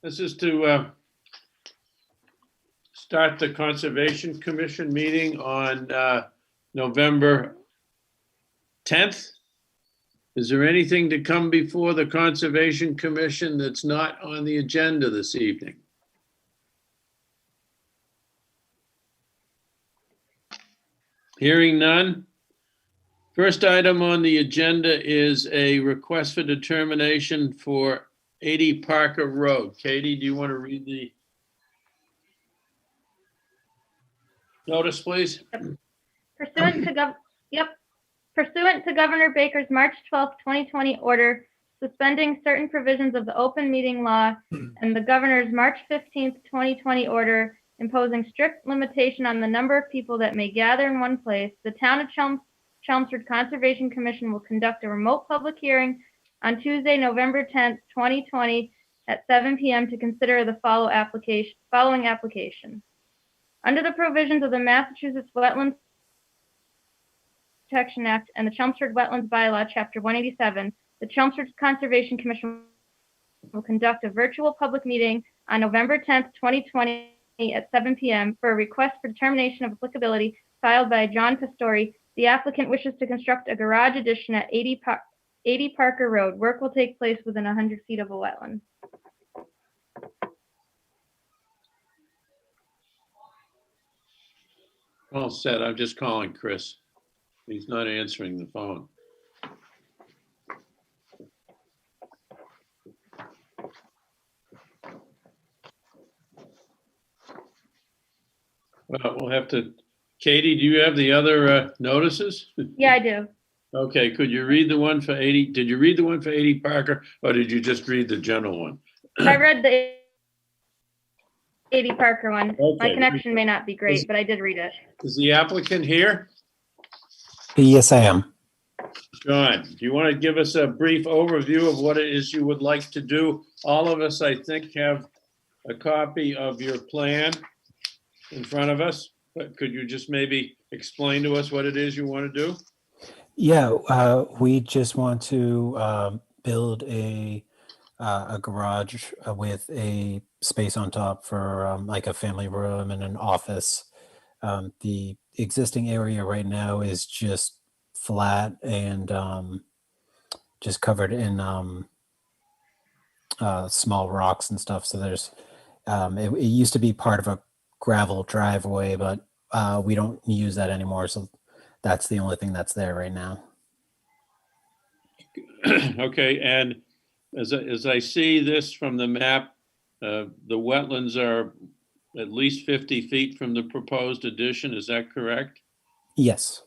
This is to start the Conservation Commission meeting on November 10th. Is there anything to come before the Conservation Commission that's not on the agenda this evening? Hearing none. First item on the agenda is a request for determination for 80 Parker Road. Katie, do you want to read the notice, please? Pursuant to Governor Baker's March 12, 2020 order suspending certain provisions of the open meeting law and the governor's March 15, 2020 order imposing strict limitation on the number of people that may gather in one place, the town of Chelmsford Conservation Commission will conduct a remote public hearing on Tuesday, November 10, 2020 at 7 p.m. to consider the following application. Under the provisions of the Massachusetts Wetlands Protection Act and the Chelmsford Wetlands Bylaw, Chapter 187, the Chelmsford Conservation Commission will conduct a virtual public meeting on November 10th, 2020 at 7 p.m. for a request for determination of applicability filed by John Pastori. The applicant wishes to construct a garage addition at 80 Parker Road. Work will take place within 100 feet of a wetland. All set. I'm just calling Chris. He's not answering the phone. Well, we'll have to, Katie, do you have the other notices? Yeah, I do. Okay, could you read the one for 80? Did you read the one for 80 Parker or did you just read the general one? I read the 80 Parker one. Okay. My connection may not be great, but I did read it. Is the applicant here? Yes, I am. John, do you want to give us a brief overview of what it is you would like to do? All of us, I think, have a copy of your plan in front of us, but could you just maybe explain to us what it is you want to do? Yeah, we just want to build a garage with a space on top for like a family room and an office. The existing area right now is just flat and just covered in small rocks and stuff. So there's it used to be part of a gravel driveway, but we don't use that anymore. So that's the only thing that's there right now. Okay, and as I see this from the map, the wetlands are at least 50 feet from the proposed addition. Is that correct? Yes.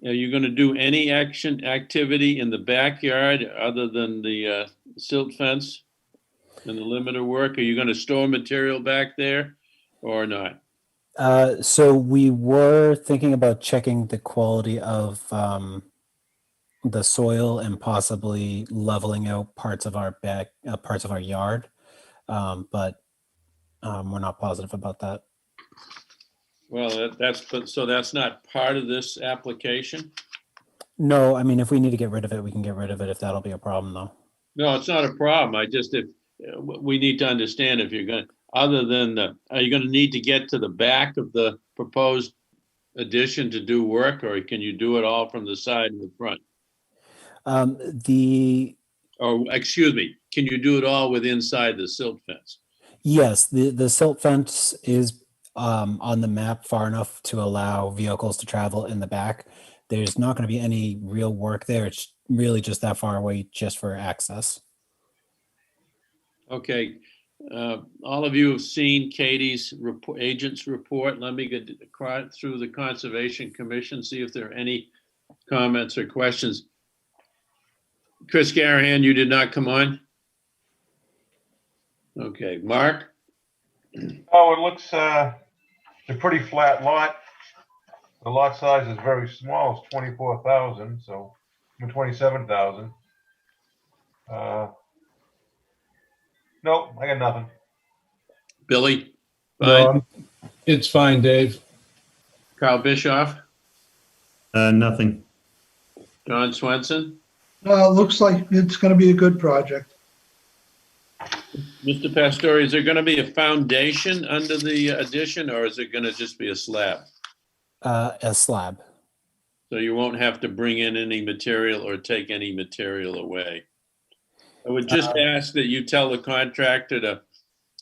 Are you going to do any activity in the backyard other than the silt fence and the limiter work? Are you going to store material back there or not? So we were thinking about checking the quality of the soil and possibly leveling out parts of our yard, but we're not positive about that. Well, that's not part of this application? No, I mean, if we need to get rid of it, we can get rid of it if that'll be a problem, though. No, it's not a problem. We need to understand if you're going to, other than are you going to need to get to the back of the proposed addition to do work, or can you do it all from the side and the front? Or excuse me, can you do it all with inside the silt fence? Yes, the silt fence is on the map far enough to allow vehicles to travel in the back. There's not going to be any real work there. It's really just that far away just for access. Okay. All of you have seen Katie's agent's report. Let me get through the Conservation Commission, see if there are any comments or questions. Chris Garahan, you did not come on? Okay, Mark? Oh, it looks, it's a pretty flat lot. The lot size is very small. It's 24,000, so 27,000. Nope, I got nothing. Billy? No, it's fine, Dave. Carl Bischoff? Nothing. John Swenson? Looks like it's going to be a good project. Mr. Pastore, is there going to be a foundation under the addition, or is it going to just be a slab? A slab. So you won't have to bring in any material or take any material away. I would just ask that you tell the contractor to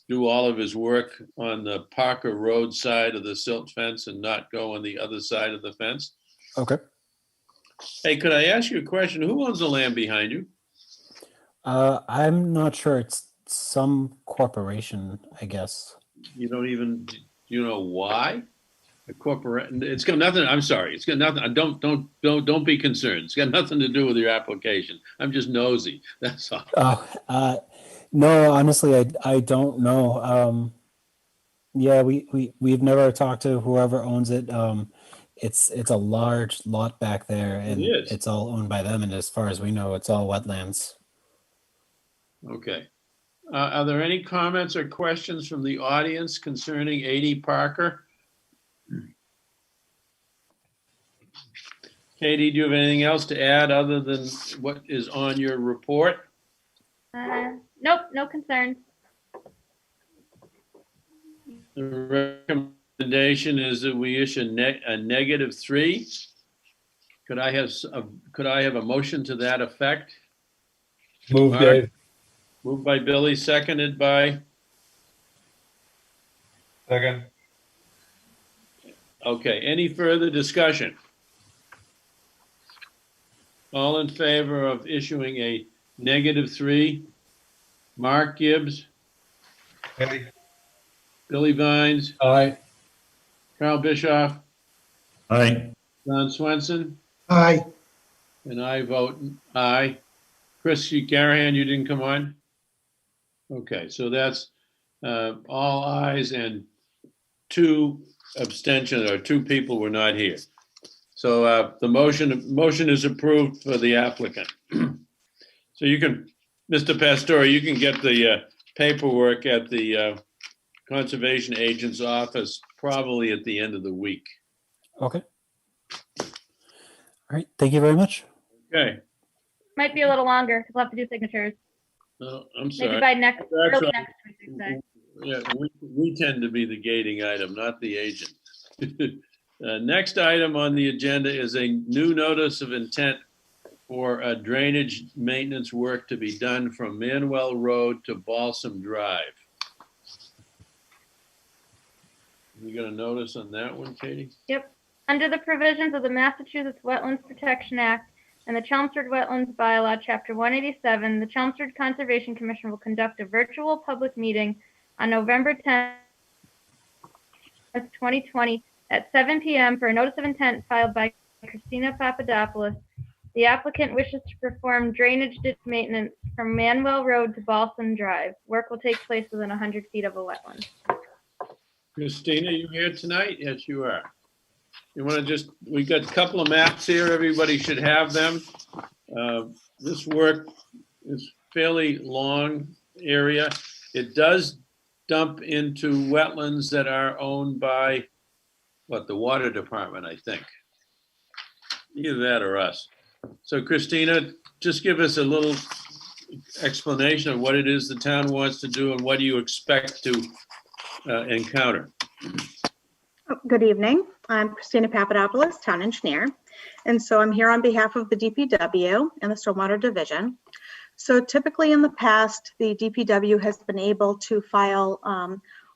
do all of his work on the Parker Road side of the silt fence and not go on the other side of the fence. Okay. Hey, could I ask you a question? Who owns the land behind you? I'm not sure. It's some corporation, I guess. You don't even, do you know why? A corporate, it's got nothing, I'm sorry, it's got nothing, don't be concerned. It's got nothing to do with your application. I'm just nosy, that's all. Oh, no, honestly, I don't know. Yeah, we've never talked to whoever owns it. It's a large lot back there, and is. it's all owned by them. And as far as we know, it's all wetlands. Okay. Are there any comments or questions from the audience concerning 80 Parker? Katie, do you have anything else to add other than what is on your report? Nope, no concerns. The recommendation is that we issue a -3. Could I have a motion to that effect? Move, Mark? Dave. Moved by Billy, seconded by, Second. okay, any further discussion? All in favor of issuing a -3? Mark Gibbs, Eddie? Billy Vines, Aye. Carl Bischoff, Aye. Don Swenson, Aye. and I vote aye. Chris Garahan, you didn't come on? Okay, so that's all ayes and 2 abstentions, or 2 people were not here. So the motion is approved for the applicant. So you can, Mr. Pastore, you can get the paperwork at the conservation agent's office probably at the end of the week. Okay. All right. Thank you very much. Okay. Might be a little longer because we'll have to do signatures. I'm Maybe sorry. by That's early right. next week, I'd say. Yeah, we tend to be the gating item, not the agent. Next item on the agenda is a new notice of intent for a drainage maintenance work to be done from Manuel Road to Balsam Drive. You got a notice on that one, Katie? Yep. Under the provisions of the Massachusetts Wetlands Protection Act and the Chelmsford Wetlands Bylaw, Chapter 187, the Chelmsford Conservation Commission will conduct a virtual public meeting on November 10th, 2020 at 7 p.m. for a notice of intent filed by Christina Papadopoulos. The applicant wishes to perform drainage ditch maintenance from Manuel Road to Balsam Drive. Work will take place within 100 feet of a wetland. Christina, you here tonight? Yes, you are. You want to just, we got a couple of maps here. Everybody should have them. This work is fairly long area. It does dump into wetlands that are owned by, what, the water department, I think. Either that or us. So Christina, just give us a little explanation of what it is the town wants to do and what do you expect to encounter. Good evening. I'm Christina Papadopoulos, town engineer. And so I'm here on behalf of the DPW and the Stormwater Division. So typically in the past, the DPW has been able to file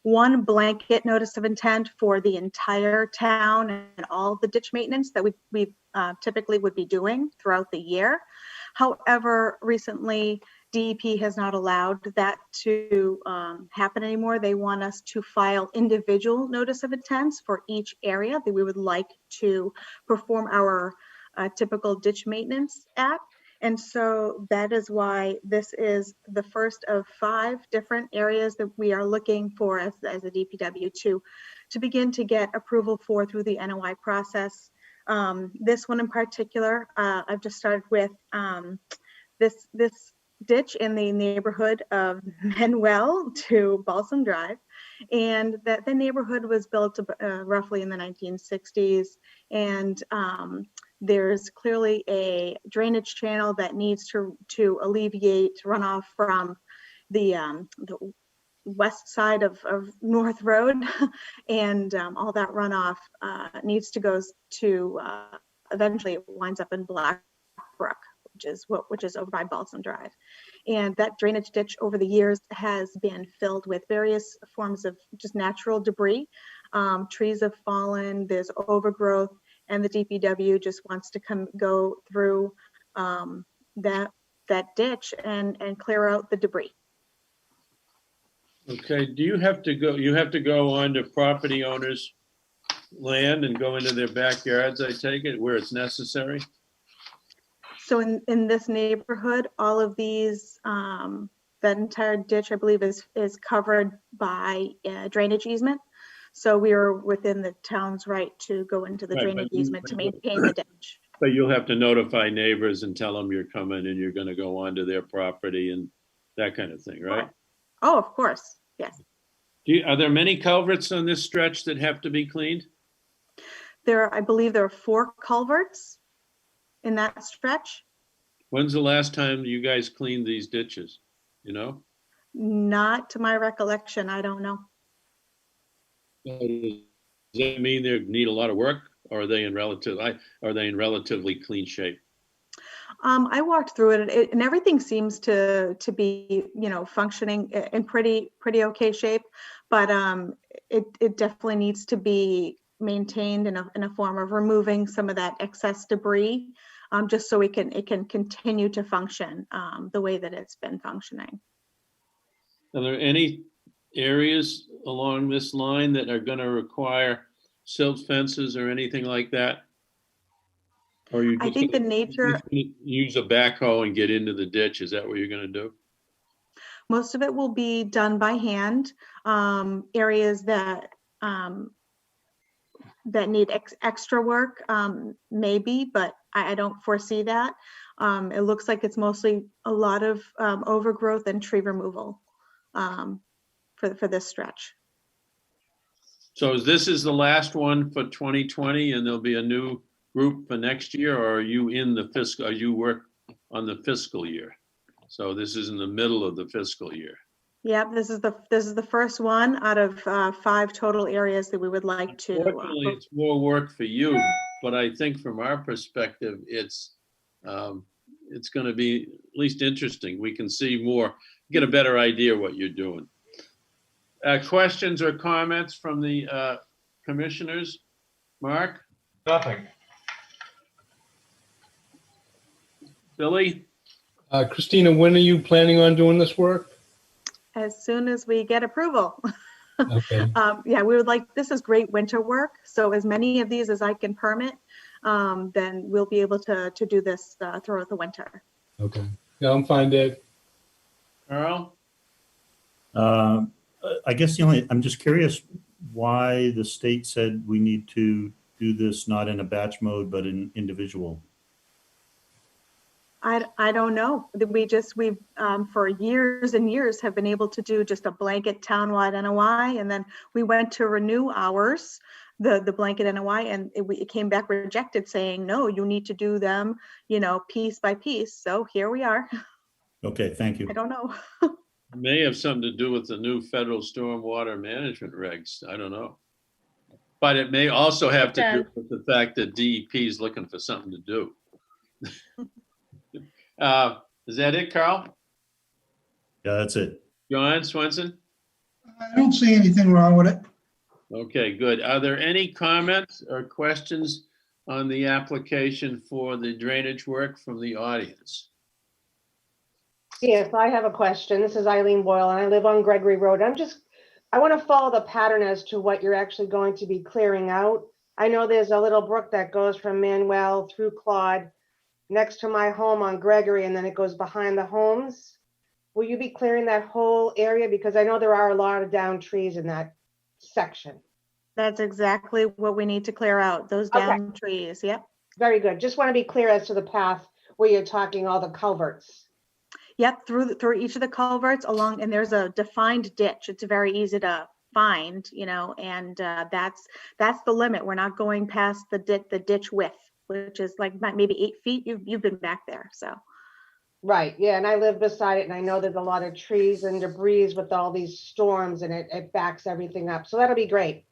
one blanket notice of intent for the entire town and all the ditch maintenance that we typically would be doing throughout the year. However, recently, DEP has not allowed that to happen anymore. They want us to file individual notice of intents for each area that we would like to perform our typical ditch maintenance at. And so that is why this is the first of 5 different areas that we are looking for as a DPW to begin to get approval for through the NOI process. This one in particular, I've just started with this ditch in the neighborhood of Manuel to Balsam Drive, and that the neighborhood was built roughly in the 1960s, and there's clearly a drainage channel that needs to alleviate runoff from the west side of North Road, and all that runoff needs to go to, eventually it winds up in Black Brook, which is over by Balsam Drive. And that drainage ditch over the years has been filled with various forms of just natural debris. Trees have fallen, there's overgrowth, and the DPW just wants to go through that ditch and clear out the debris. Okay, do you have to go onto property owners' land and go into their backyards, I take it, where it's necessary? So in this neighborhood, all of these, that entire ditch, I believe, is covered by drainage easement. So we are within the town's right to go into the Right, drainage but you- easement to maintain the ditch. But you'll have to notify neighbors and tell them you're coming and you're gonna go onto their property and that kind of thing, right? Oh, of course, yes. Are there many culverts on this stretch that have to be cleaned? I believe there are 4 culverts in that stretch. When's the last time you guys cleaned these ditches? You know? Not to my recollection, I don't know. Does that mean they need a lot of work, or are they in relatively clean shape? I walked through it, and everything seems to be, functioning in pretty okay shape, but it definitely needs to be maintained in a form of removing some of that excess debris, just so it can continue to function the way that it's been functioning. Are there any areas along this line that are going to require silt fences or anything like that? Or you I just think the gonna nature, use a backhoe and get into the ditch? Is that what you're going to do? most of it will be done by hand. Areas that need extra work, maybe, but I don't foresee that. It looks like it's mostly a lot of overgrowth and tree removal for this stretch. So this is the last one for 2020 and there'll be a new group for next year, or are you you work on the fiscal year? So this is in the middle of the fiscal year. Yeah, this is the first one out of 5 total areas that we would like to. Unfortunately, it's more work for you, but I think from our perspective, it's going to be at least interesting. We can see more, get a better idea what you're doing. Questions or comments from the commissioners? Mark? Nothing. Billy? Christina, when are you planning on doing this work? As soon as we get approval. Okay. Yeah, we would like, this is great winter work. So as many of these as I can permit, then we'll be able to do this throughout the winter. Okay. Yeah, I'm fine, Dave. Carl? I guess I'm just curious why the state said we need to do this not in a batch mode, but in individual. I don't know. We've for years and years have been able to do just a blanket townwide NOI, and then we went to renew ours, the blanket NOI, and it came back rejected, saying, no, you need to do them, piece by piece. So here we are. Okay, thank you. I don't know. It may have something to do with the new federal stormwater management regs. I don't know. But it may also have to do with the fact that DEP is looking for something to do. Is that it, Carl? Yeah, that's it. John Swenson? I don't see anything wrong with it. Okay, good. Are there any comments or questions on the application for the drainage work from the audience? Yes, I have a question. This is Eileen Boyle, and I live on Gregory Road. I want to follow the pattern as to what you're actually going to be clearing out. I know there's a little brook that goes from Manuel through Claude next to my home on Gregory, and then it goes behind the homes. Will you be clearing that whole area? Because I know there are a lot of down trees in that section. That's exactly what we need to clear out, those down trees. Yep. Very good. Just want to be clear as to the path where you're talking all the culverts. Yep, through each of the culverts along, and there's a defined ditch. It's very easy to find, and that's the limit. We're not going past the ditch width, which is like maybe 8 feet. You've been back there, so. Right, yeah, and I live beside it and I know there's a lot of trees and debris with all these storms and it backs everything up. So that'll be great.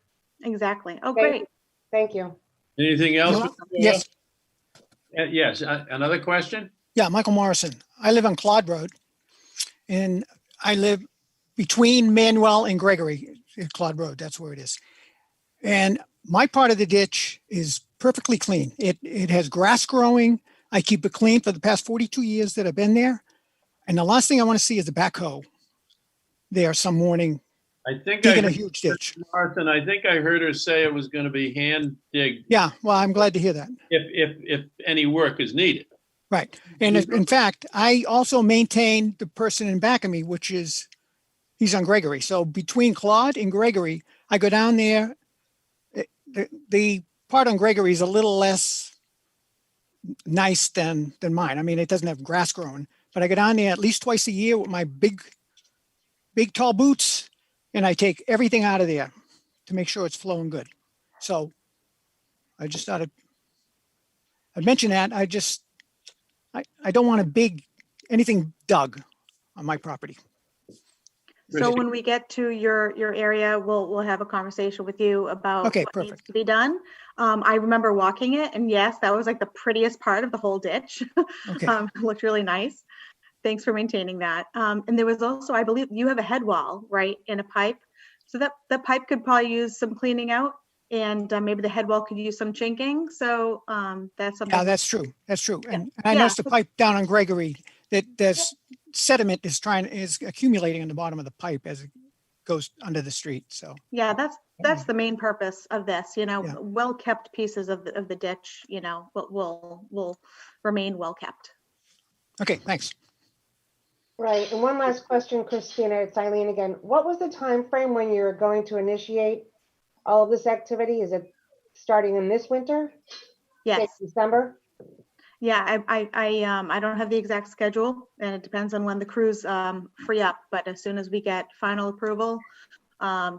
Exactly. Oh, Thank great. you. Thank you. Anything else? You're Mr. welcome. Boyle? Yes, Yes, another question? yeah, Michael Morrison. I live on Claude Road, and I live between Manuel and Gregory, Claude Road, that's where it is. And my part of the ditch is perfectly clean. It has grass growing. I keep it clean for the past 42 years that I've been there. And the last thing I want to see is a backhoe there some morning I think digging a huge ditch. Martha, I think I heard her say it was going to be hand digged Yeah, well, I'm glad to hear that. if any work is needed. Right. And in fact, I also maintain the person in back of me, which is, he's on Gregory. So between Claude and Gregory, I go down there. The part on Gregory is a little less nice than mine. I mean, it doesn't have grass growing, but I go down there at least twice a year with my big tall boots, and I take everything out of there to make sure it's flowing good. So I just thought I'd mention that. I don't want anything dug on my property. So when we get to your area, we'll have a conversation with you about Okay, what perfect. needs to be done. I remember walking it, and yes, that was like the prettiest part of the whole ditch. Okay. It looked really nice. Thanks for maintaining that. And there was also, I believe you have a head wall, right, in a pipe. So that pipe could probably use some cleaning out, and maybe the head wall could use some chinking. So that's something. Yeah, that's true. That's true. And I Yeah. noticed the pipe down on Gregory that there's sediment is accumulating in the bottom of the pipe as it goes under the street. So Yeah, that's the main purpose of this, Yeah. well-kept pieces of the ditch, will remain well-kept. okay, thanks. Right, and one last question, Christina, it's Eileen again. What was the time frame when you're going to initiate all of this activity? Is it starting in this winter? Say Yes. December? Yeah, I don't have the exact schedule, and it depends on when the crews free up, but as soon as we get final approval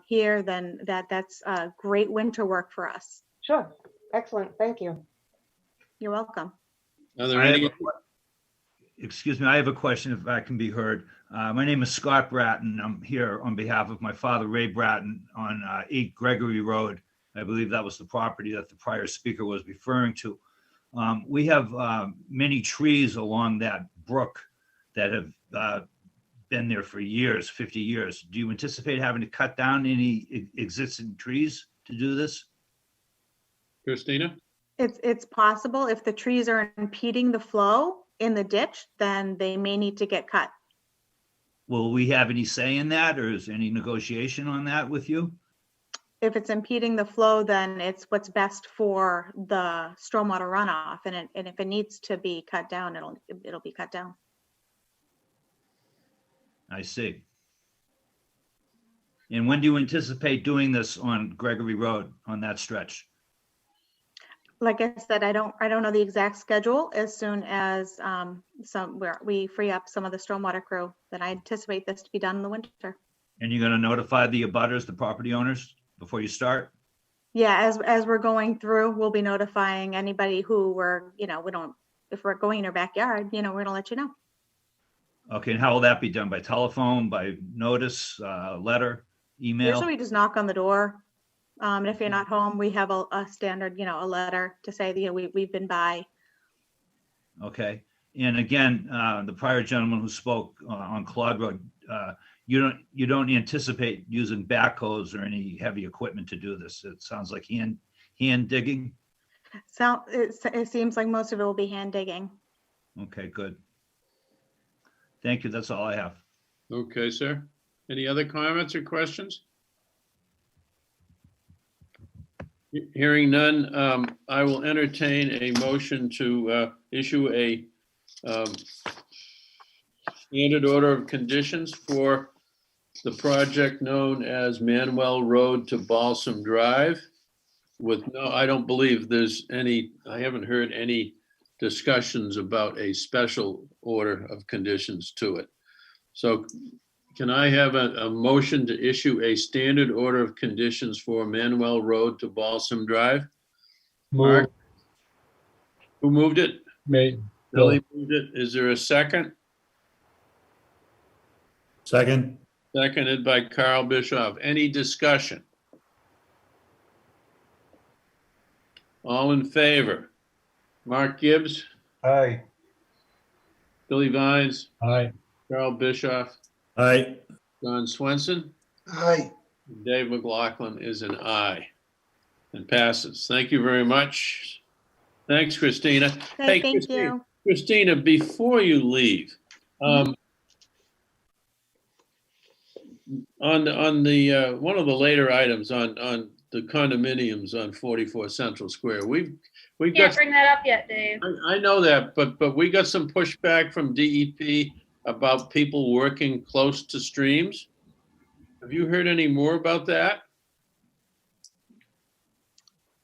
here, then that's great winter work for us. Sure, excellent, thank you. You're welcome. Are there I have any? a Excuse me, I have a question if I can be heard. My name is Scott Bratton. I'm here on behalf of my father, Ray Bratton, on 8 Gregory Road. I believe that was the property that the prior speaker was referring to. We have many trees along that brook that have been there for years, 50 years. Do you anticipate having to cut down any existing trees to do this? Christina? It's possible if the trees are impeding the flow in the ditch, then they may need to get cut. Will we have any say in that, or is any negotiation on that with you? If it's impeding the flow, then it's what's best for the stormwater runoff, and if it needs to be cut down, it'll be cut down. I see. And when do you anticipate doing this on Gregory Road, on that stretch? Like I said, I don't know the exact schedule. As soon as we free up some of the stormwater crew, then I anticipate this to be done in the winter. And you're going to notify the abutters, the property owners, before you start? Yeah, as we're going through, we'll be notifying anybody who if we're going in their backyard, we're gonna let you know. Okay, and how will that be done? By telephone, by notice, letter, email? Usually we just knock on the door. And if you're not home, we have a standard, a letter to say that, we've been by. Okay, and again, the prior gentleman who spoke on Claude Road, you don't anticipate using backhoes or any heavy equipment to do this? It sounds like hand digging? So it seems like most of it will be hand digging. Okay, good. Thank you, that's all I have. Okay, sir. Any other comments or questions? Hearing none, I will entertain a motion to issue a standard order of conditions for the project known as Manuel Road to Balsam Drive. I don't believe I haven't heard any discussions about a special order of conditions to it. So can I have a motion to issue a standard order of conditions for Manuel Road to Balsam Drive? Mark? Who moved it? Me. Billy moved it. Is there a second? Second. Seconded by Carl Bischoff. Any discussion? All in favor? Mark Gibbs, Aye. Billy Vines, Aye. Carl Bischoff, Aye. John Swenson, Aye. Dave McLaughlin is an aye and passes. Thank you very much. Thanks, Christina. Okay, thank Christina, you. Christina, before you leave, on the one of the later items on the condominiums on 44 Central Square, we've Can't got. bring that up yet, Dave. I know that, but we got some pushback from DEP about people working close to streams. Have you heard any more about that?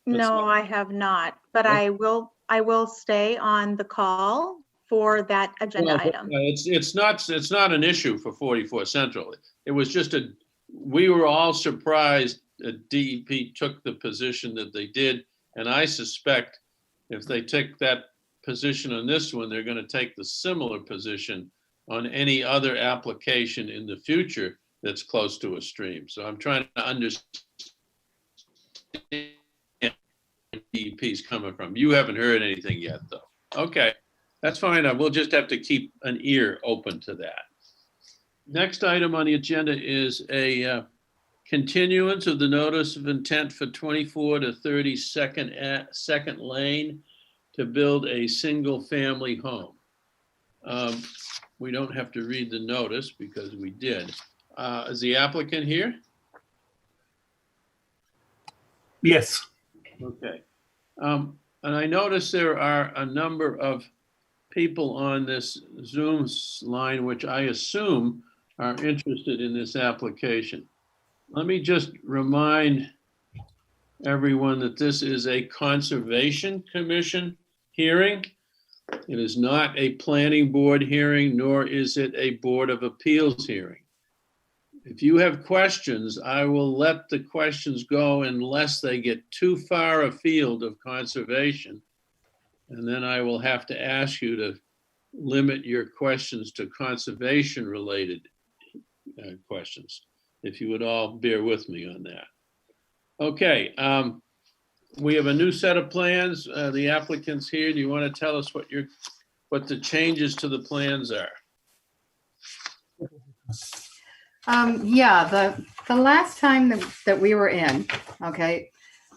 No, I have not, but I will stay on the call for that agenda item. It's not an issue for 44 Central. It was just we were all surprised that DEP took the position that they did, and I suspect if they take that position on this one, they're going to take the similar position on any other application in the future that's close to a stream. So I'm trying to understand where DEP's coming from. You haven't heard anything yet, though. Okay, that's fine. We'll just have to keep an ear open to that. Next item on the agenda is a continuance of the notice of intent for 24 to 32nd Lane to build a single-family home. We don't have to read the notice because we did. Is the applicant here? Yes. Okay. And I notice there are a number of people on this Zoom line, which I assume are interested in this application. Let me just remind everyone that this is a Conservation Commission hearing. It is not a planning board hearing, nor is it a Board of Appeals hearing. If you have questions, I will let the questions go unless they get too far afield of conservation. And then I will have to ask you to limit your questions to conservation-related questions, if you would all bear with me on that. Okay, we have a new set of plans. The applicant's here. Do you want to tell us what the changes to the plans are? Yeah, the last time that we were in, okay,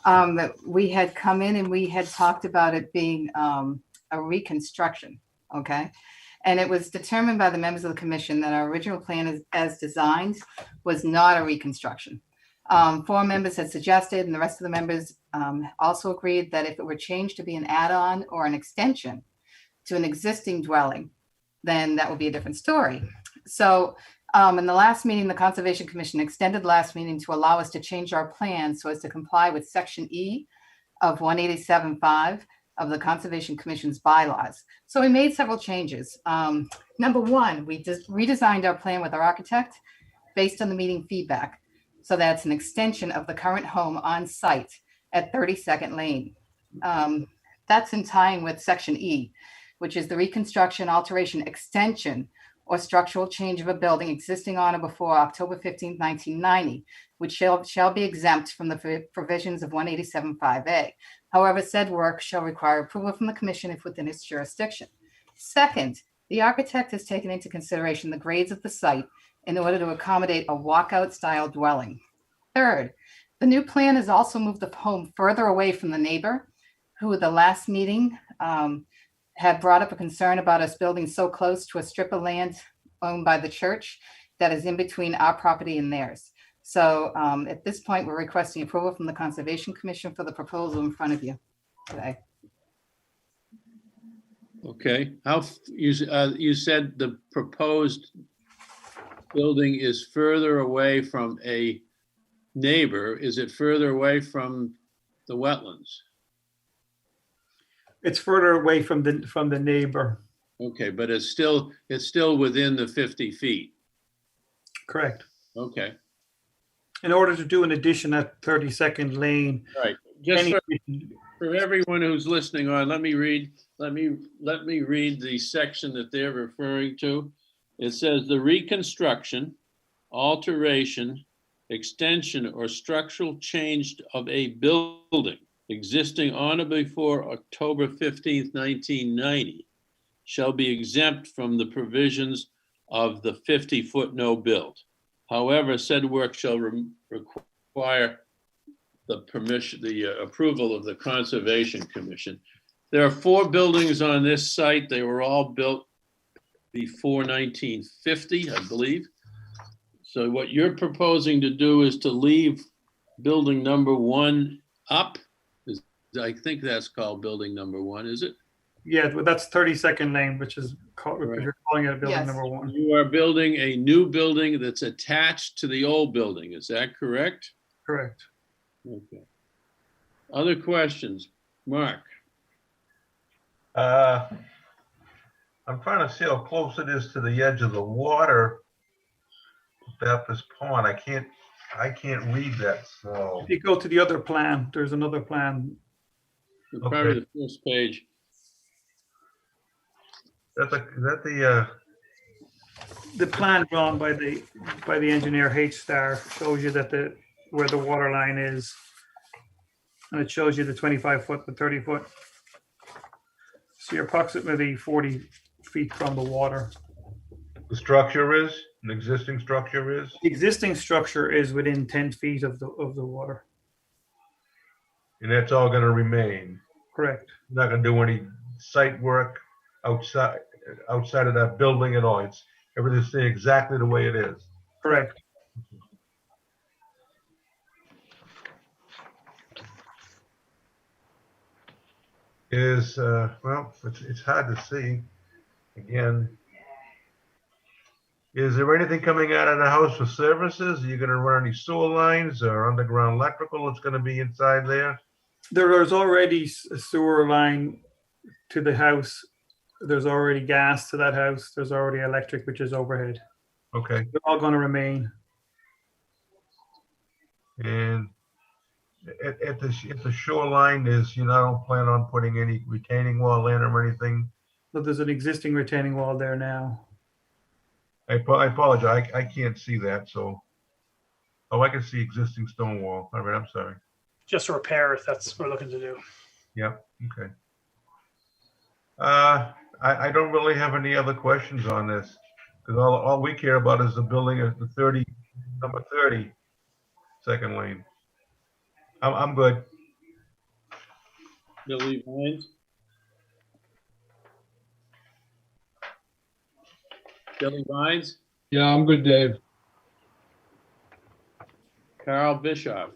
that we had come in and we had talked about it being a reconstruction, okay? And it was determined by the members of the commission that our original plan as designed was not a reconstruction. 4 members had suggested, and the rest of the members also agreed that if it were changed to be an add-on or an extension to an existing dwelling, then that would be a different story. So in the last meeting, the Conservation Commission extended last meeting to allow us to change our plan so as to comply with Section E of 187.5 of the Conservation Commission's bylaws. So we made several changes. Number one, we just redesigned our plan with our architect based on the meeting feedback. So that's an extension of the current home on site at 32nd Lane. That's in tying with Section E, which is the reconstruction, alteration, extension, or structural change of a building existing on or before October 15, 1990, which shall be exempt from the provisions of 187.5A. However, said work shall require approval from the commission if within its jurisdiction. Second, the architect has taken into consideration the grades of the site in order to accommodate a walkout style dwelling. Third, the new plan has also moved the home further away from the neighbor, who at the last meeting had brought up a concern about us building so close to a strip of land owned by the church that is in between our property and theirs. So at this point, we're requesting approval from the Conservation Commission for the proposal in front of you today. Okay, you said the proposed building is further away from a neighbor. Is it further away from the wetlands? It's further away from the neighbor. Okay, but it's still within the 50 feet. Correct. Okay. In order to do an addition at 32nd Lane. Right. Just for everyone who's listening on, let me read the section that they're referring to. It says the reconstruction, alteration, extension, or structural change of a building existing on or before October 15th, 1990 shall be exempt from the provisions of the 50-foot no build. However, said work shall require the permission, the approval of the Conservation Commission. There are 4 buildings on this site. They were all built before 1950, I believe. So what you're proposing to do is to leave building number 1 up. I think that's called building number 1, is it? Yeah, but that's 32nd Lane, which is called, Right. you're calling it building Yes. number 1. You are building a new building that's attached to the old building. Is that correct? Correct. Okay. Other questions? Mark? I'm trying to see how close it is to the edge of the water about this pond. I can't read that small. If you go to the other plan, there's another plan. Probably the first page. Is that The plan drawn by the engineer H-Star shows you that where the water line is. And it shows you the 25-foot, the 30-foot. So you're approximately 40 feet from the water. the structure is? An existing structure is? The existing structure is within 10 feet of the water. And that's all gonna remain? Correct. You're not gonna do any site work outside of that building at all? Everything's staying exactly the way it is? Correct. Well, it's hard to see. Again, is there anything coming out of the house for services? Are you gonna run any sewer lines or underground electrical that's gonna be inside there? There's already a sewer line to the house. There's already gas to that house. There's already electric, which is overhead. Okay, They're all going to remain. and at the shoreline, you don't plan on putting any retaining wall in or anything? But there's an existing retaining wall there now. I apologize, I can't see that, so. Oh, I can see existing stone wall. All right, I'm sorry. Just a repair if that's what we're looking to do. Yeah, okay. I don't really have any other questions on this, because all we care about is the building of the number 30, second lane. I'm good. Billy Vines? Billy Vines? Yeah, I'm good, Dave. Carl Bischoff?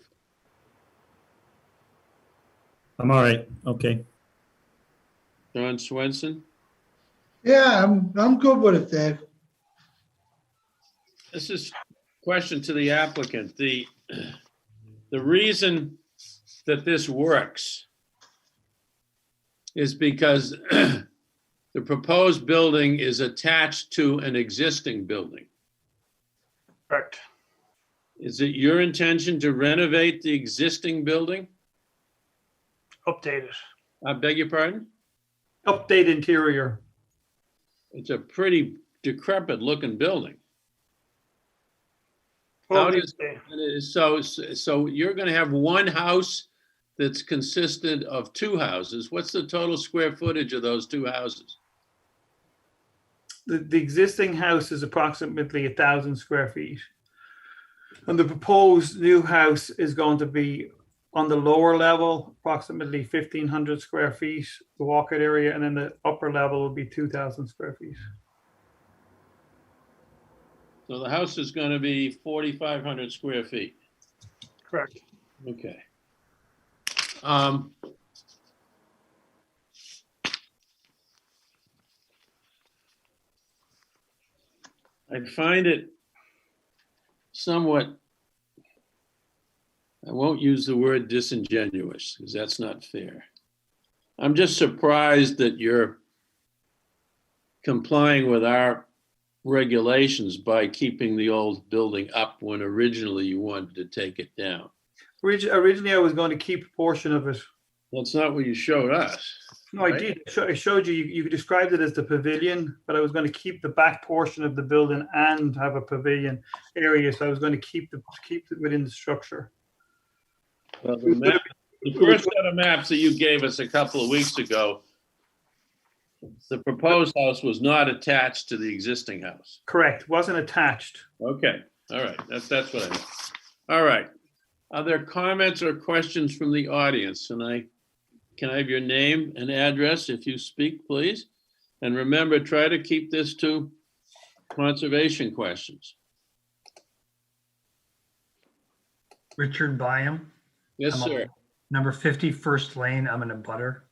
I'm all right. Okay. John Swenson? Yeah, I'm good with it, Dave. This is a question to the applicant. The reason that this works is because the proposed building is attached to an existing building. Correct. Is it your intention to renovate the existing building? Update it. I beg your pardon? Update interior. It's a pretty decrepit looking building. Well, How does, so you're going to have one house that's consistent of 2 houses. What's the total square footage of those 2 houses? The existing house is approximately 1,000 square feet. And the proposed new house is going to be on the lower level, approximately 1,500 square feet, the walkout area, and then the upper level will be 2,000 square feet. So the house is going to be 4,500 square feet. Correct. Okay. I find it somewhat, I won't use the word disingenuous because that's not fair. I'm just surprised that you're complying with our regulations by keeping the old building up when originally you wanted to take it down. Originally, I was going to keep a portion of it. That's not what you showed us. No, I right? did. I showed you, you described it as the pavilion, but I was going to keep the back portion of the building and have a pavilion area. So I was going to keep it within the structure. Well, the first set of maps that you gave us a couple of weeks ago, the proposed house was not attached to the existing house. Correct. Wasn't attached. Okay, all right, that's what I meant. All right. Are there comments or questions from the audience? Can I have your name and address if you speak, please? And remember, try to keep this to conservation questions. Richard Byam. Yes, I'm on sir. Number 50 First Lane. I'm in a butter.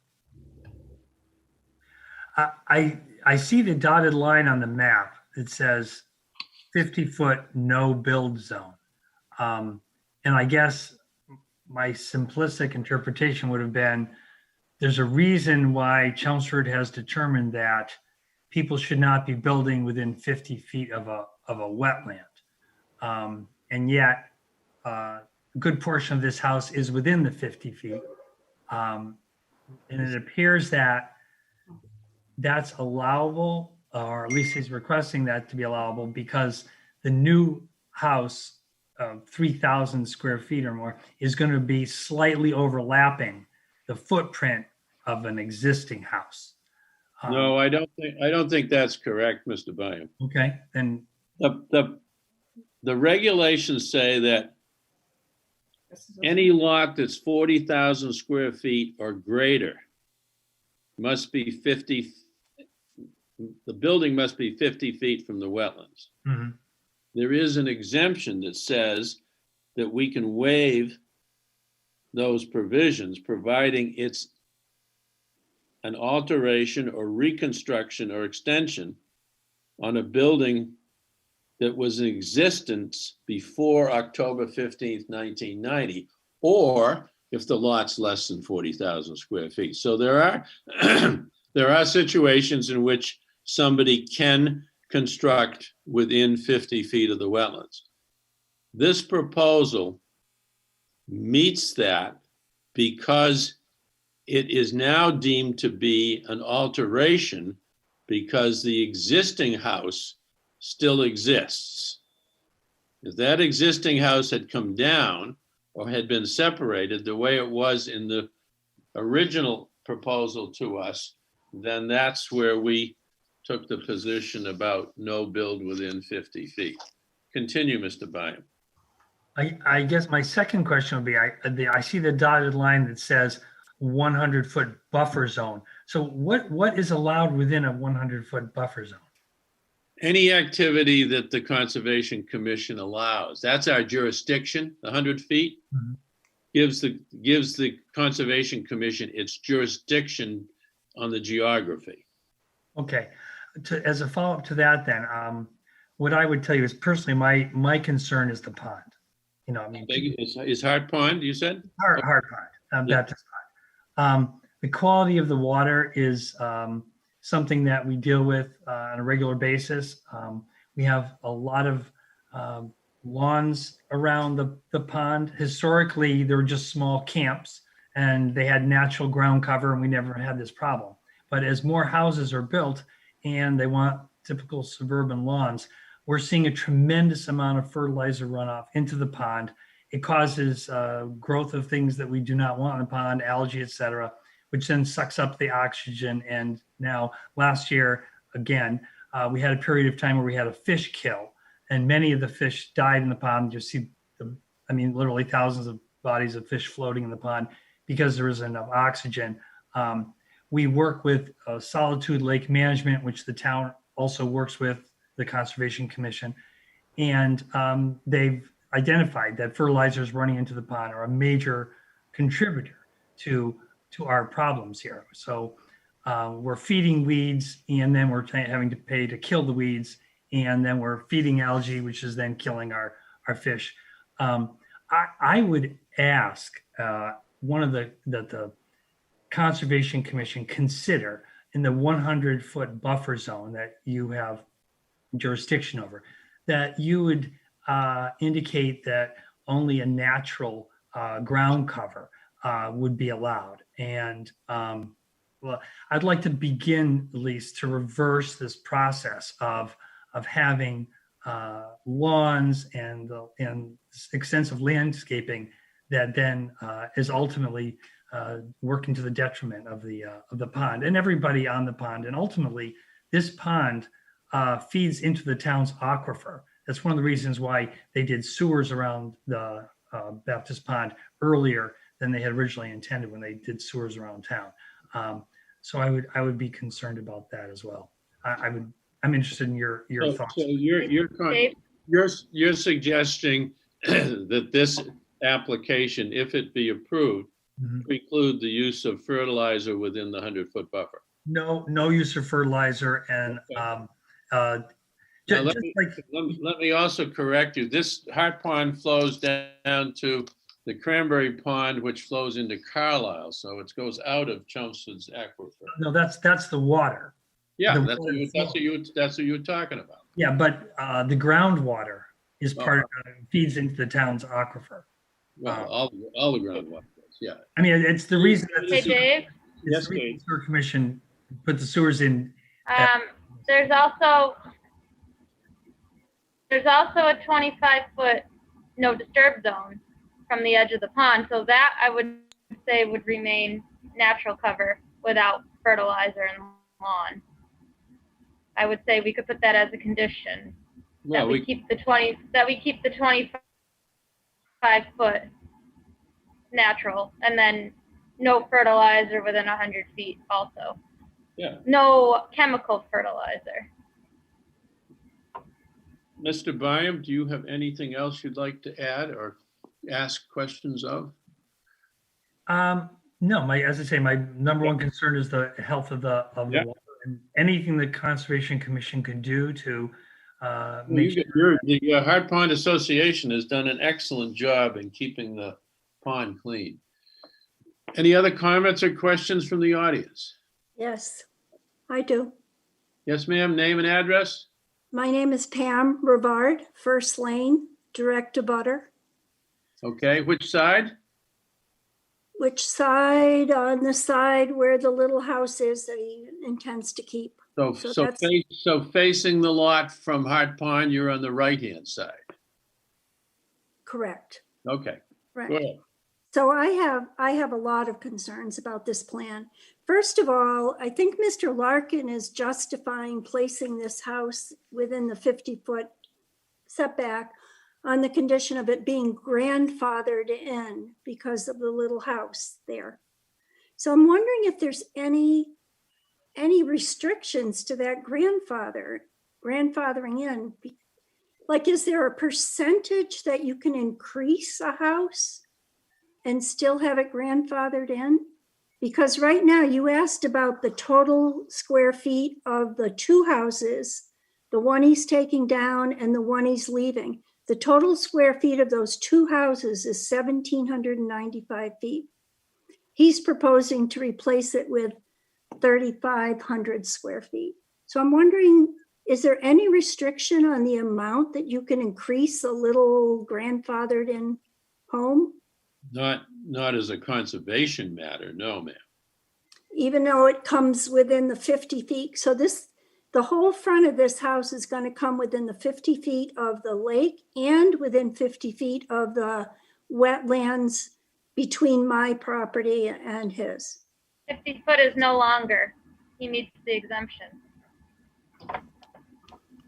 I see the dotted line on the map. It says 50-foot no build zone. And I guess my simplistic interpretation would have been there's a reason why Chelmsford has determined that people should not be building within 50 feet of a wetland. And yet a good portion of this house is within the 50 feet. And it appears that that's allowable, or at least he's requesting that to be allowable because the new house of 3,000 square feet or more is going to be slightly overlapping the footprint of an existing house. No, I don't think that's correct, Mr. Byam. Okay, then the regulations say that any lot that's 40,000 square feet or greater must be 50. The building must be 50 feet from the wetlands. Mhm. There is an exemption that says that we can waive those provisions, providing it's an alteration or reconstruction or extension on a building that was in existence before October 15th, 1990, or if the lot's less than 40,000 square feet. So there are there are situations in which somebody can construct within 50 feet of the wetlands. This proposal meets that because it is now deemed to be an alteration because the existing house still exists. If that existing house had come down or had been separated the way it was in the original proposal to us, then that's where we took the position about no build within 50 feet. Continue, Mr. Byam. I guess my second question would be, I see the dotted line that says 100-foot buffer zone. So what is allowed within a 100-foot buffer zone? Any activity that the Conservation Commission allows, that's our jurisdiction. 100 feet gives the Conservation Commission its jurisdiction on the geography. Okay. As a follow-up to that then, what I would tell you is personally, my concern is the pond. You know, I mean, is Hart Pond, you said? Hart Pond, Baptist Pond. The quality of the water is something that we deal with on a regular basis. We have a lot of lawns around the pond. Historically, there were just small camps and they had natural ground cover and we never had this problem. But as more houses are built and they want typical suburban lawns, we're seeing a tremendous amount of fertilizer runoff into the pond. It causes growth of things that we do not want in the pond, algae, et cetera, which then sucks up the oxygen. And now last year, again, we had a period of time where we had a fish kill and many of the fish died in the pond. You see, literally thousands of bodies of fish floating in the pond because there isn't enough oxygen. We work with Solitude Lake Management, which the town also works with the Conservation Commission. And they've identified that fertilizers running into the pond are a major contributor to our problems here. So we're feeding weeds and then we're having to pay to kill the weeds. And then we're feeding algae, which is then killing our fish. I would ask one of the Conservation Commission consider in the 100-foot buffer zone that you have jurisdiction over, that you would indicate that only a natural ground cover would be allowed. And Well, I'd like to begin at least to reverse this process of having lawns and extensive landscaping that then is ultimately working to the detriment of the pond and everybody on the pond. And ultimately, this pond feeds into the town's aquifer. That's one of the reasons why they did sewers around the Baptist Pond earlier than they had originally intended when they did sewers around town. So I would be concerned about that as well. I'm interested in your thoughts. So you're suggesting that this application, if it be approved, preclude the use of fertilizer within the 100-foot buffer? No use of fertilizer. And now, let me also correct you. This Hart Pond flows down to the Cranberry Pond, which flows into Carlisle. So it goes out of Chelmsford's aquifer. No, that's the water. Yeah, The that's what you were talking about. Yeah, but the groundwater is feeds into the town's aquifer. Well, all the groundwater does, yeah. I mean, it's the reason that Hey, Dave? the sewer commission put the sewers in. There's also a 25-foot no disturb zone from the edge of the pond. So that I would say would remain natural cover without fertilizer and lawn. I would say we could put that as a condition that we keep the 25-foot natural, and then no fertilizer within 100 feet also. Yeah. No chemical fertilizer. Mr. Byam, do you have anything else you'd like to add or ask questions of? No, as I say, my number one concern is the health of the water, and anything the Conservation Commission can do to make sure. The Hart Pond Association has done an excellent job in keeping the pond clean. Any other comments or questions from the audience? Yes, I do. Yes, ma'am. Name and address? My name is Pam Rivard, First Lane, direct to butter. Okay, which side? Which side? On the side where the little house is that he intends to keep. So facing the lot from Hart Pond, you're on the right-hand side. Correct. Okay. Right. Go ahead. So I have a lot of concerns about this plan. First of all, I think Mr. Larkin is justifying placing this house within the 50-foot setback on the condition of it being grandfathered in because of the little house there. So I'm wondering if there's any restrictions to that grandfathering in. Like, is there a percentage that you can increase a house and still have it grandfathered in? Because right now you asked about the total square feet of the two houses, the one he's taking down and the one he's leaving. The total square feet of those two houses is 1,795 feet. He's proposing to replace it with 3,500 square feet. So I'm wondering, is there any restriction on the amount that you can increase a little grandfathered in home? Not as a conservation matter, no, ma'am. Even though it comes within the 50 feet. So the whole front of this house is going to come within the 50 feet of the lake and within 50 feet of the wetlands between my property and his. 50 foot is no longer. He meets the exemption.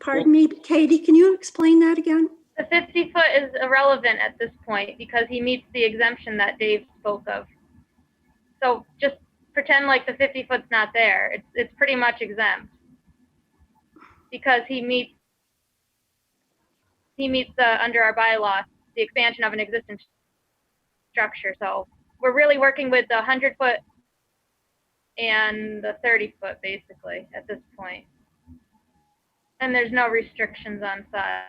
Pardon me, Katie, can you explain that again? The 50 foot is irrelevant at this point because he meets the exemption that Dave spoke of. So just pretend like the 50 foot's not there. It's pretty much exempt because he meets under our bylaw, the expansion of an existing structure. So we're really working with the 100 foot and the 30 foot basically at this point. And there's no restrictions on size.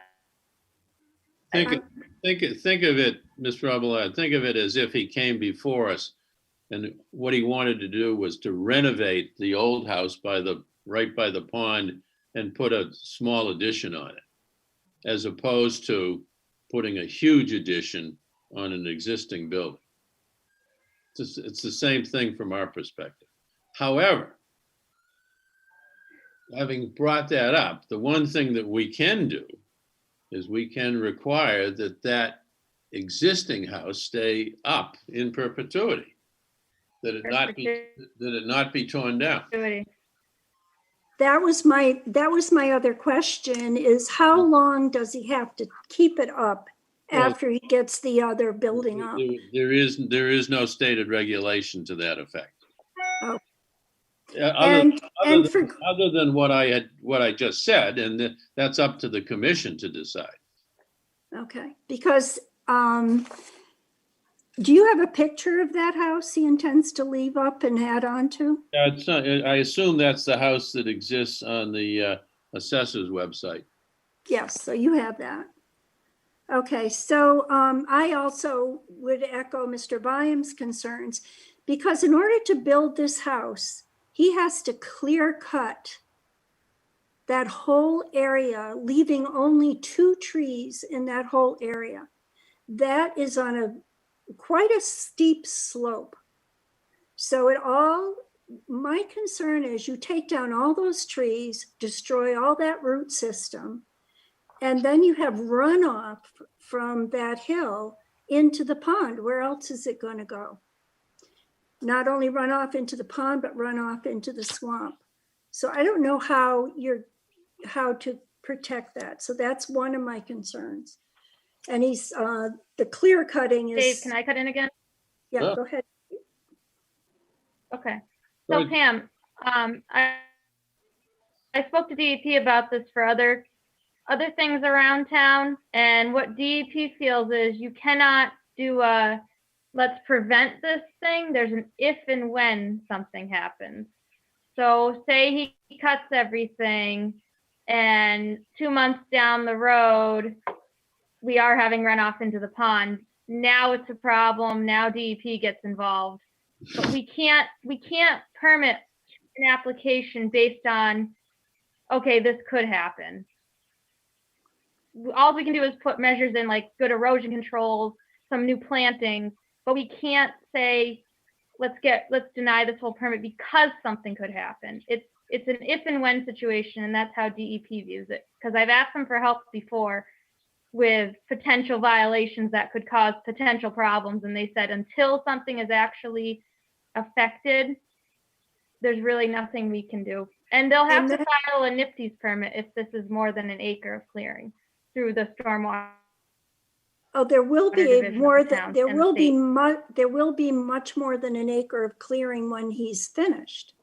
Think of it, Ms. Robillard, think of it as if he came before us and what he wanted to do was to renovate the old house right by the pond and put a small addition on it, as opposed to putting a huge addition on an existing building. It's the same thing from our perspective. However, having brought that up, the one thing that we can do is we can require that that existing house stay up in perpetuity, that it not be torn down. That was my other question is how long does he have to keep it up after he gets the other building up? There is no stated regulation to that effect. Oh. Other than what I just said, and that's up to the commission to decide. Okay, because do you have a picture of that house he intends to leave up and add on to? It's not, I assume that's the house that exists on the assessor's website. Yes, so you have that. Okay, so I also would echo Mr. Byam's concerns because in order to build this house, he has to clear cut that whole area, leaving only 2 trees in that whole area. That is on quite a steep slope. So my concern is you take down all those trees, destroy all that root system, and then you have runoff from that hill into the pond. Where else is it going to go? Not only run off into the pond, but run off into the swamp. So I don't know how to protect that. So that's one of my concerns. And he's the clear cutting is. Dave, can I cut in again? Yeah, Sure. Go ahead. Okay. So Pam, I spoke to DEP about this for other things around town, and what DEP feels is you cannot do a let's prevent this thing. There's an if and when something happens. So say he cuts everything and 2 months down the road, we are having runoff into the pond. Now it's a problem. Now DEP gets involved. But we can't permit an application based on, okay, this could happen. All we can do is put measures in like good erosion controls, some new plantings, but we can't say, let's deny this whole permit because something could happen. It's an if and when situation, and that's how DEP views it. Because I've asked them for help before with potential violations that could cause potential problems, and they said until something is actually affected, there's really nothing we can do. And they'll have to file a NIPSES permit if this is more than an acre of clearing through the stormwater. Oh, there will be more than there will be much more than an acre of clearing when he's finished.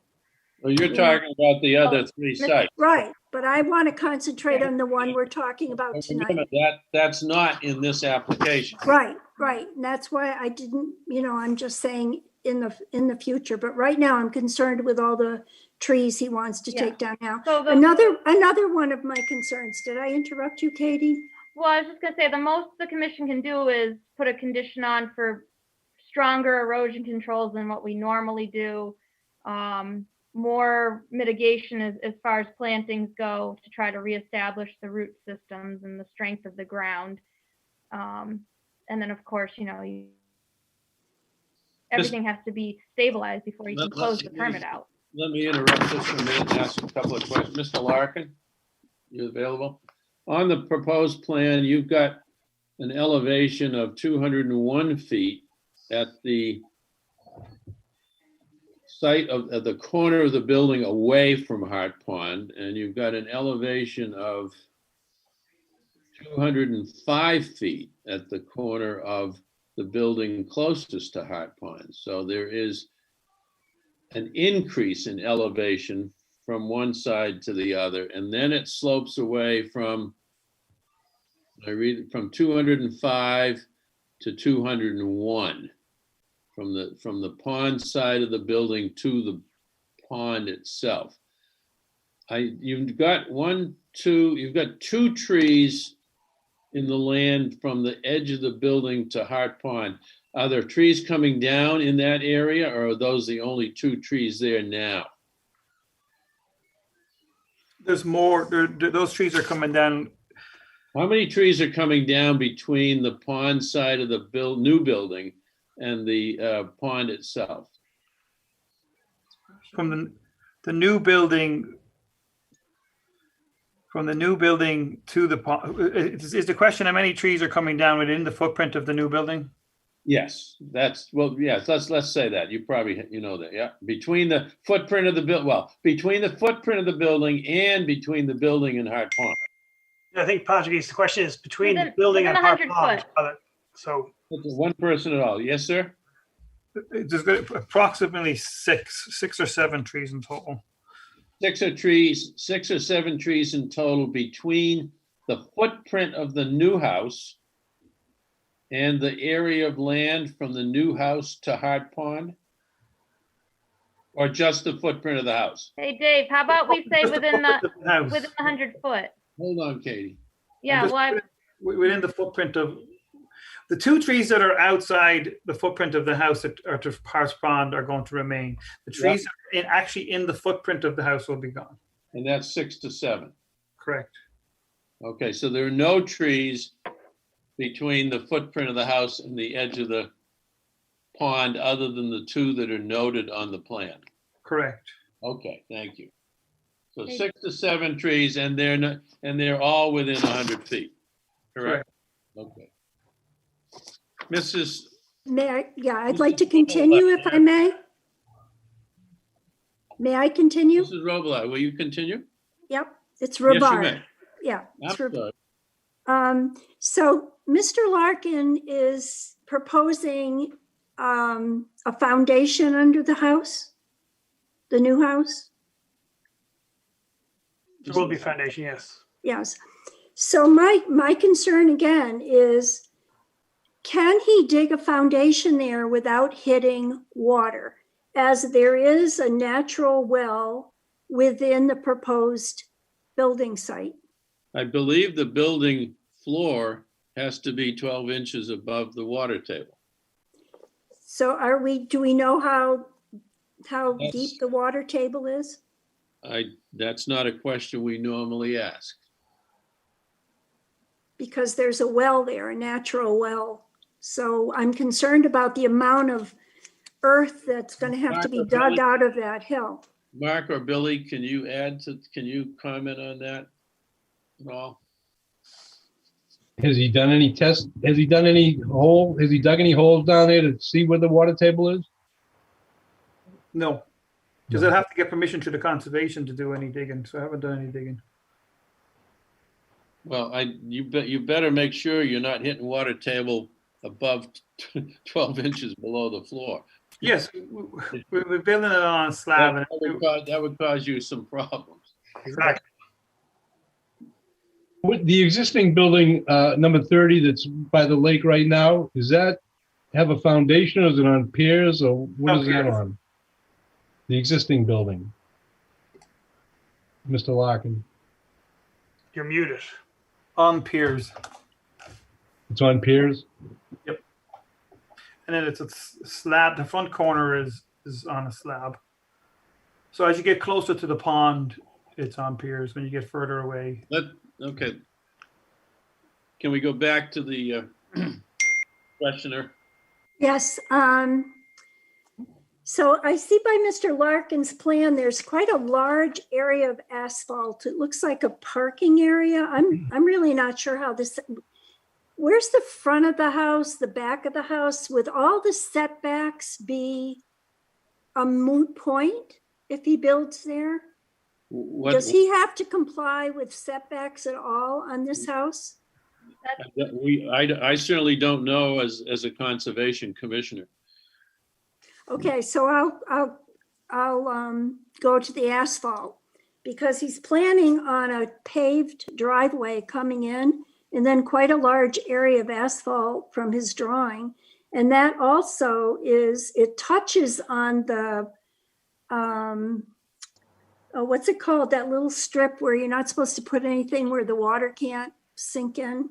Well, you're talking about the other 3 sites. Right, but I want to concentrate on the one we're talking about tonight. That's not in this application. Right. And that's why I didn't, I'm just saying in the future, but right now I'm concerned with all the trees he wants to take down now. So another one of my concerns, did I interrupt you, Katie? Well, I was just gonna say the most the commission can do is put a condition on for stronger erosion controls than what we normally do. More mitigation as far as plantings go to try to reestablish the root systems and the strength of the ground. And then of course, everything has to be stabilized before you can close the permit out. Let me interrupt just for a minute and ask a couple of questions. Mr. Larkin, you available? On the proposed plan, you've got an elevation of 201 feet at the site of at the corner of the building away from Hart Pond, and you've got an elevation of 205 feet at the corner of the building closest to Hart Pond. So there is an increase in elevation from one side to the other, and then it slopes away from, I read it, from 205 to 201 from the pond side of the building to the pond itself. You've got 2 trees in the land from the edge of the building to Hart Pond. Are there trees coming down in that area, or are those the only 2 trees there now? There's more. Those trees are coming down. How many trees are coming down between the pond side of the new building and the pond itself? the new building, from the new building to the pond, is the question how many trees are coming down within the footprint of the new building? Yes, yes, let's say that. You probably, you know that, yeah. Between the footprint of the between the footprint of the building and between the building and Hart Pond. I think Patrick's question is between the Within- building within and Hart 100 Pond. foot. So One person at all. Yes, sir? There's approximately six or seven trees in total. Six or seven trees in total between the footprint of the new house and the area of land from the new house to Hart Pond? Or just the footprint of the house? Hey, Dave, how about we say Just the within footprint of the house. within 100 foot? Hold on, Katie. Yeah, Just why? Within the footprint of, the two trees that are outside the footprint of the house that are to Hart Pond are going to remain. The trees that are actually in the footprint of the house will be gone. And that's 6 to 7. Correct. Okay, so there are no trees between the footprint of the house and the edge of the pond other than the two that are noted on the plan. Correct. Okay, thank you. So Okay. 6 to 7 trees and they're all within 100 feet. Correct? Okay. Mrs. May I, yeah, I'd like to continue if I may. May I continue? Mrs. Robillard, will you continue? Yep, it's Yes, you Rabar. may. Yeah. I'm it's Rabar. sorry. So Mr. Larkin is proposing a foundation under the house, the new house. there will be foundation, yes. Yes. So my concern again is, can he dig a foundation there without hitting water? As there is a natural well within the proposed building site. I believe the building floor has to be 12 inches above the water table. So do we know how Yes. deep the water table is? That's not a question we normally ask. Because there's a well there, a natural well. So I'm concerned about the amount of earth that's going to have to be dug out of that hill. Mark or Billy, can you comment on that at all? Has he done any tests? Has he dug any holes down there to see where the water table is? No, because I'd have to get permission to the conservation to do any digging, so I haven't done any digging. Well, you better make sure you're not hitting water table above 12 inches below the floor. Yes, we're building it on a slab. That would cause you some problems. Exactly. With the existing building, number 30, that's by the lake right now, does that have a foundation, or is it on piers, or what is that on? The existing building. Mr. Larkin. You're muted. On piers. It's on piers? Yep. And then it's a slab. The front corner is on a slab. So as you get closer to the pond, it's on piers. When you get further away. Okay. Can we go back to the questioner? Yes. So I see by Mr. Larkin's plan, there's quite a large area of asphalt. It looks like a parking area. I'm really not sure how this, where's the front of the house, the back of the house? Would all the setbacks be a moot point if he builds there? Does he have to comply with setbacks at all on this house? I certainly don't know as a conservation commissioner. Okay, so I'll go to the asphalt, because he's planning on a paved driveway coming in, and then quite a large area of asphalt from his drawing. And that also it touches on the, what's it called? That little strip where you're not supposed to put anything where the water can't sink in.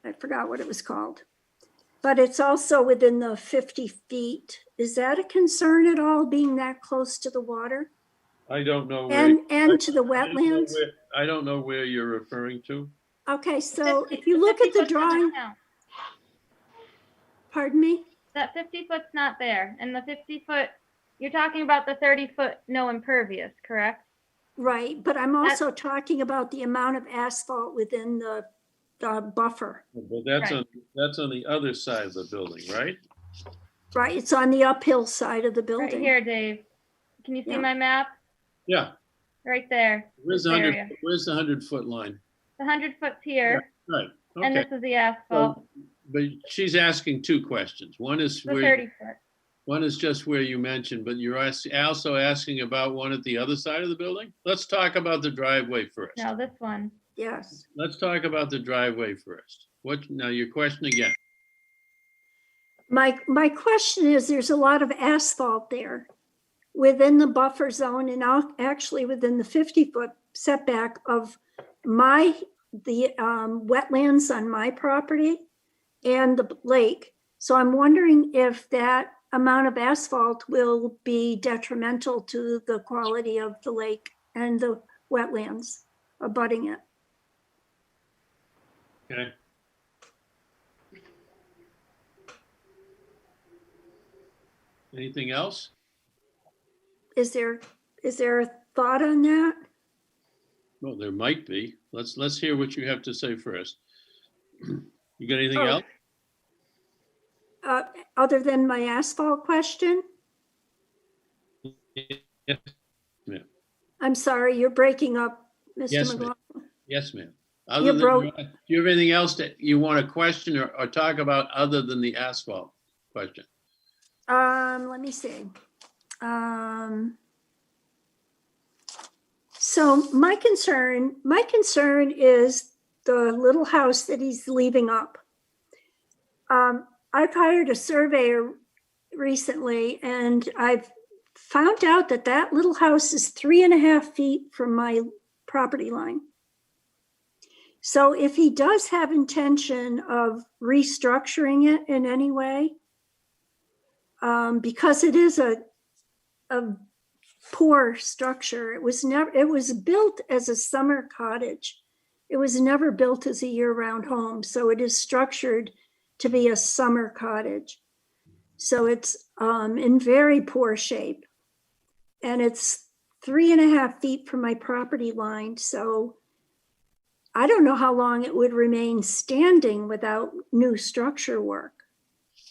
I forgot what it was called. But it's also within the 50 feet. Is that a concern at all, being that close to the water? I don't know. And to the wetlands? I don't know where you're referring to. Okay, so if you look at the drawing, pardon me? That 50 foot's not there, and the 50 foot You're talking about the 30-foot no impervious, correct? Right, but I'm also talking about the amount of asphalt within the buffer. But that's Right. that's on the other side of the building, right? Right, it's on the uphill side of the Right building. here, Dave. Can you see Yeah. my map? Yeah. Right there. Where's this the area. where's the 100-foot line? The 100-foot's here, Right, and okay. this is the asphalt, But she's asking two questions. One is the where, 30-foot. one is just where you mentioned, but you're also asking about one at the other side of the building? Let's talk about the driveway first. No, this one. Yes. Let's talk about the driveway first. Now your question again. My question is, there's a lot of asphalt there within the buffer zone and actually within the 50-foot setback of the wetlands on my property and the lake. So I'm wondering if that amount of asphalt will be detrimental to the quality of the lake and the wetlands abutting it. Okay. Anything else? Is there a thought on that? Well, there might be. Let's hear what you have to say first. You got anything Oh. else? Other than my asphalt question? Yes, ma'am. I'm sorry, you're breaking up, Mr. Yes, ma'am. McLaughlin. Yes, ma'am. You Other than, broke- do you have anything else that you want to question or talk about other than the asphalt question? Let me see. So my concern is the little house that he's leaving up. I've hired a surveyor recently and I've found out that that little house is 3.5 feet from my property line. So if he does have intention of restructuring it in any way, because it is a poor structure, it was built as a summer cottage. It was never built as a year-round home, so it is structured to be a summer cottage. So it's in very poor shape. And it's 3.5 feet from my property line. So I don't know how long it would remain standing without new structure work.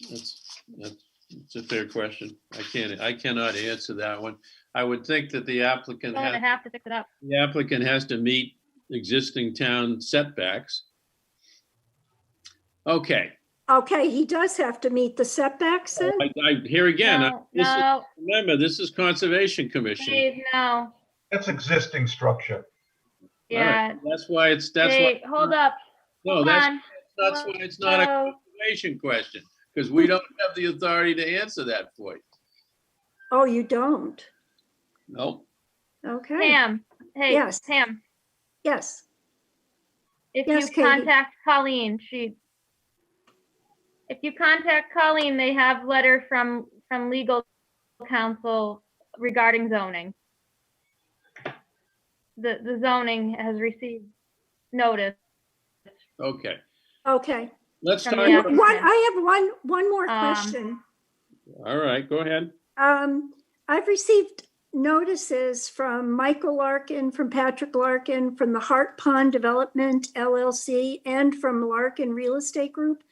That's a fair question. I cannot answer that one. I would think that the applicant Going to have to fix it up. has to meet existing town setbacks. Okay. Okay, he does have to meet the setbacks then? Here again, No, remember, this is Conservation Commission. Dave, no. That's existing structure. Yeah, That's why Dave, hold up. No, Hold that's on. why it's not a Hello. conservation question, because we don't have the authority to answer that for you. Oh, you don't? No. Okay. Pam, hey, Yes. Pam, Yes. if Yes, you Katie. contact Colleen, if you contact Colleen, they have letter from legal counsel regarding zoning. The zoning has received notice. Okay. Okay. Let's From talk. the about- applicant. I have one more question. All right, go ahead. I've received notices from Michael Larkin, from Patrick Larkin, from the Hart Pond Development LLC, and from Larkin Real Estate Group.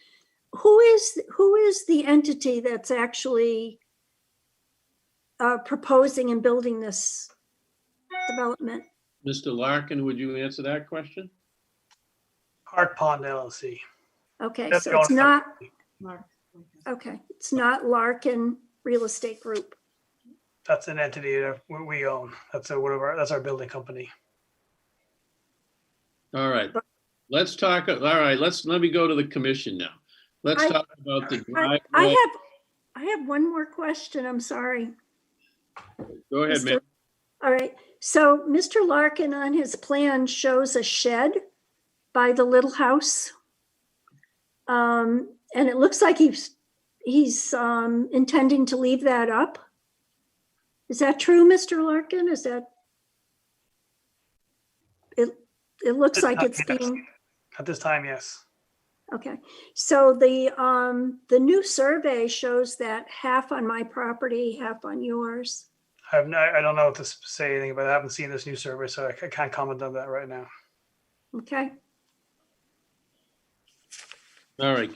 Who is the entity that's actually proposing and building this development? Mr. Larkin, would you answer that question? Hart Pond LLC. Okay, That's so the it's owner. not, okay, it's not Larkin Real Estate Group. That's an entity that we own. That's that's our building company. All right. Let's talk. All right, let me go to the commission now. Let's I- talk about the I driveway. have one more question, I'm sorry. Go ahead, Mr. ma'am. All right, so Mr. Larkin on his plan shows a shed by the little house. And it looks like he's intending to leave that up. Is that true, Mr. Larkin? Is that? It looks like it's being, At this time, yes. Okay, so the new survey shows that half on my property, half on yours. I don't know what to say anything about it. I haven't seen this new survey, so I can't comment on that right now. Okay, All right,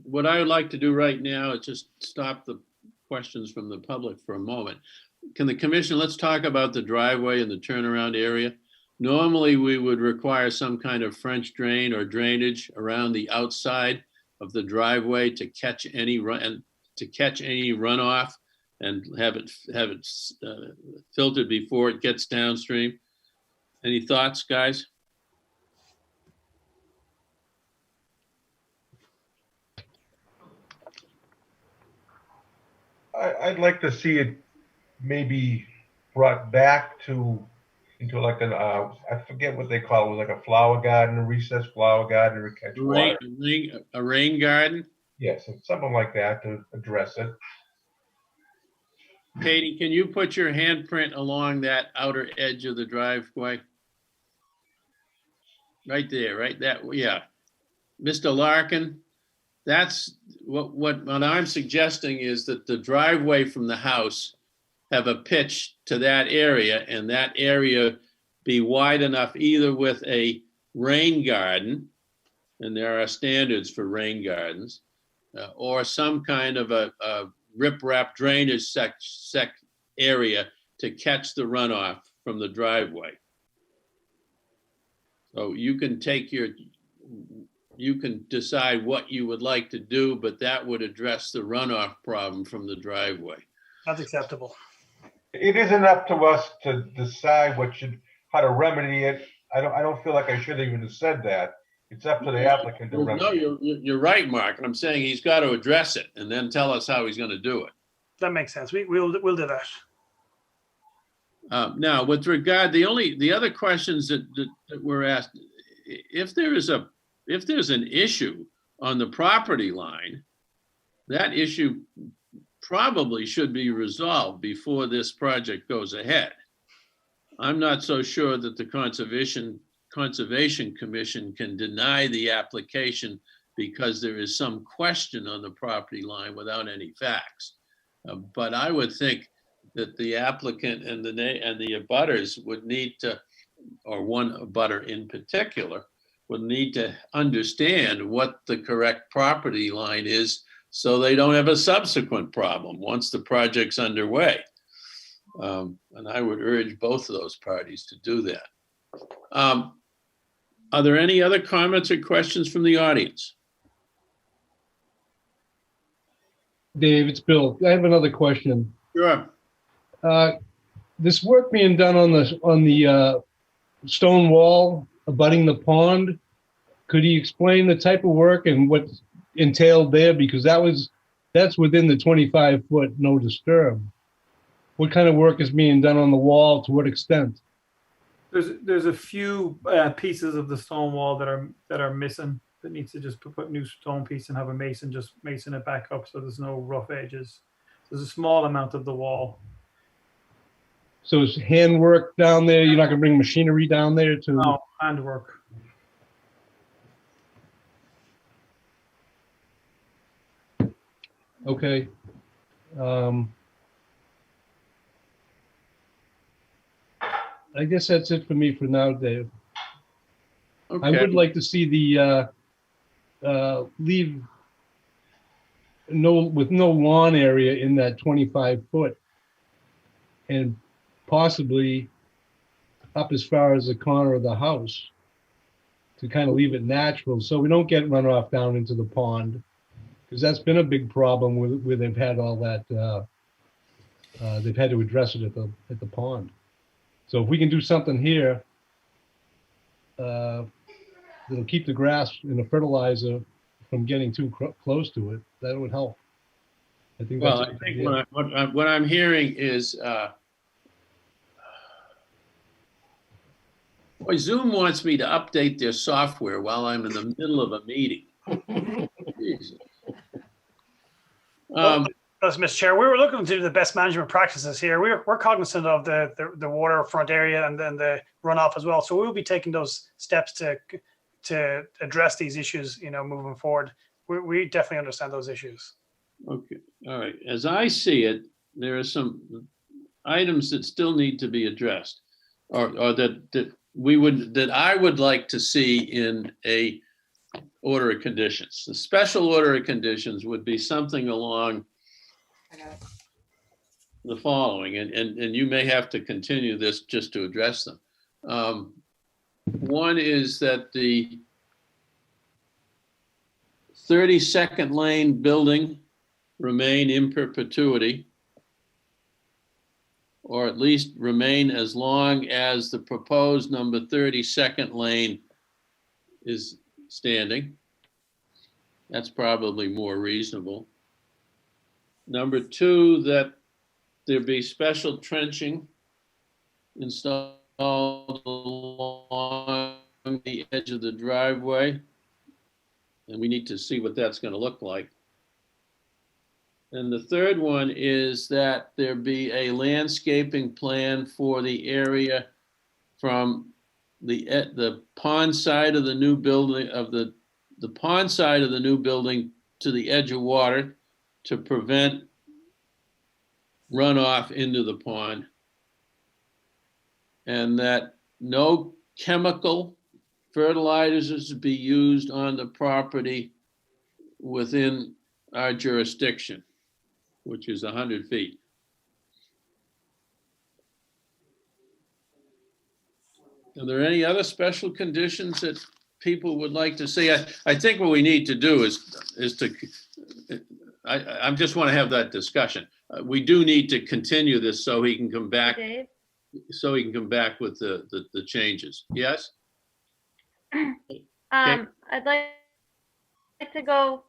what I would like to do right now is just stop the questions from the public for a moment. Can the commission, let's talk about the driveway and the turnaround area. Normally, we would require some kind of French drain or drainage around the outside of the driveway to catch any runoff and have it filtered before it gets downstream. Any thoughts, guys? I'd like to see it maybe brought back into like an, I forget what they call it, like a flower garden, a recessed flower garden to catch water. A rain garden? Yes, something like that to address it. Katie, can you put your handprint along that outer edge of the driveway? Right there, right that, yeah. Mr. Larkin, that's what I'm suggesting is that the driveway from the house have a pitch to that area, and that area be wide enough either with a rain garden, and there are standards for rain gardens, or some kind of a riprap drainage area to catch the runoff from the driveway. So you can decide what you would like to do, but that would address the runoff problem from the driveway. That's acceptable. It isn't up to us to decide how to remedy it. I don't feel like I should even have said that. It's up to the applicant to remedy. No, you're right, Mark. And I'm saying he's got to address it and then tell us how he's going to do it. That makes sense. We'll do that. Now, with regard, the other questions that were asked, if there's an issue on the property line, that issue probably should be resolved before this project goes ahead. I'm not so sure that the Conservation Commission can deny the application because there is some question on the property line without any facts. But I would think that the applicant and the abutters would need to, or one abutter in particular, would need to understand what the correct property line is so they don't have a subsequent problem once the project's underway. And I would urge both of those parties to do that. Are there any other comments or questions from the audience? Dave, it's Bill. I have another question. Sure. This work being done on the stone wall abutting the pond, could he explain the type of work and what's entailed there? Because that's within the 25-foot no disturb. What kind of work is being done on the wall? To what extent? There's a few pieces of the stone wall that are missing. That needs to just put new stone piece and have a mason just mason it back up so there's no rough edges. There's a small amount of the wall. So it's handwork down there. You're not going to bring machinery down there to. No, handwork. Okay. I guess that's it for me for now, Dave. Okay. I would like to see the leave with no lawn area in that 25-foot, and possibly up as far as the corner of the house to kind of leave it natural so we don't get runoff down into the pond, because that's been a big problem where they've had all that they've had to address it at the pond. So if we can do something here that'll keep the grass and the fertilizer from getting too close to it, that would help. I think. Well, I think what I'm hearing is, boy, Zoom wants me to update their software while I'm in the middle of a meeting. Jesus. Mr. Chair, we were looking to do the best management practices here. We're cognizant of the waterfront area and then the runoff as well. So we'll be taking those steps to to address these issues, moving forward. We definitely understand those issues. Okay, all right. As I see it, there are some items that still need to be addressed, or that I would like to see in a order of conditions. The special order of conditions would be something along the following, and you may have to continue this just to address them. One is that the 32nd lane building remain in perpetuity, or at least remain as long as the proposed number 32nd lane is standing. That's probably more reasonable. Number two, that there be special trenching installed along the edge of the driveway. And we need to see what that's going to look like. And the third one is that there be a landscaping plan for the area from the pond side of the new building, the pond side of the new building to the edge of water to prevent runoff into the pond. And that no chemical fertilizers be used on the property within our jurisdiction, which is 100 feet. Are there any other special conditions that people would like to see? I think what we need to do is to, I just want to have that discussion. We do need to continue this so he can come back. Dave? So he can come back with the changes. Yes? I'd like to go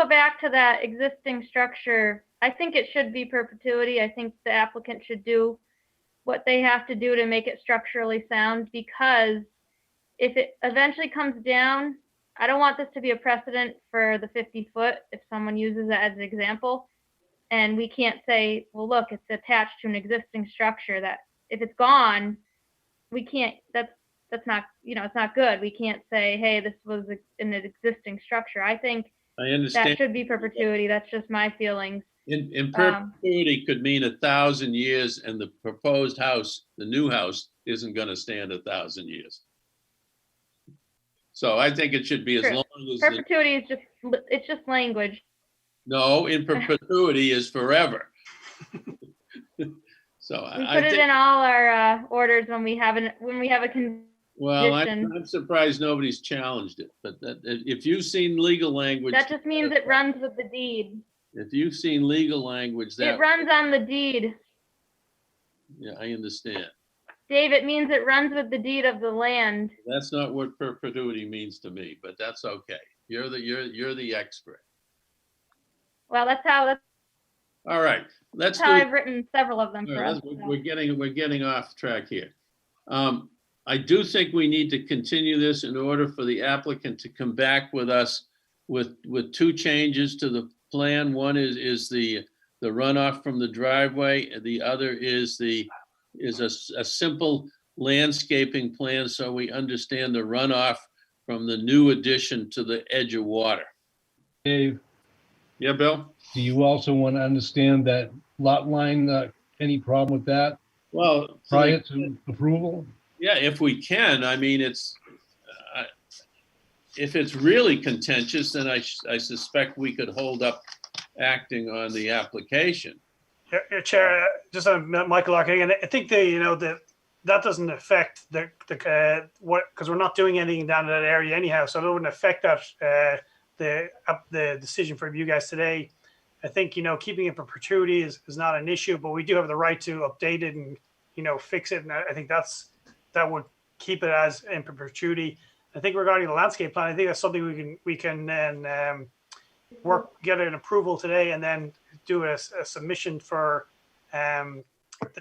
back to that existing structure. I think it should be perpetuity. I think the applicant should do what they have to do to make it structurally sound, because if it eventually comes down, I don't want this to be a precedent for the 50-foot if someone uses that as an example. And we can't say, well, look, it's attached to an existing structure that if it's gone, we can't, that's not, it's not good. We can't say, hey, this was an existing structure. I think I understand. that should be perpetuity. That's just my feelings. In perpetuity could mean 1,000 years, and the proposed house, the new house, isn't going to stand 1,000 years. So I think it should be as True. long as perpetuity is it's just language. No, in perpetuity is forever. So We put it in all our orders when we have a condition. Well, I'm surprised nobody's challenged it, but if you've seen legal language. That just means it runs with the deed. If you've seen legal language that. It runs on the deed. Yeah, I understand. Dave, it means it runs with the deed of the land. That's not what perpetuity means to me, but that's okay. You're the expert. Well, that's how all right. That's how I've written several of them for us. We're getting off track here. I do think we need to continue this in order for the applicant to come back with us with two changes to the plan. One is the runoff from the driveway, and the other is a simple landscaping plan so we understand the runoff from the new addition to the edge of water. Dave? Yeah, Bill? Do you also want to understand that lot line, any problem with that? Well, prior to approval? Yeah, if we can. I mean, if it's really contentious, then I suspect we could hold up acting on the application. Yeah, Chair, just Michael Larkin again. I think that doesn't affect because we're not doing anything down in that area anyhow, so it wouldn't affect that the decision for you guys today. I think keeping it perpetuity is not an issue, but we do have the right to update it and fix it, and I think that would keep it as in perpetuity. I think regarding the landscape plan, I think that's something we can then get an approval today, and then do a submission for the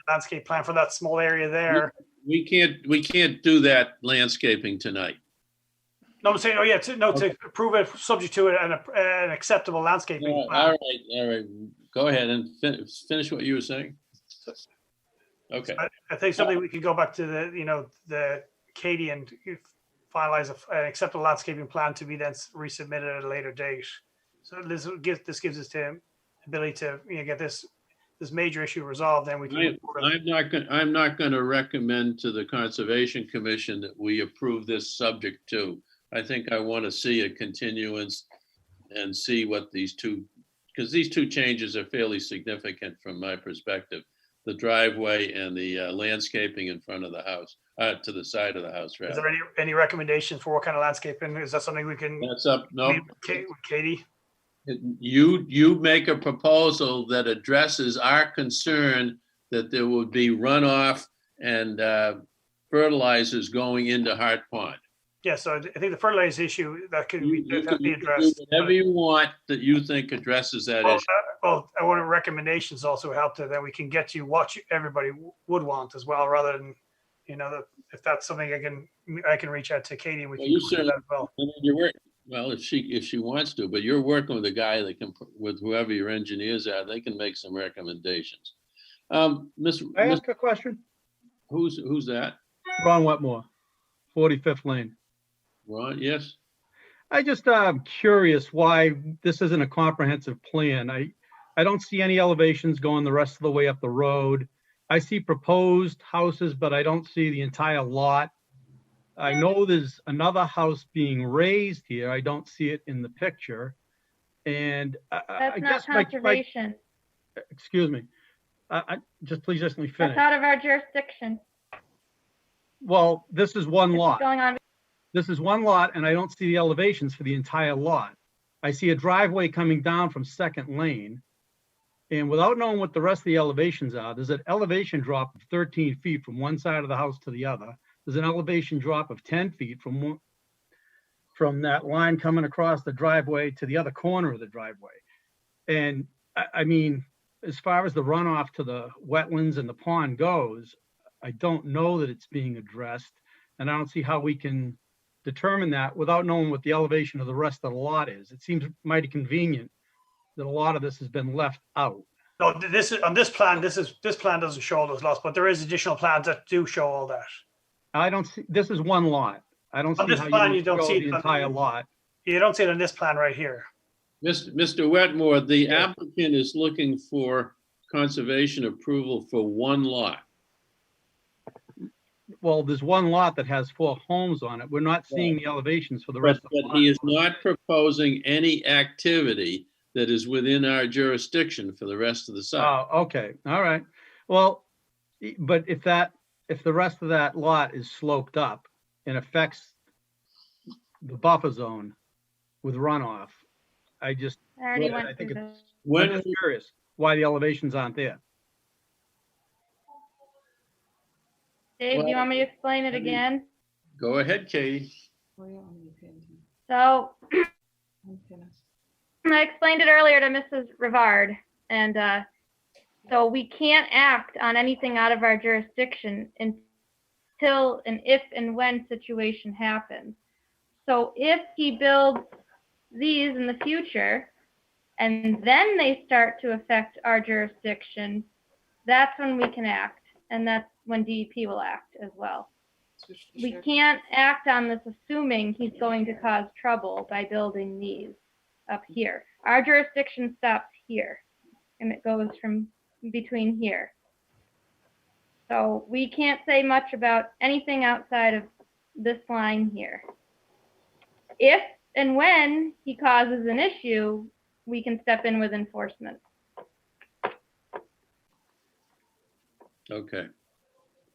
landscape plan for that small area there. We can't do that landscaping tonight. No, I'm saying, to approve it subject to an acceptable landscaping plan. All right. Go ahead and finish what you were saying. Okay. I think something we could go back to the Katie and finalize an acceptable landscaping plan to be then resubmitted at a later date. So this gives us the ability to get this major issue resolved. Then we can. I'm not going to recommend to the Conservation Commission that we approve this subject to. I think I want to see a continuance and see what because these two changes are fairly significant from my perspective. The driveway and the landscaping in front of the house, to the side of the house. Is there any recommendation for what kind of landscaping? Is that something we can? That's up. No, with Katie. You make a proposal that addresses our concern that there would be runoff and fertilizers going into Hart Pond. Yeah, so I think the fertilizer issue that can be addressed. Whatever you want that you think addresses that issue. Well, I want recommendations also help to that we can get you what everybody would want as well, rather than if that's something I can reach out to Katie and we can do that as well. I mean, well, if she wants to, but you're working with a guy that can, with whoever your engineers are, they can make some recommendations. Miss, I ask a question? Who's that? Ron Wetmore, 45th Lane. Ron, yes. I just curious why this isn't a comprehensive plan. I don't see any elevations going the rest of the way up the road. I see proposed houses, but I don't see the entire lot. I know there's another house being raised here. I don't see it in the picture. And that's not conservation. Excuse me. Please let me finish. That's out of our jurisdiction. Well, this is one lot. Going on. This is one lot, and I don't see the elevations for the entire lot. I see a driveway coming down from Second Lane. And without knowing what the rest of the elevations are, there's an elevation drop of 13 feet from one side of the house to the other. There's an elevation drop of 10 feet from that line coming across the driveway to the other corner of the driveway. And I mean, as far as the runoff to the wetlands and the pond goes, I don't know that it's being addressed. And I don't see how we can determine that without knowing what the elevation of the rest of the lot is. It seems mighty convenient that a lot of this has been left out. No, this is on this plan. This plan doesn't show all those lots, but there is additional plans that do show all that. I don't see. This is one lot. I don't on see this how plan. you You don't show see the entire lot. You don't see it on this plan right here. Mr. Wetmore, the applicant is looking for conservation approval for one lot. Well, there's one lot that has 4 homes on it. We're not seeing the elevations for the rest of the lot. But he is not proposing any activity that is within our jurisdiction for the rest of the site. Oh, okay. All right. Well, but if the rest of that lot is sloped up and affects the buffer zone with runoff, I think it's, I'm just curious why the elevations aren't there. Dave, do you want me to explain it again? Go ahead, Katie. So I explained it earlier to Mrs. Rivard, and so we can't act on anything out of our jurisdiction until an if and when situation happens. So if he builds these in the future and then they start to affect our jurisdiction, that's when we can act, and that's when DEP will act as well. We can't act on this assuming he's going to cause trouble by building these up here. Our jurisdiction stops here and it goes from between here. So we can't say much about anything outside of this line here. If and when he causes an issue, we can step in with enforcement. Okay.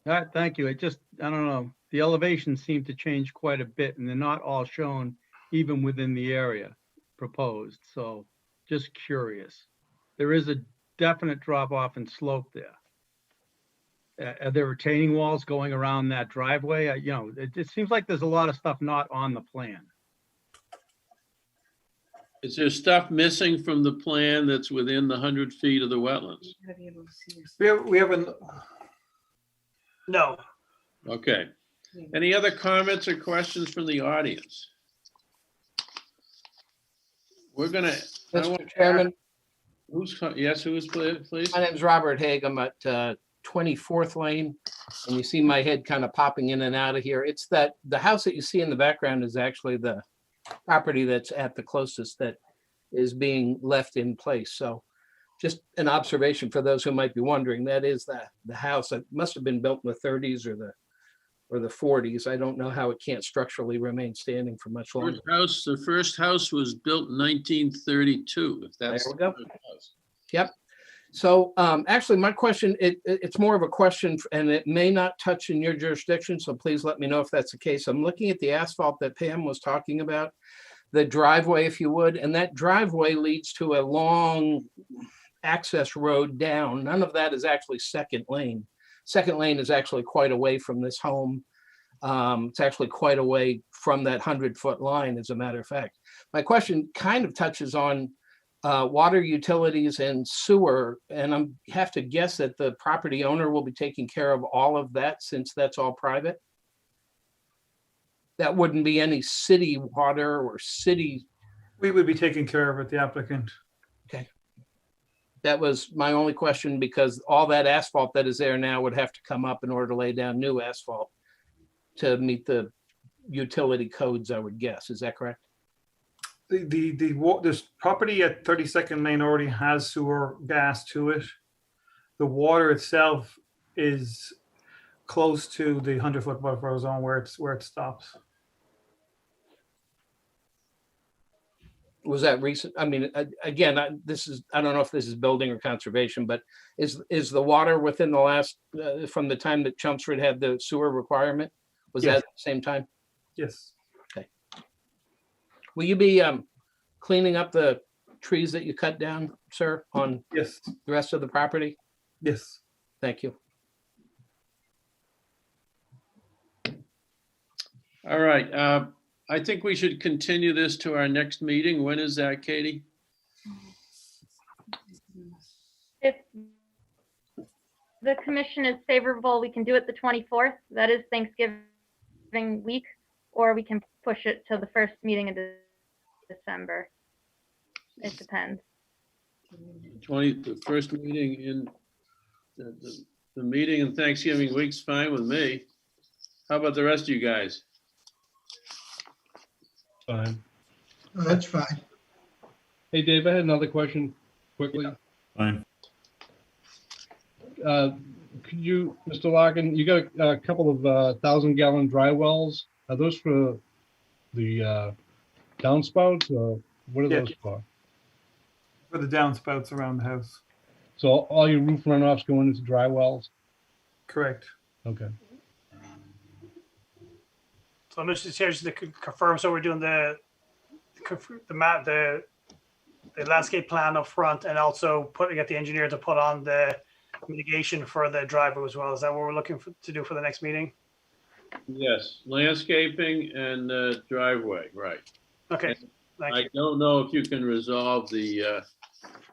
All right, thank you. I don't know. The elevations seem to change quite a bit and they're not all shown even within the area proposed. So just curious. There is a definite drop off in slope there. Are there retaining walls going around that driveway? It seems like there's a lot of stuff not on the plan. Is there stuff missing from the plan that's within the 100 feet of the wetlands? We haven't. No. Okay. Any other comments or questions from the audience? We're gonna. Mr. Chairman. Who is please? My name is Robert Haig. I'm at 24th Lane, and you see my head kind of popping in and out of here. It's that the house that you see in the background is actually the property that's at the closest that is being left in place. So just an observation for those who might be wondering, that is the house that must have been built in the 30s or the 40s. I don't know how it can't structurally remain standing for much longer. The first house was built in 1932, if that's. There we go. Yep. So actually, my question, it's more of a question, and it may not touch in your jurisdiction, so please let me know if that's the case. I'm looking at the asphalt that Pam was talking about, the driveway, if you would, and that driveway leads to a long access road down. None of that is actually second lane. Second lane is actually quite away from this home. It's actually quite away from that 100-foot line, as a matter of fact. My question kind of touches on water utilities and sewer, and I have to guess that the property owner will be taking care of all of that since that's all private. That wouldn't be any city water or city. We would be taking care of it, the applicant. Okay. That was my only question, because all that asphalt that is there now would have to come up in order to lay down new asphalt to meet the utility codes, I would guess. Is that correct? This property at 32nd Lane already has sewer gas to it. The water itself is close to the 100-foot buffer zone where it stops. Was that recent? I mean, again, I don't know if this is building or conservation, but is the water within the last, from the time that Chelmsford had the sewer requirement? Was that at the same time? Yes. Okay. Will you be cleaning up the trees that you cut down, sir, on the rest of the property? Yes. Thank you. All right. I think we should continue this to our next meeting. When is that, Katie? If the commission is favorable, we can do it the 24th. That is Thanksgiving week, or we can push it to the first meeting in December. It depends. The first meeting in the meeting in Thanksgiving week's fine with me. How about the rest of you guys? Fine. Oh, that's fine. Hey, Dave, I had another question quickly. Fine. Could you, Mr. Larkin, you got a couple of 1,000-gallon dry wells. Are those for the downspouts, or what are those for? For the downspouts around the house. So all your roof runoffs going into dry wells? Correct. Okay. So Mr. Chair, just to confirm, so we're doing the map, the landscape plan up front, and also get the engineer to put on the mitigation for the driveway as well. Is that what we're looking to do for the next meeting? Yes, landscaping and driveway, right. Okay, thank you. I don't know if you can resolve the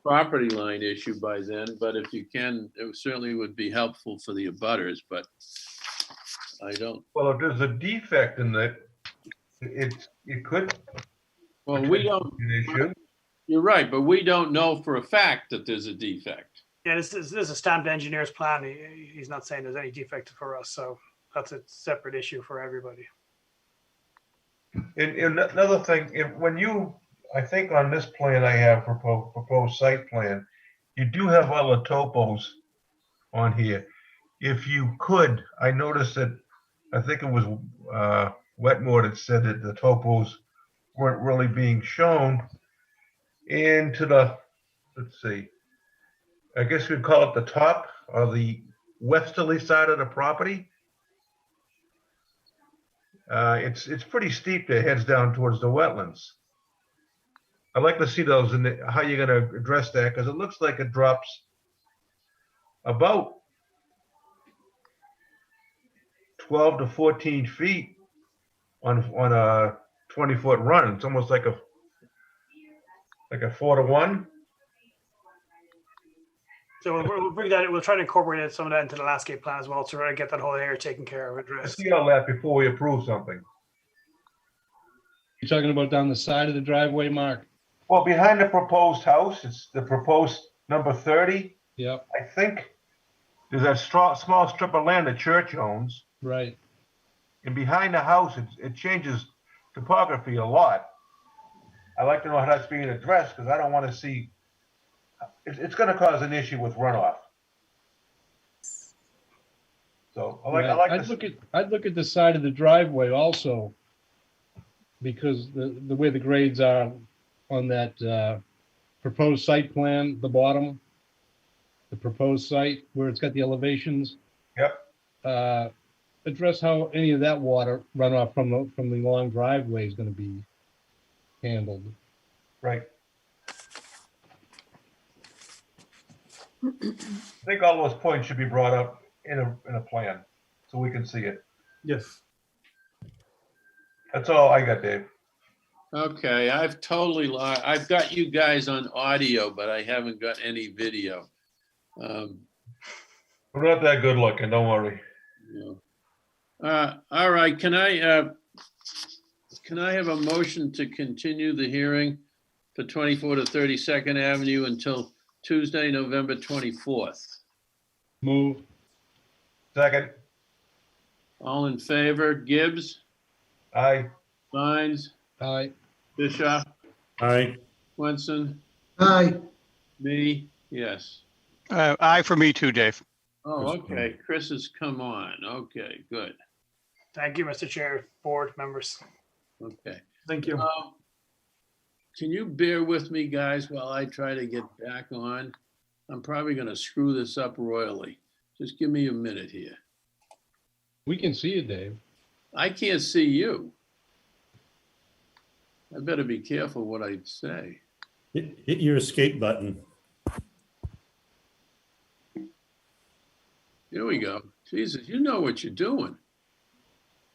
property line issue by then, but if you can, it certainly would be helpful for the abutters, but I don't. Well, if there's a defect in it, it could. Well, we don't. You're right, but we don't know for a fact that there's a defect. Yeah, this is a stamped engineer's plan. He's not saying there's any defect for us, so that's a separate issue for everybody. And another thing, I think on this plan I have proposed site plan, you do have all the topos on here. If you could, I noticed that, I think it was Wetmore that said that the topos weren't really being shown. And to the, let's see, I guess we'd call it the top or the westerly side of the property. It's pretty steep that heads down towards the wetlands. I'd like to see those and how you're going to address that, because it looks like it drops about 12 to 14 feet on a 20-foot run. It's almost like a 4-to-1. So we'll bring that. We'll try to incorporate some of that into the landscape plan as well, to really get that whole area taken care of, addressed. See all that before we approve something. You're talking about down the side of the driveway, Mark? Well, behind the proposed house, it's the proposed number 30. Yep. I think there's that small strip of land the church owns. Right. And behind the house, it changes topography a lot. I'd like to know how that's being addressed, because I don't want to see, it's going to cause an issue with runoff. So I Right. like I'd this. look at the side of the driveway also, because the way the grades are on that proposed site plan, the bottom, the proposed site where it's got the elevations. Yep. Address how any of that water runoff from the long driveway is going to be handled. Right. I think all those points should be brought up in a plan so we can see it. Yes. That's all I got, Dave. Okay, I've totally lied. I've got you guys on audio, but I haven't got any video. We're not that good looking, don't worry. All right, can I have a motion to continue the hearing for 24 to 32nd Avenue until Tuesday, November 24th? Move. Second. All in favor? Gibbs? Aye. Vines? Aye. Bishop? Aye. Wenson? Aye. Me? Yes. Aye for me too, Dave. Oh, okay. Chris has come on. Okay, good. Thank you, Mr. Chair, board members. Okay. Thank you. Can you bear with me, guys, while I try to get back on? I'm probably going to screw this up royally. Just give me a minute here. We can see you, Dave. I can't see you. I better be careful what I say. Hit your escape button. Here we go. Jesus, you know what you're doing.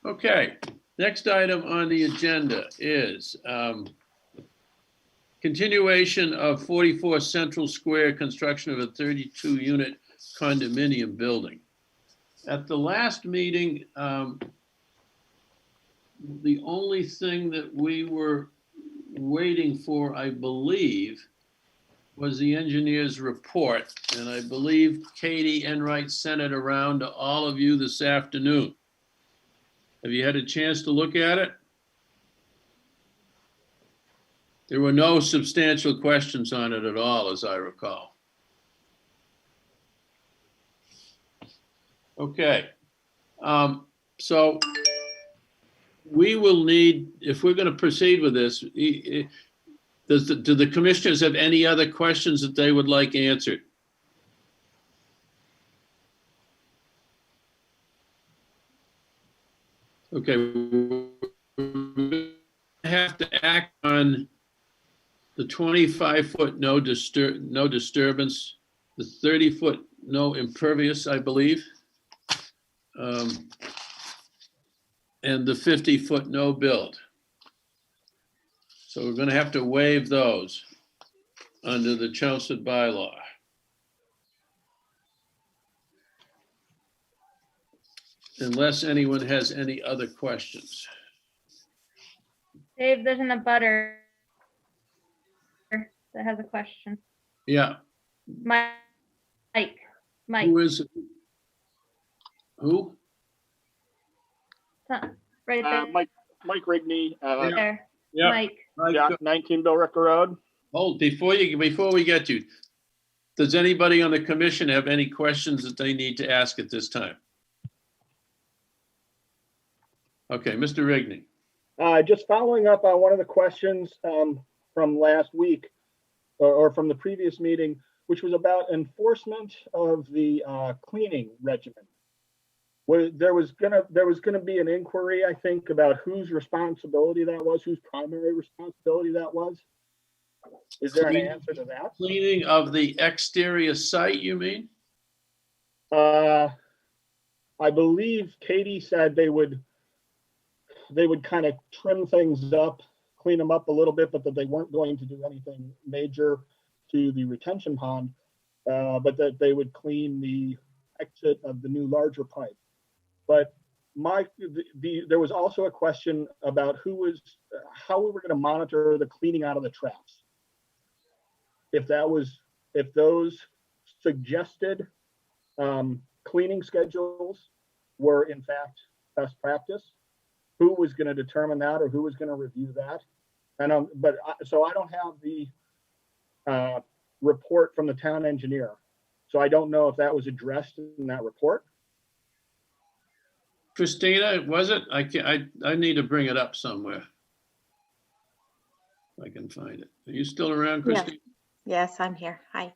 Okay, next item on the agenda is continuation of 44 Central Square, construction of a 32-unit condominium building. At the last meeting, the only thing that we were waiting for, I believe, was the engineer's report. And I believe Katie Enright sent it around to all of you this afternoon. Have you had a chance to look at it? There were no substantial questions on it at all, as I recall. Okay. So we will need, if we're going to proceed with this, do the commissioners have any other questions that they would like answered? Okay, we have to act on the 25-foot no disturbance, the 30-foot no impervious, I believe, and the 50-foot no build. So we're going to have to waive those under the Chelmsford bylaw. Unless anyone has any other questions. Dave, there's an abutter that has a question. Yeah. Mike. Who is it? Who? Right there. Mike Rigney. There. Yeah. Mike. Yeah, 19 Billrica Road. Hold, before we get to, does anybody on the commission have any questions that they need to ask at this time? Okay, Mr. Rigney. Just following up on one of the questions from last week or from the previous meeting, which was about enforcement of the cleaning regimen. There was gonna be an inquiry, I think, about whose responsibility that was, whose primary responsibility that was. Is there an answer to that? Cleaning of the exterior site, you mean? I believe Katie said they would kind of trim things up, clean them up a little bit, but that they weren't going to do anything major to the retention pond, but that they would clean the exit of the new larger pipe. But there was also a question about how we were going to monitor the cleaning out of the traps. If those suggested cleaning schedules were in fact best practice, who was going to determine that or who was going to review that. And so I don't have the report from the town engineer. So I don't know if that was addressed in that report. Christina, was it? I need to bring it up somewhere. If I can find it. Are you still around, Christina? Yes, I'm here. Hi.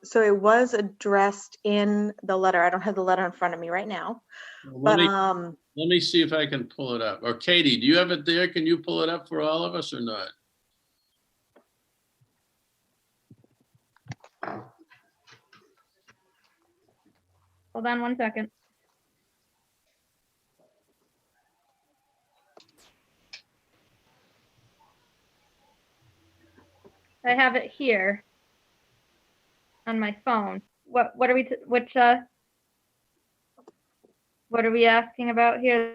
So it was addressed in the letter. I don't have the letter in front of me right now, Let but me see if I can pull it up. Or Katie, do you have it there? Can you pull it up for all of us or not? Hold on one second. I have it here on my phone. What are we, what are we asking about here?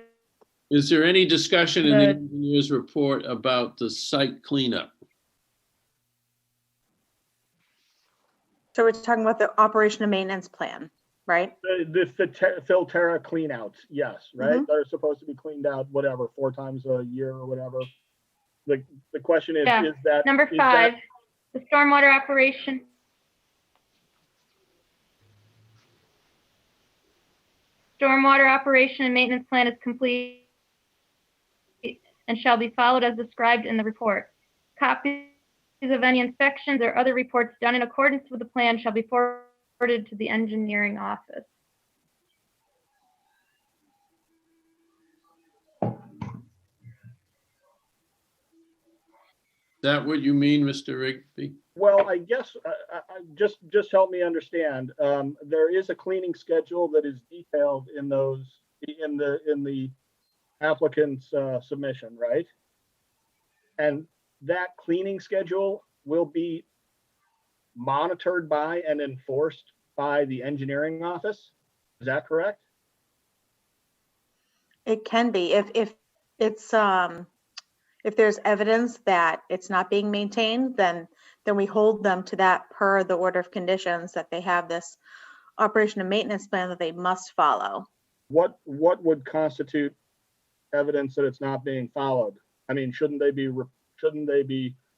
Is there any discussion in the engineer's report about the site cleanup? so we're talking about the operation and maintenance plan, right? The Filterra cleanouts, yes, right? They're supposed to be cleaned out, whatever, 4 times a year or whatever. The question is, Yeah. is that Number 5, the stormwater operation. Stormwater operation and maintenance plan is complete and shall be followed as described in the report. Copies of any inspections or other reports done in accordance with the plan shall be forwarded to the engineering office. Is that what you mean, Mr. Rigby? Well, I guess just help me understand. There is a cleaning schedule that is detailed in the applicant's submission, right? And that cleaning schedule will be monitored by and enforced by the engineering office. Is that correct? It can be if it's if there's evidence that it's not being maintained, then we hold them to that per the order of conditions that they have this operation and maintenance plan that they must follow. What would constitute evidence that it's not being followed? I mean, shouldn't they be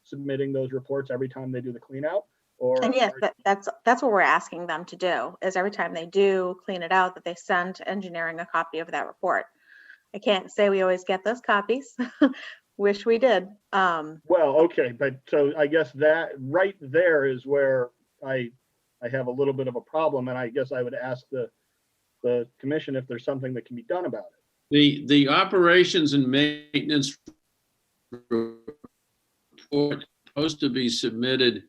submitting those reports every time they do the clean out? And yes, that's what we're asking them to do, is every time they do clean it out, that they send engineering a copy of that report. I can't say we always get those copies. Wish we did. Well, okay, but so I guess that right there is where I have a little bit of a problem, and I guess I would ask the commission if there's something that can be done about it. The operations and maintenance report is supposed to be submitted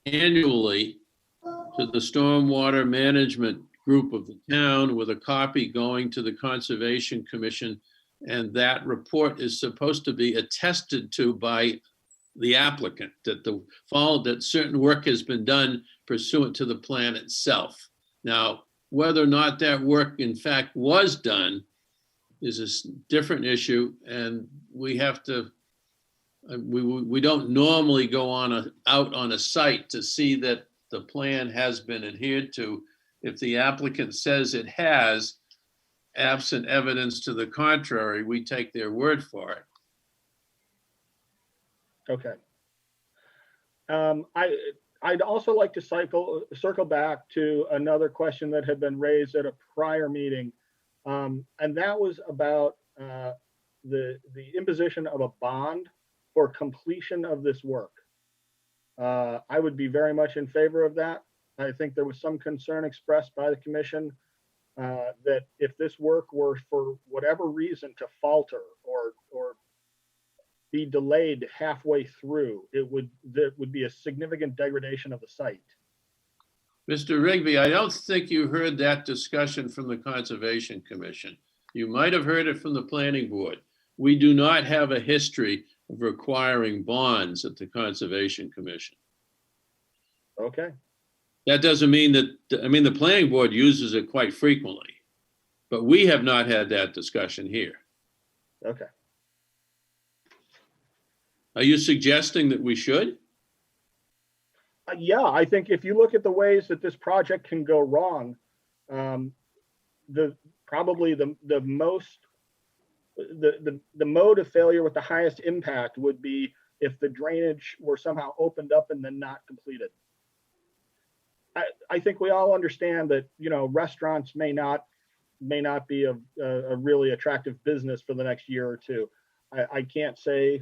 annually to the stormwater management group of the town, with a copy going to the Conservation Commission. And that report is supposed to be attested to by the applicant, that certain work has been done pursuant to the plan itself. Now, whether or not that work in fact was done is a different issue, and we have to, we don't normally go out on a site to see that the plan has been adhered to. If the applicant says it has, absent evidence to the contrary, we take their word for it. Okay. I'd also like to circle back to another question that had been raised at a prior meeting, and that was about the imposition of a bond for completion of this work. I would be very much in favor of that. I think there was some concern expressed by the commission that if this work were for whatever reason to falter or be delayed halfway through, there would be a significant degradation of the site. Mr. Rigby, I don't think you heard that discussion from the Conservation Commission. You might have heard it from the Planning Board. We do not have a history of requiring bonds at the Conservation Commission. Okay. That doesn't mean that, I mean, the Planning Board uses it quite frequently, but we have not had that discussion here. Okay. Are you suggesting that we should? Yeah, I think if you look at the ways that this project can go wrong, probably the most the mode of failure with the highest impact would be if the drainage were somehow opened up and then not completed. I think we all understand that, you know, restaurants may not be a really attractive business for the next year or two. I can't say,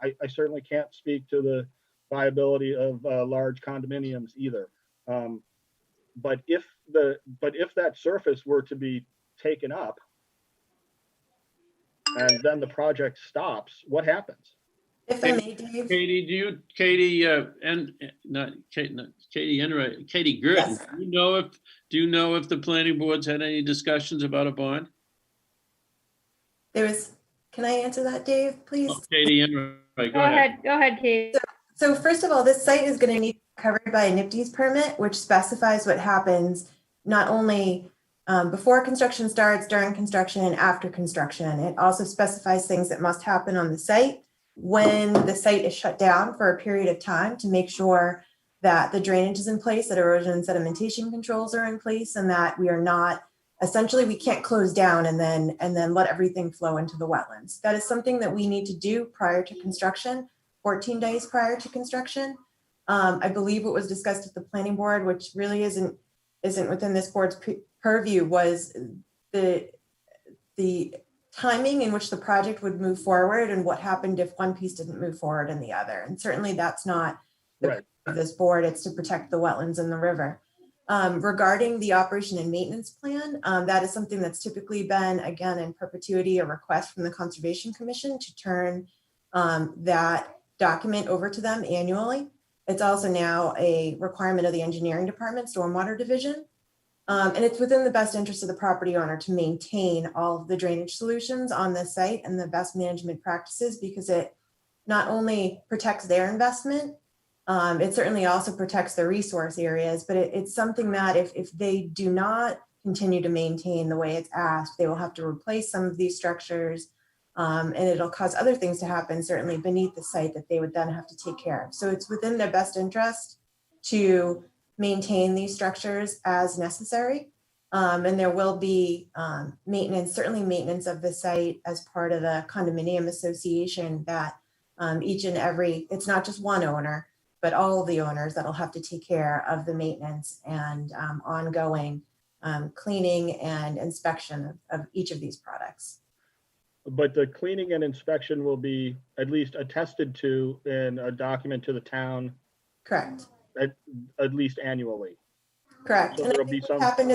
I certainly can't speak to the viability of large condominiums either. But if that surface were to be taken up and then the project stops, what happens? If I may, Dave. Katie, Katie Gurton, Yes. do you know if the planning board's had any discussions about a bond? Can I answer that, Dave, please? Oh, Katie Enright, Go ahead, Kate. So first of all, this site is going to need covered by a NIPD's permit, which specifies what happens not only before construction starts, during construction, and after construction. It also specifies things that must happen on the site when the site is shut down for a period of time to make sure that the drainage is in place, that erosion and sedimentation controls are in place, and that we are not, essentially we can't close down and then let everything flow into the wetlands. That is something that we need to do prior to construction, 14 days prior to construction. I believe what was discussed at the planning board, which really isn't within this board's purview, was the timing in which the project would move forward and what happened if one piece didn't move forward and the other. And certainly that's not the purview of this board. It's to protect the wetlands and the river. Regarding the operation and maintenance plan, that is something that's typically been, again, in perpetuity, a request from the Conservation Commission to turn that document over to them annually. It's also now a requirement of the engineering department, stormwater division. And it's within the best interest of the property owner to maintain all of the drainage solutions on the site and the best management practices, because it not only protects their investment, it certainly also protects the resource areas, but it's something that if they do not continue to maintain the way it's asked, they will have to replace some of these structures, and it'll cause other things to happen, certainly beneath the site, that they would then have to take care of. So it's within their best interest to maintain these structures as necessary. And there will be maintenance, certainly maintenance of the site as part of the condominium association, that each and every, it's not just one owner, but all of the owners that'll have to take care of the maintenance and ongoing cleaning and inspection of each of these products. But the cleaning and inspection will be at least attested to in a document to the town. Correct. At least annually. Correct. So And there'll be what some. happened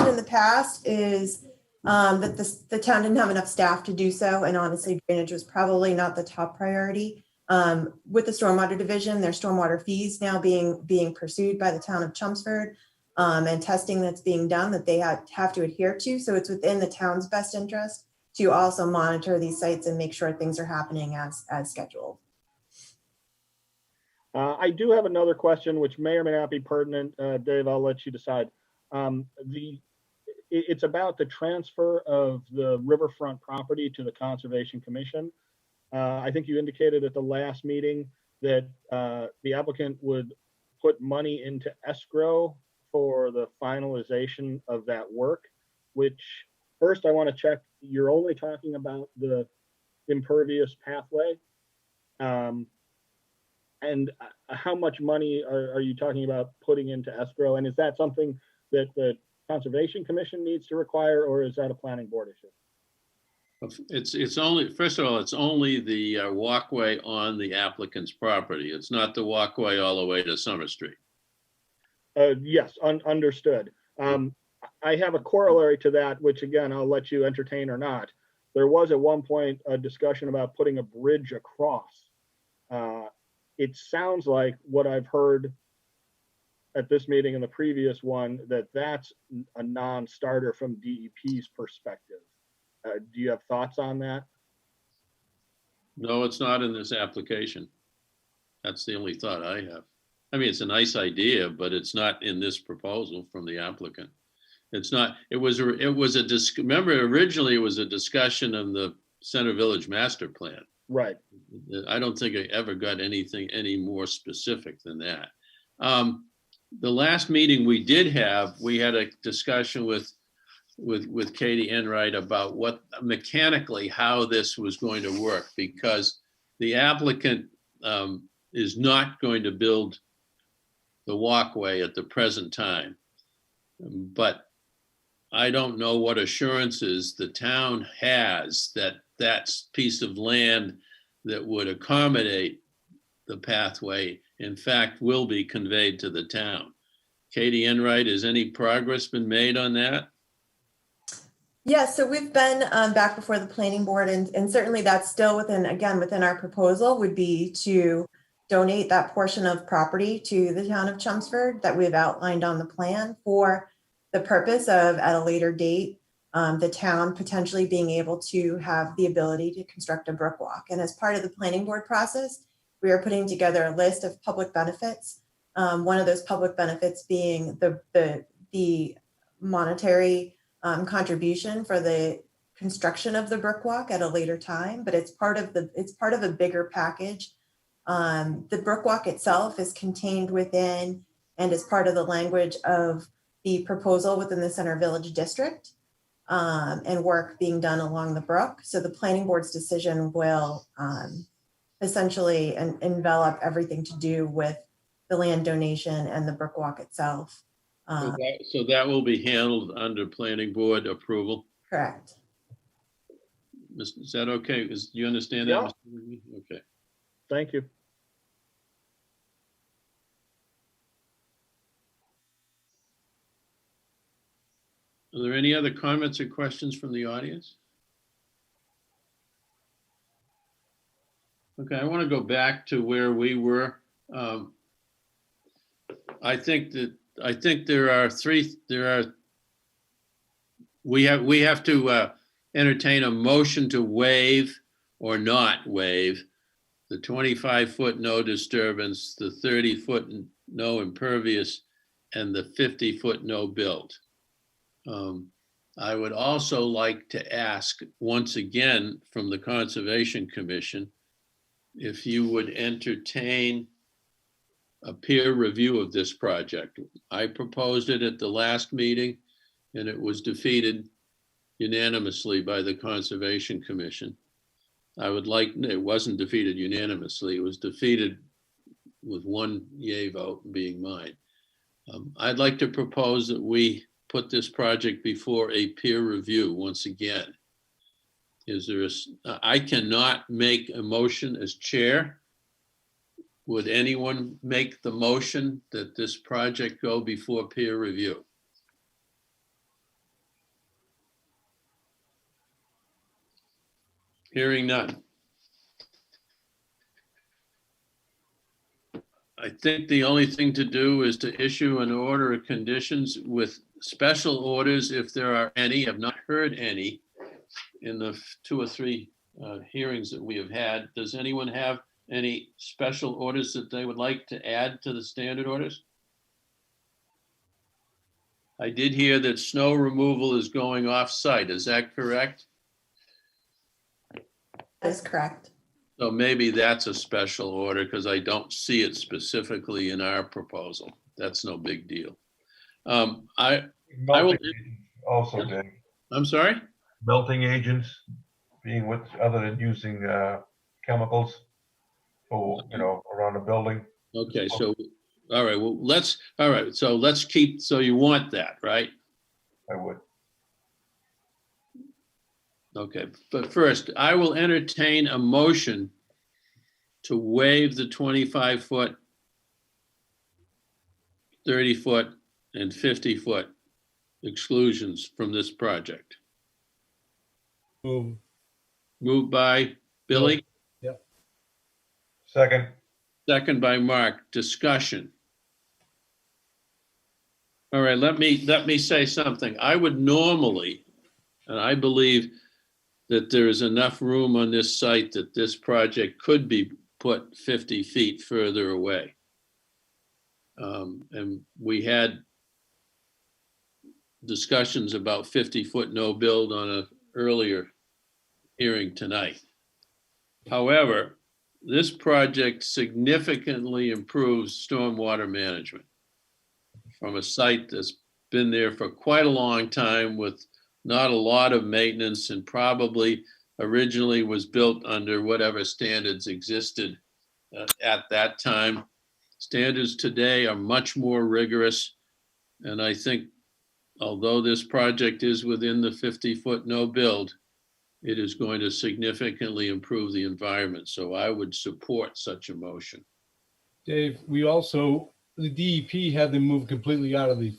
in the past is that the town didn't have enough staff to do so, and honestly, drainage was probably not the top priority. With the stormwater division, there's stormwater fees now being pursued by the town of Chelmsford, and testing that's being done that they have to adhere to. So it's within the town's best interest to also monitor these sites and make sure things are happening as scheduled. I do have another question, which may or may not be pertinent. Dave, I'll let you decide. It's about the transfer of the riverfront property to the Conservation Commission. I think you indicated at the last meeting that the applicant would put money into escrow for the finalization of that work, which first I want to check, you're only talking about the impervious pathway. And how much money are you talking about putting into escrow? And is that something that the Conservation Commission needs to require, or is that a planning board issue? It's only, first of all, it's only the walkway on the applicant's property. It's not the walkway all the way to Summer Street. Yes, understood. I have a corollary to that, which again, I'll let you entertain or not. There was at one point a discussion about putting a bridge across. It sounds like what I've heard at this meeting and the previous one, that's a non-starter from DEP's perspective. Do you have thoughts on that? No, it's not in this application. That's the only thought I have. I mean, it's a nice idea, but it's not in this proposal from the applicant. It's not, remember originally it was a discussion of the Center Village Master Plan. Right. I don't think I ever got anything any more specific than that. The last meeting we did have, we had a discussion with Katie Enright about what mechanically, how this was going to work, because the applicant is not going to build the walkway at the present time. But I don't know what assurances the town has that that piece of land that would accommodate the pathway, in fact, will be conveyed to the town. Katie Enright, has any progress been made on that? Yeah, so we've been back before the planning board, and certainly that's still within our proposal would be to donate that portion of property to the town of Chelmsford that we've outlined on the plan for the purpose of, at a later date, the town potentially being able to have the ability to construct a brook walk. And as part of the planning board process, we are putting together a list of public benefits. One of those public benefits being the monetary contribution for the construction of the brook walk at a later time, but it's part of a bigger package. The brook walk itself is contained within and is part of the language of the proposal within the Center Village District, and work being done along the brook. So the planning board's decision will essentially envelop everything to do with the land donation and the brook walk itself. So that will be handled under planning board approval? Correct. Is that okay? Do you understand that? Yeah. Mr. Reed? Okay. Thank you. Are there any other comments or questions from the audience? Okay, I want to go back to where we were. I think we have to entertain a motion to waive or not waive the 25-foot no disturbance, the 30-foot no impervious, and the 50-foot no build. I would also like to ask once again from the Conservation Commission if you would entertain a peer review of this project. I proposed it at the last meeting and it was defeated unanimously by the Conservation Commission. It wasn't defeated unanimously, it was defeated with one yay vote being mine. I'd like to propose that we put this project before a peer review once again. I cannot make a motion as chair. Would anyone make the motion that this project go before peer review? Hearing none. I think the only thing to do is to issue an order of conditions with special orders if there are any. I've not heard any in the 2 or 3 hearings that we have had. Does anyone have any special orders that they would like to add to the standard orders? I did hear that snow removal is going off-site. Is that correct? That is correct. So maybe that's a special order because I don't see it specifically in our proposal. That's no big deal. I will also, Dave. I'm sorry? Melting agents being what, other than using chemicals, around the building. Okay, so, all right, well, so let's keep, so you want that, right? I would. Okay, but first, I will entertain a motion to waive the 25-foot, 30-foot, and 50-foot exclusions from this project. Moved by Billy? Yep. Second. Second by Mark. Discussion. All right, let me say something. I would normally, and I believe that there is enough room on this site that this project could be put 50 feet further away. And we had discussions about 50-foot no build on an earlier hearing tonight. However, this project significantly improves stormwater management from a site that's been there for quite a long time with not a lot of maintenance and probably originally was built under whatever standards existed at that time. Standards today are much more rigorous. And I think although this project is within the 50-foot no build, it is going to significantly improve the environment. So I would support such a motion. Dave, we also, the DEP had them move completely out of the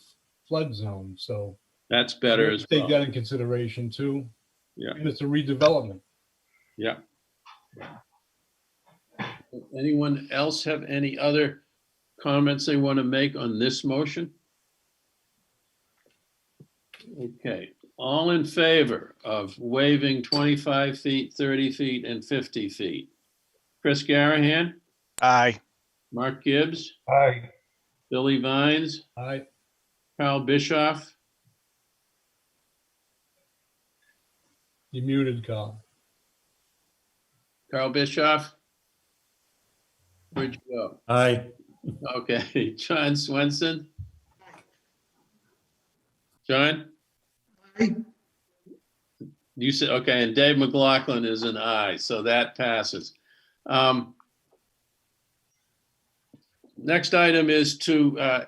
flood zone, so. That's better we have as to Take well. that in consideration too. Yeah. And it's a redevelopment. Yeah. Anyone else have any other comments they want to make on this motion? Okay, all in favor of waiving 25 feet, 30 feet, and 50 feet? Chris Garahan, Aye. Mark Gibbs, Aye. Billy Vines, Aye. Carl Bischoff, You muted, Carl. Carl Bischoff. Where'd you go? Aye. Okay, John Swenson. John? You said, okay, and Dave McLaughlin is an aye, so that passes. Next item is to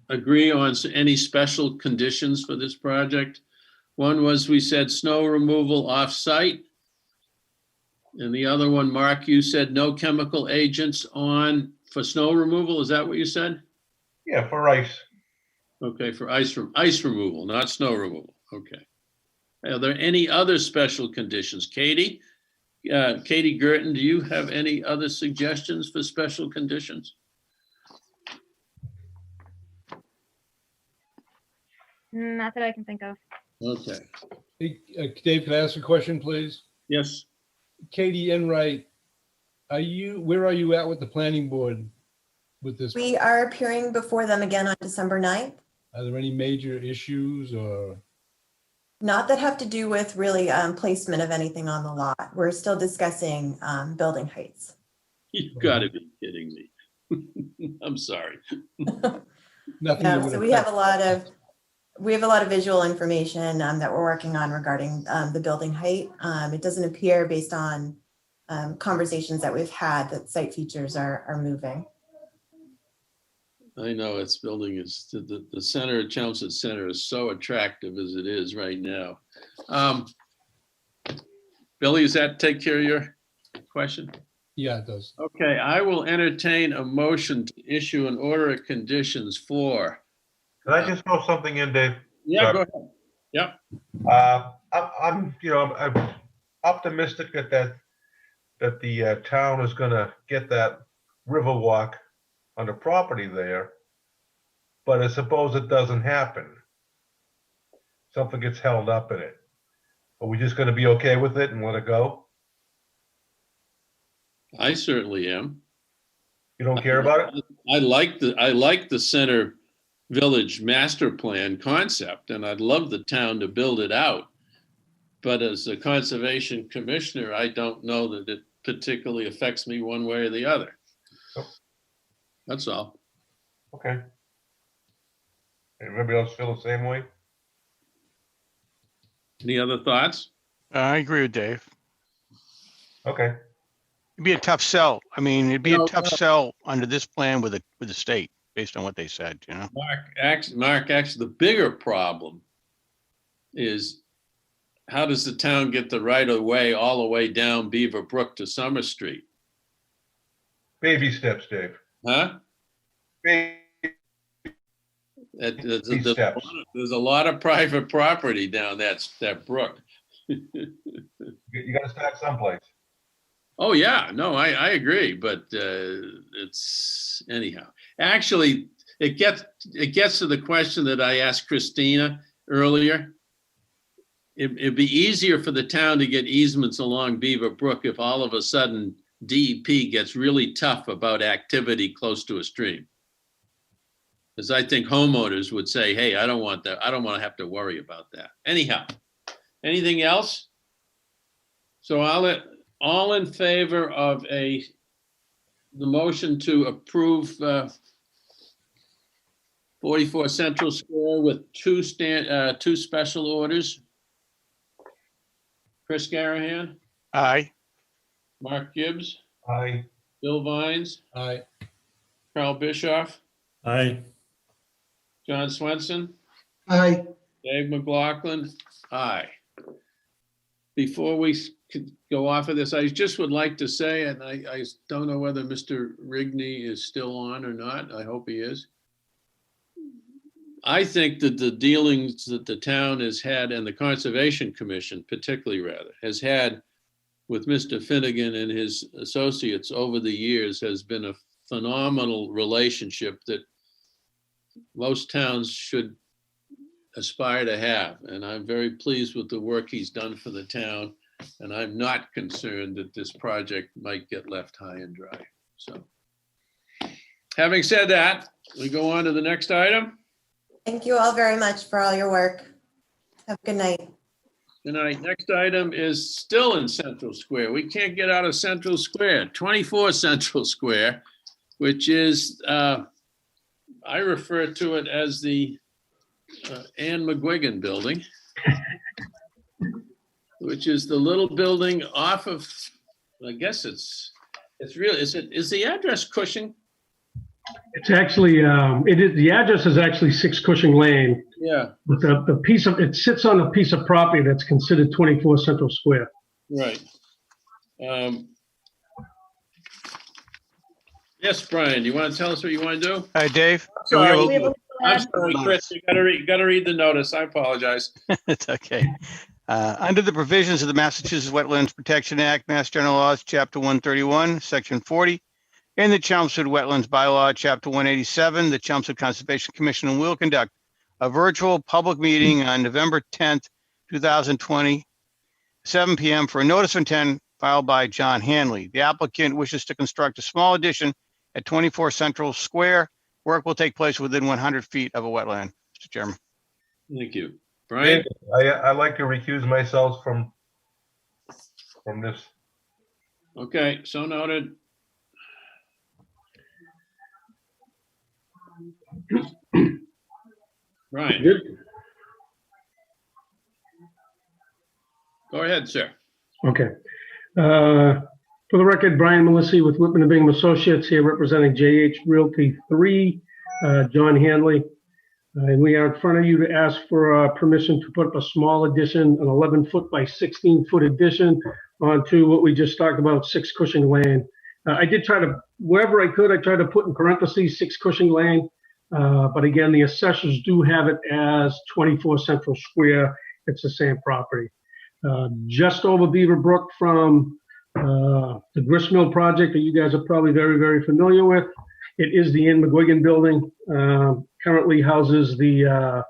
agree on any special conditions for this project. One was, we said snow removal off-site. And the other one, Mark, you said no chemical agents on for snow removal. Is that what you said? Yeah, for ice. Okay, for ice removal, not snow removal. Okay. Are there any other special conditions? Katie? Katie Girton, do you have any other suggestions for special conditions? Not that I can think of. Okay. Hey, Dave, can I ask a question, please? Yes. Katie Enright, where are you at with the planning board with this? We are appearing before them again on December 9th. Are there any major issues or? Not that have to do with really placement of anything on the lot. We're still discussing building heights. You've got to be kidding me. I'm sorry. No, so we have a lot of visual information that we're working on regarding the building height. It doesn't appear, based on conversations that we've had, that site features are moving. I know its building is, the center of Chelmsford Center is so attractive as it is right now. Billy, does that take care of your question? Yeah, it does. Okay, I will entertain a motion to issue an order of conditions for. Can I just throw something in, Dave? Yeah, Sorry. go ahead. Yep. I'm optimistic that the town is gonna get that river walk on the property there. But I suppose it doesn't happen. Something gets held up in it. Are we just gonna be okay with it and let it go? I certainly am. You don't care about it? I like the center village master plan concept, and I'd love the town to build it out. But as a conservation commissioner, I don't know that it particularly affects me one way or the other. That's all. Okay. Everybody else feel the same way? Any other thoughts? I agree with Dave. Okay. It'd be a tough sell. I mean, it'd be a tough sell under this plan with the state, based on what they said, you know? Mark, actually, the bigger problem is how does the town get the right of way all the way down Beaver Brook to Summer Street? Baby steps, Dave. Huh? Baby steps. There's a lot of private property down that brook. You gotta start someplace. Oh, yeah, no, I agree, but it's anyhow. Actually, it gets to the question that I asked Christina earlier. It'd be easier for the town to get easements along Beaver Brook if all of a sudden DEP gets really tough about activity close to a stream. Because I think homeowners would say, hey, I don't want that. I don't want to have to worry about that. Anyhow, anything else? So all in favor of the motion to approve 44 Central Square with two special orders? Chris Garahan, Aye. Mark Gibbs, Aye. Bill Vines, Aye. Carl Bischoff, Aye. John Swenson, Aye. Dave McLaughlin, aye. Before we go off of this, I just would like to say, and I don't know whether Mr. Rigney is still on or not. I hope he is. I think that the dealings that the town has had, and the Conservation Commission particularly rather, has had with Mr. Finnegan and his associates over the years has been a phenomenal relationship that most towns should aspire to have. And I'm very pleased with the work he's done for the town. And I'm not concerned that this project might get left high and dry. So having said that, we go on to the next item. Thank you all very much for all your work. Have a good night. Good night. Next item is still in Central Square. We can't get out of Central Square, 24 Central Square, which is, I refer to it as the Anne McGuigan building, which is the little building off of, I guess it's real. Is the address Cushing? It's actually, the address is actually 6 Cushing Lane. Yeah. But it sits on a piece of property that's considered 24 Central Square. Right. Yes, Brian, do you want to tell us what you want to do? Hi, Dave. I'm sorry, Chris, you gotta read the notice. I apologize. It's okay. Under the provisions of the Massachusetts Wetlands Protection Act, Mass General Laws, Chapter 131, Section 40, and the Chelmsford Wetlands Bylaw, Chapter 187, the Chelmsford Conservation Commission will conduct a virtual public meeting on November 10th, 2020, 7 p.m. for a notice of intent filed by John Hanley. The applicant wishes to construct a small addition at 24 Central Square. Work will take place within 100 feet of a wetland, Mr. Chairman. Thank you. Brian? I like to recuse myself from this. Okay, so noted. Brian? Good. Go ahead, sir. Okay. For the record, Brian Melissi with Whitman and Bingham Associates here representing JH Realty 3, John Hanley. And we are in front of you to ask for permission to put up a small addition, an 11-foot by 16-foot addition onto what we just talked about, 6 Cushing Lane. I did try to, wherever I could, I tried to put in parentheses 6 Cushing Lane. But again, the assessors do have it as 24 Central Square. It's the same property. Just over Beaver Brook from the Gristmill project that you guys are probably very, very familiar with. It is the Anne McGuigan building. Currently houses the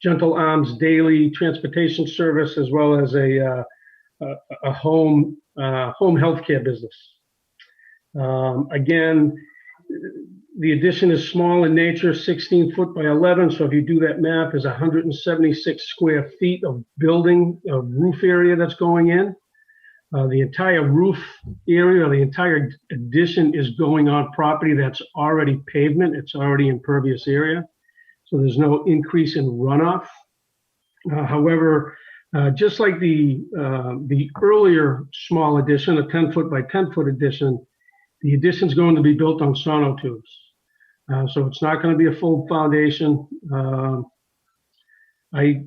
Gentle Arms Daily Transportation Service, as well as a home healthcare business. Again, the addition is small in nature, 16 foot by 11. So if you do that math, is 176 square feet of building, of roof area that's going in. The entire roof area, the entire addition is going on property that's already pavement. It's already impervious area. So there's no increase in runoff. However, just like the earlier small addition, a 10 foot by 10 foot addition, the addition is going to be built on sonotubes. So it's not going to be a full foundation. I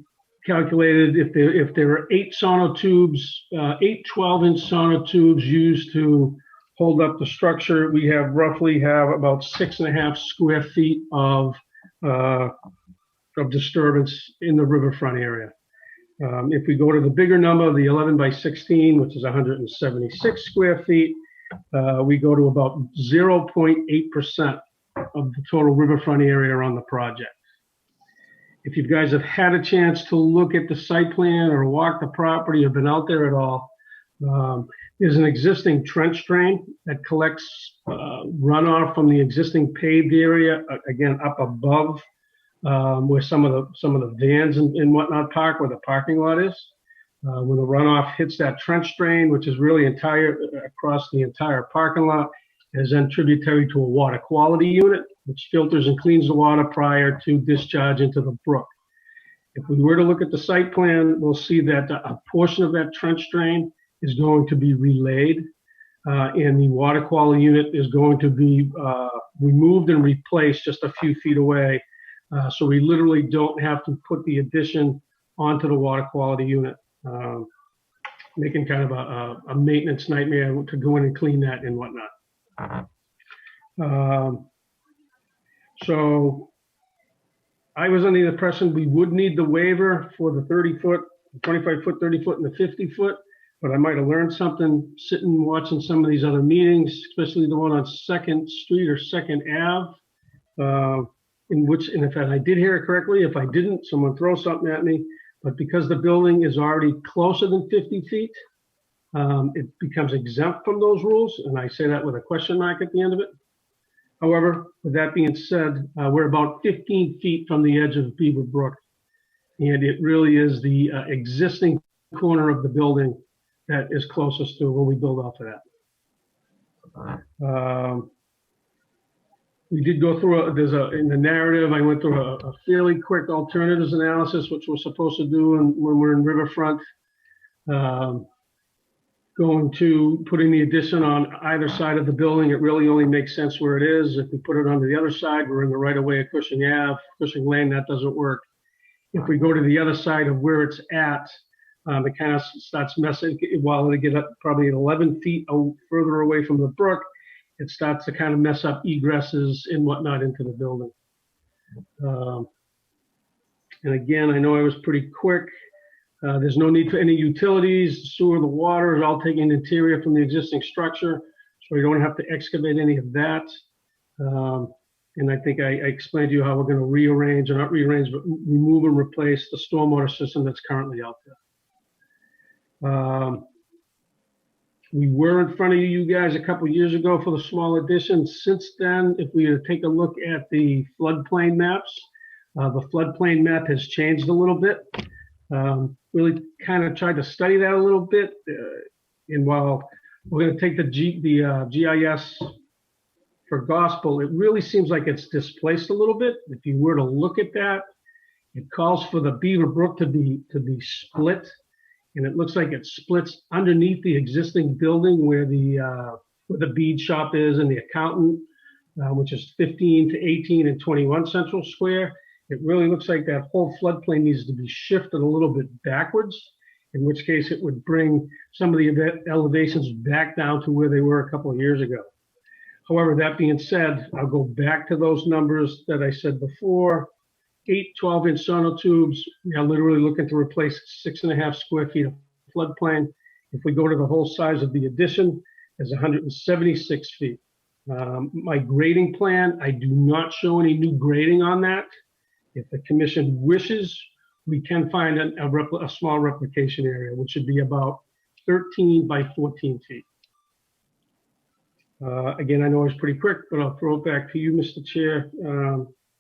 calculated if there are 8 sonotubes, 8 12-inch sonotubes used to hold up the structure, we roughly have about 6.5 square feet of disturbance in the riverfront area. If we go to the bigger number, the 11 by 16, which is 176 square feet, we go to about 0.8% of the total riverfront area on the project. If you guys have had a chance to look at the site plan or walk the property or been out there at all, there's an existing trench drain that collects runoff from the existing paved area, again, up above where some of the vans and whatnot park, where the parking lot is. When the runoff hits that trench drain, which is really across the entire parking lot, is then tributary to a water quality unit, which filters and cleans the water prior to discharge into the brook. If we were to look at the site plan, we'll see that a portion of that trench drain is going to be relayed, and the water quality unit is going to be removed and replaced just a few feet away. So we literally don't have to put the addition onto the water quality unit, making kind of a maintenance nightmare to go in and clean that and whatnot. So I was under the impression we would need the waiver for the 30-foot, 25-foot, 30-foot, and the 50-foot, but I might have learned something sitting and watching some of these other meetings, especially the one on 2nd Street or 2nd Ave, and if I did hear it correctly, if I didn't, someone throw something at me, but because the building is already closer than 50 feet, it becomes exempt from those rules, and I say that with a question mark at the end of it. However, with that being said, we're about 15 feet from the edge of Beaver Brook, and it really is the existing corner of the building that is closest to when we build off of that. We did go through, in the narrative, I went through a fairly quick alternatives analysis, which we're supposed to do when we're in Riverfront. Going to putting the addition on either side of the building, it really only makes sense where it is. If we put it on the other side, we're in the right of way of Cushing Ave, Cushing Lane, that doesn't work. If we go to the other side of where it's at, it kind of starts messing, while they get up probably 11 feet further away from the brook, it starts to kind of mess up egresses and whatnot into the building. And again, I know I was pretty quick. There's no need for any utilities, sewer, the water is all taken interior from the existing structure, so we don't have to excavate any of that. And I think I explained to you how we're going to rearrange, or not rearrange, but remove and replace the stormwater system that's currently out there. We were in front of you guys a couple years ago for the small addition. Since then, if we take a look at the floodplain maps, the floodplain map has changed a little bit. Really kind of tried to study that a little bit. And while we're going to take the GIS for gospel, it really seems like it's displaced a little bit. If you were to look at that, it calls for the Beaver Brook to be split. And it looks like it splits underneath the existing building where the bead shop is and the accountant, which is 15 to 18 and 21 Central Square. It really looks like that whole floodplain needs to be shifted a little bit backwards, in which case it would bring some of the elevations back down to where they were a couple of years ago. However, that being said, I'll go back to those numbers that I said before. 8 12-inch sonotubes, we are literally looking to replace 6.5 square feet of floodplain. If we go to the whole size of the addition, it's 176 feet. My grading plan, I do not show any new grading on that. If the commission wishes, we can find a small replication area, which should be about 13 by 14 feet. Again, I know it's pretty quick, but I'll throw it back to you, Mr. Chair,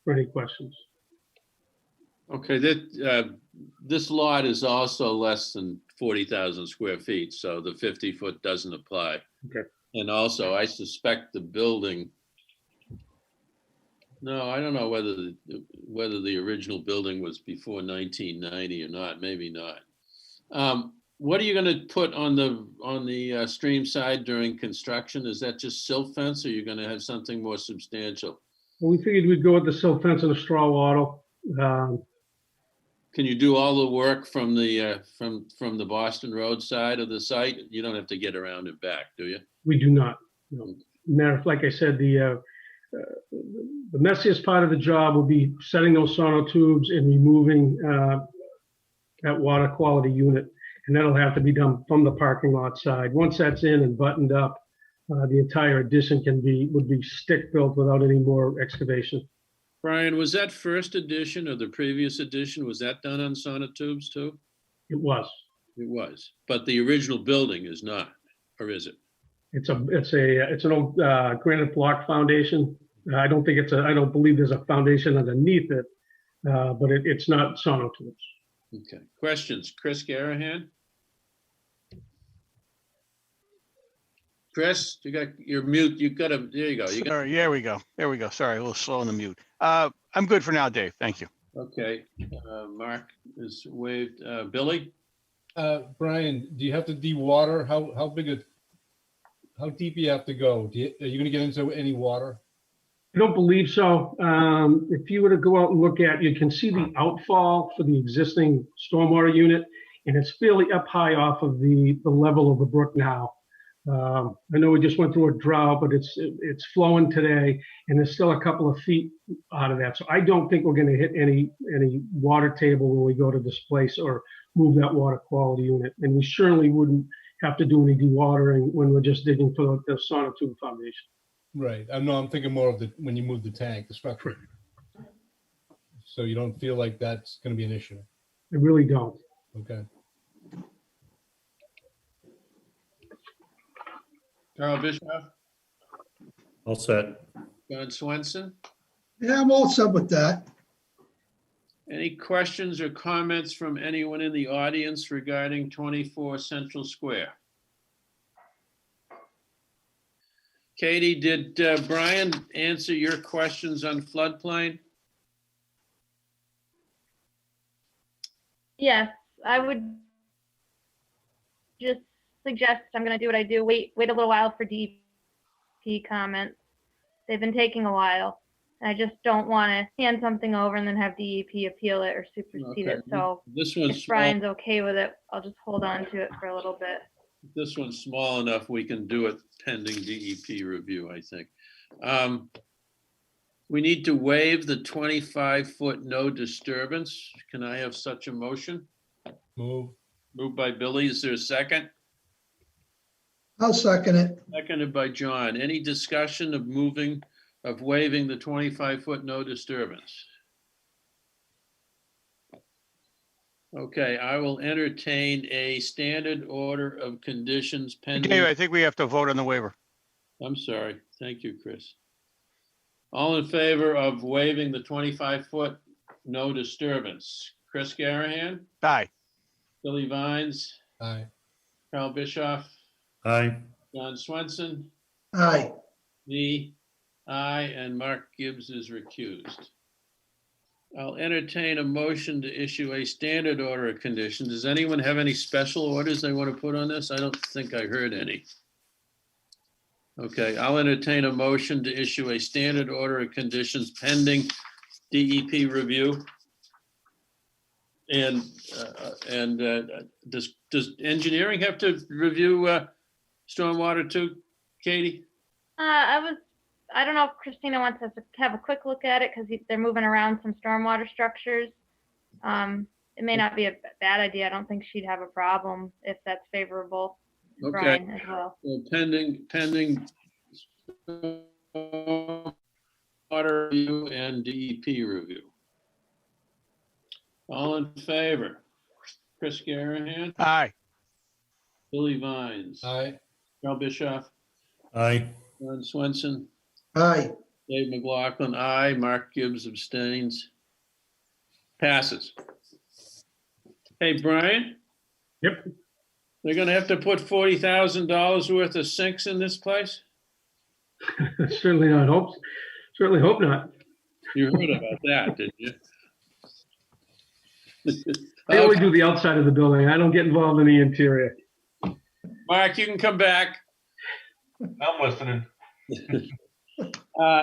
for any questions. Okay, this lot is also less than 40,000 square feet, so the 50-foot doesn't apply. Okay. And also, I suspect the building, no, I don't know whether the original building was before 1990 or not, maybe not. What are you going to put on the stream side during construction? Is that just silt fence, or are you going to have something more substantial? Well, we figured we'd go with the silt fence and a straw wattle. Can you do all the work from the Boston Road side of the site? You don't have to get around and back, do you? We do not. No. Matter of, like I said, the messiest part of the job will be setting those sonotubes and removing that water quality unit, and that'll have to be done from the parking lot side. Once that's in and buttoned up, the entire addition would be stick built without any more excavation. Brian, was that first edition or the previous edition, was that done on sonotubes too? It was. It was, but the original building is not, or is it? It's an old granite block foundation. I don't believe there's a foundation underneath it, but it's not sonotubes. Okay. Questions? Chris Garahan? Chris, you got your mute. You got to, there you go. You got, Sorry, there we go. There we go. Sorry, a little slow on the mute. I'm good for now, Dave. Thank you. okay. Mark is waived. Billy? Brian, do you have to de-water? How deep do you have to go? Are you gonna get into any water? I don't believe so. If you were to go out and look at, you can see the outfall for the existing stormwater unit, and it's fairly up high off of the level of the brook now. I know we just went through a drought, but it's flowing today, and there's still a couple of feet out of that. So I don't think we're going to hit any water table when we go to displace or move that water quality unit. And we surely wouldn't have to do any dewatering when we're just digging for the sonotube foundation. Right. I'm thinking more of when you move the tank, the structure. So you don't feel like that's going to be an issue. I really don't. Okay. Carl Bischoff? All set. John Swenson? Yeah, I'm all set with that. Any questions or comments from anyone in the audience regarding 24 Central Square? Katie, did Brian answer your questions on floodplain? Yes, I would just suggest, I'm going to do what I do, wait a little while for DEP comments. They've been taking a while. I just don't want to hand something over and then have DEP appeal it or supersede it. So this one's if Brian's okay with it, I'll just hold on to it for a little bit. This one's small enough, we can do it pending DEP review, I think. We need to waive the 25-foot no disturbance. Can I have such a motion? Move. Moved by Billy. Is there a second? I'll second it. Seconded by John. Any discussion of waiving the 25-foot no disturbance? Okay, I will entertain a standard order of conditions pending. Dave, I think we have to vote on the waiver. I'm sorry. Thank you, Chris. All in favor of waiving the 25-foot no disturbance? Chris Garahan? Aye. Billy Vines? Aye. Carl Bischoff? Aye. John Swenson? Aye. Me? Aye, and Mark Gibbs is recused. I'll entertain a motion to issue a standard order of conditions. Does anyone have any special orders they want to put on this? I don't think I heard any. Okay, I'll entertain a motion to issue a standard order of conditions pending DEP review. And does engineering have to review stormwater too, Katie? I don't know if Christina wants us to have a quick look at it because they're moving around some stormwater structures. It may not be a bad idea. I don't think she'd have a problem if that's favorable. Okay. Brian as well. So pending water review and DEP review. All in favor? Chris Garahan? Aye. Billy Vines? Aye. Carl Bischoff? Aye. John Swenson? Aye. Dave McLaughlin? Aye. Mark Gibbs abstains. Passes. Hey, Brian? Yep. They're gonna have to put $40,000 worth of sinks in this place? Certainly hope not. You heard about that, didn't you? I only do the outside of the building. I don't get involved in the interior. Mark, you can come back. I'm listening.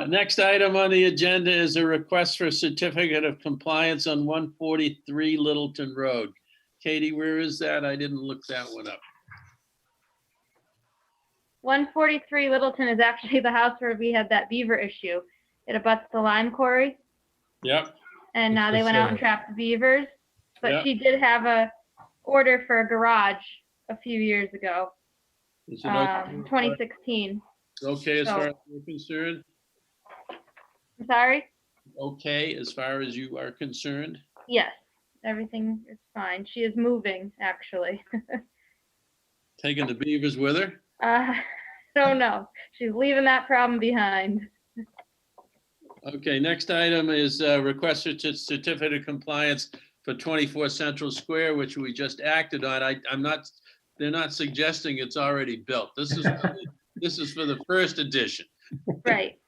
Next item on the agenda is a request for a certificate of compliance on 143 Littleton Road. Katie, where is that? I didn't look that one up. 143 Littleton is actually the house where we had that beaver issue. It abuts the lime quarry. Yep. And now they went out and trapped the beavers. But Yep. she did have a order for a garage a few years ago, Is it okay? 2016. Okay, as So- far as you're concerned? I'm sorry? Okay, as far as you are concerned? Yes, everything is fine. She is moving, actually. Taking the beavers with her? Don't know. She's leaving that problem behind. Okay, next item is request for certificate of compliance for 24 Central Square, which we just acted on. They're not suggesting it's already built. This is This is for the first edition. Right,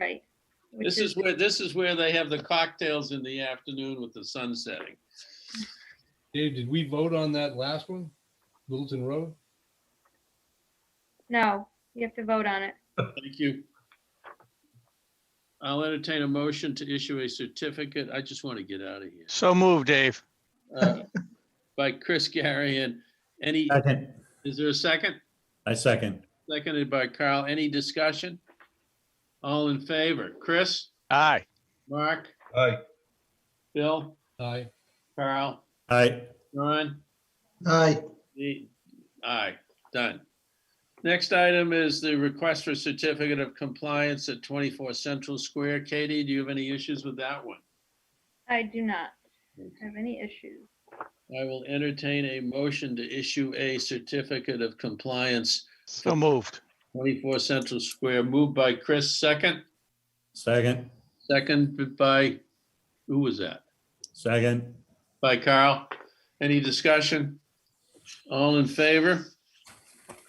right. Which This is where they have the cocktails in the afternoon with the sun setting. Dave, did we vote on that last one? Littleton Road? No, you have to vote on it. Thank you. I'll entertain a motion to issue a certificate. I just want to get out of here. So moved, Dave. By Chris Garrian. Second. Is there a second? I second. Seconded by Carl. Any discussion? All in favor? Chris? Aye. Mark? Aye. Bill? Aye. Carl? Aye. John? Aye. Aye. Done. Next item is the request for certificate of compliance at 24 Central Square. Katie, do you have any issues with that one? I do not have any issues. I will entertain a motion to issue a certificate of compliance. So moved. 24 Central Square, moved by Chris, second. Second. Second by, who was that? Second. By Carl. Any discussion? All in favor?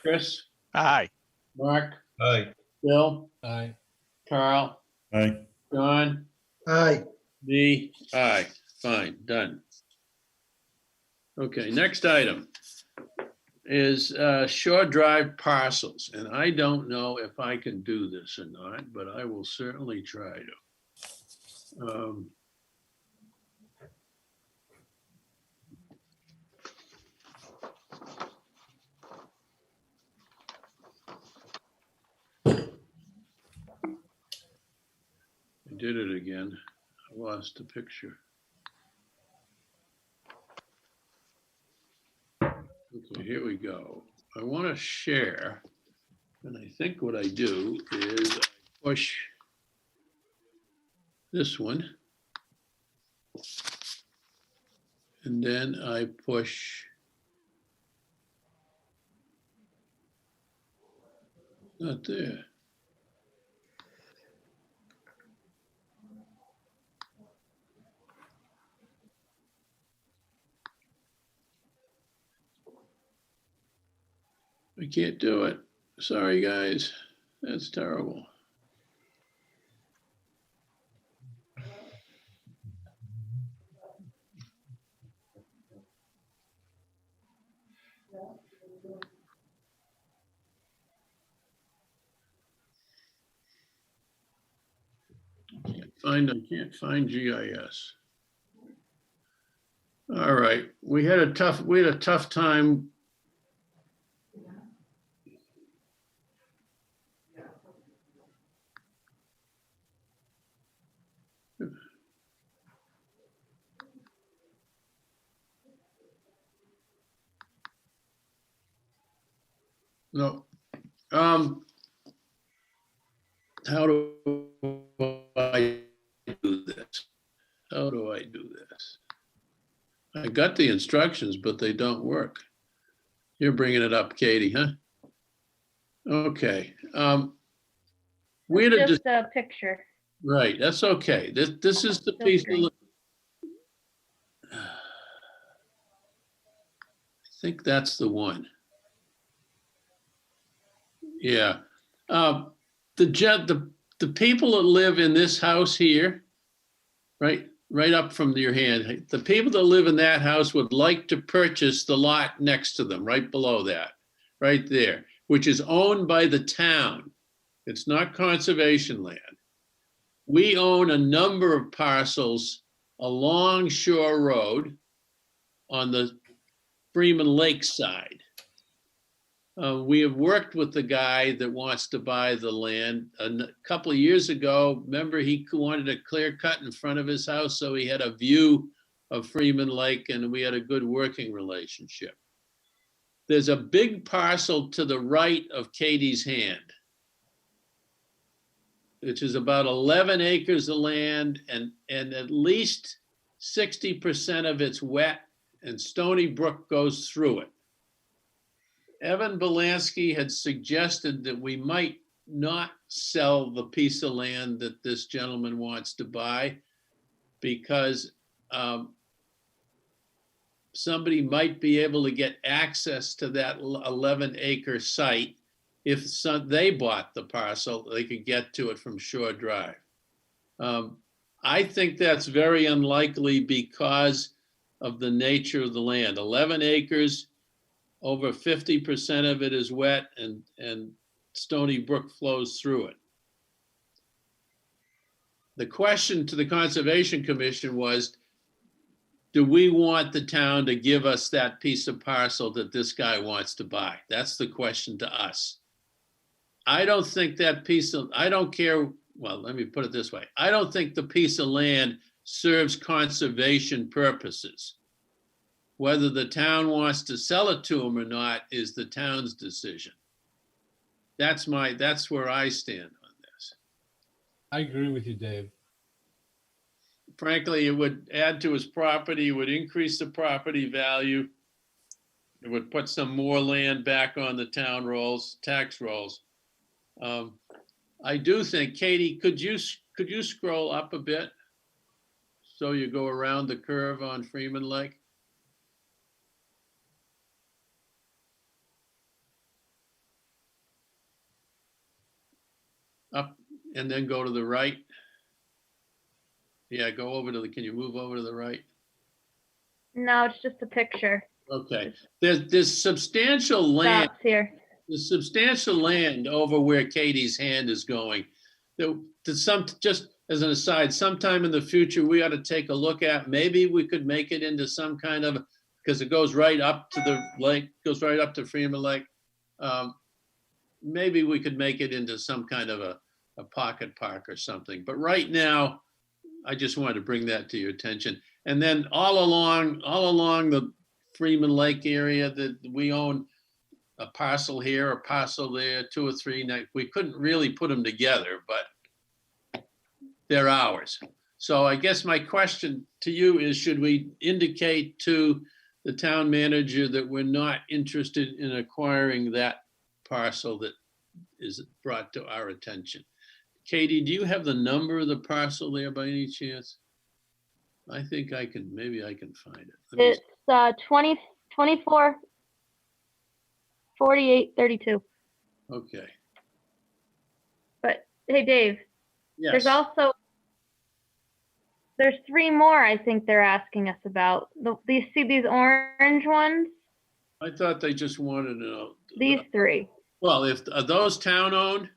Chris? Aye. Mark? Aye. Bill? Aye. Carl? Aye. John? Aye. Me? Aye. Fine, done. Okay, next item is Shore Drive parcels. And I don't know if I can do this or not, but I will certainly try to. I did it again. I lost the picture. Okay, here we go. I want to share, and I think what I do is I push this one, and then I push not there. I can't do it. Sorry, guys. That's terrible. I can't find GIS. All right, we had a tough time. No. How do I do this? How do I do this? I got the instructions, but they don't work. You're bringing it up, Katie, huh? Okay. We had Just a picture. right. That's okay. This is the piece. I think that's the one. Yeah. The people that live in this house here, right up from your hand, the people that live in that house would like to purchase the lot next to them, right below that, right there, which is owned by the town. It's not conservation land. We own a number of parcels along Shore Road on the Freeman Lake side. We have worked with the guy that wants to buy the land. A couple of years ago, remember, he wanted a clear cut in front of his house, so he had a view of Freeman Lake, and we had a good working relationship. There's a big parcel to the right of Katie's hand, which is about 11 acres of land, and at least 60% of it's wet, and Stony Brook goes through it. Evan Belansky had suggested that we might not sell the piece of land that this gentleman wants to buy because somebody might be able to get access to that 11-acre site if they bought the parcel, they could get to it from Shore Drive. I think that's very unlikely because of the nature of the land. 11 acres, over 50% of it is wet, and Stony Brook flows through it. The question to the Conservation Commission was, do we want the town to give us that piece of parcel that this guy wants to buy? That's the question to us. I don't think that piece of, I don't care, well, let me put it this way. I don't think the piece of land serves conservation purposes. Whether the town wants to sell it to him or not is the town's decision. That's where I stand on this. I agree with you, Dave. Frankly, it would add to his property, it would increase the property value. It would put some more land back on the town rolls, tax rolls. I do think, Katie, could you scroll up a bit? So you go around the curve on Freeman Lake? Up and then go to the right. Yeah, go over to the, can you move over to the right? No, it's just a picture. Okay, there's substantial land. Stops here. There's substantial land over where Katie's hand is going. Just as an aside, sometime in the future, we ought to take a look at, maybe we could make it into some kind of, because it goes right up to the lake, goes right up to Freeman Lake. Maybe we could make it into some kind of a pocket park or something. But right now, I just wanted to bring that to your attention. And then all along the Freeman Lake area, that we own a parcel here, a parcel there, 2 or 3. Now, we couldn't really put them together, but they're ours. So I guess my question to you is, should we indicate to the town manager that we're not interested in acquiring that parcel that is brought to our attention? Katie, do you have the number of the parcel there by any chance? I think maybe I can find it. It's 24 48 32. Okay. But hey, Dave, Yes. there's 3 more I think they're asking us about. You see these orange ones? I thought they just wanted to know. These 3. Well, are those town owned?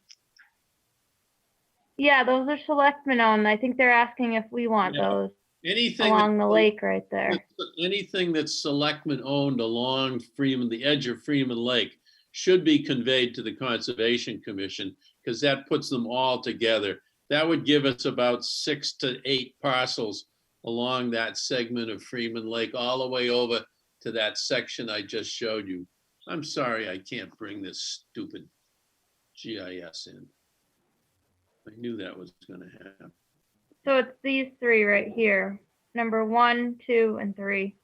Yeah, those are selectmen owned. I think they're asking if we want Yeah. those Anything along the lake right there. Anything that's selectmen owned along the edge of Freeman Lake should be conveyed to the Conservation Commission, because that puts them all together. That would give us about 6 to 8 parcels along that segment of Freeman Lake, all the way over to that section I just showed you. I'm sorry, I can't bring this stupid GIS in. I knew that was gonna happen. So it's these 3 right here. Number 1, 2, and 3.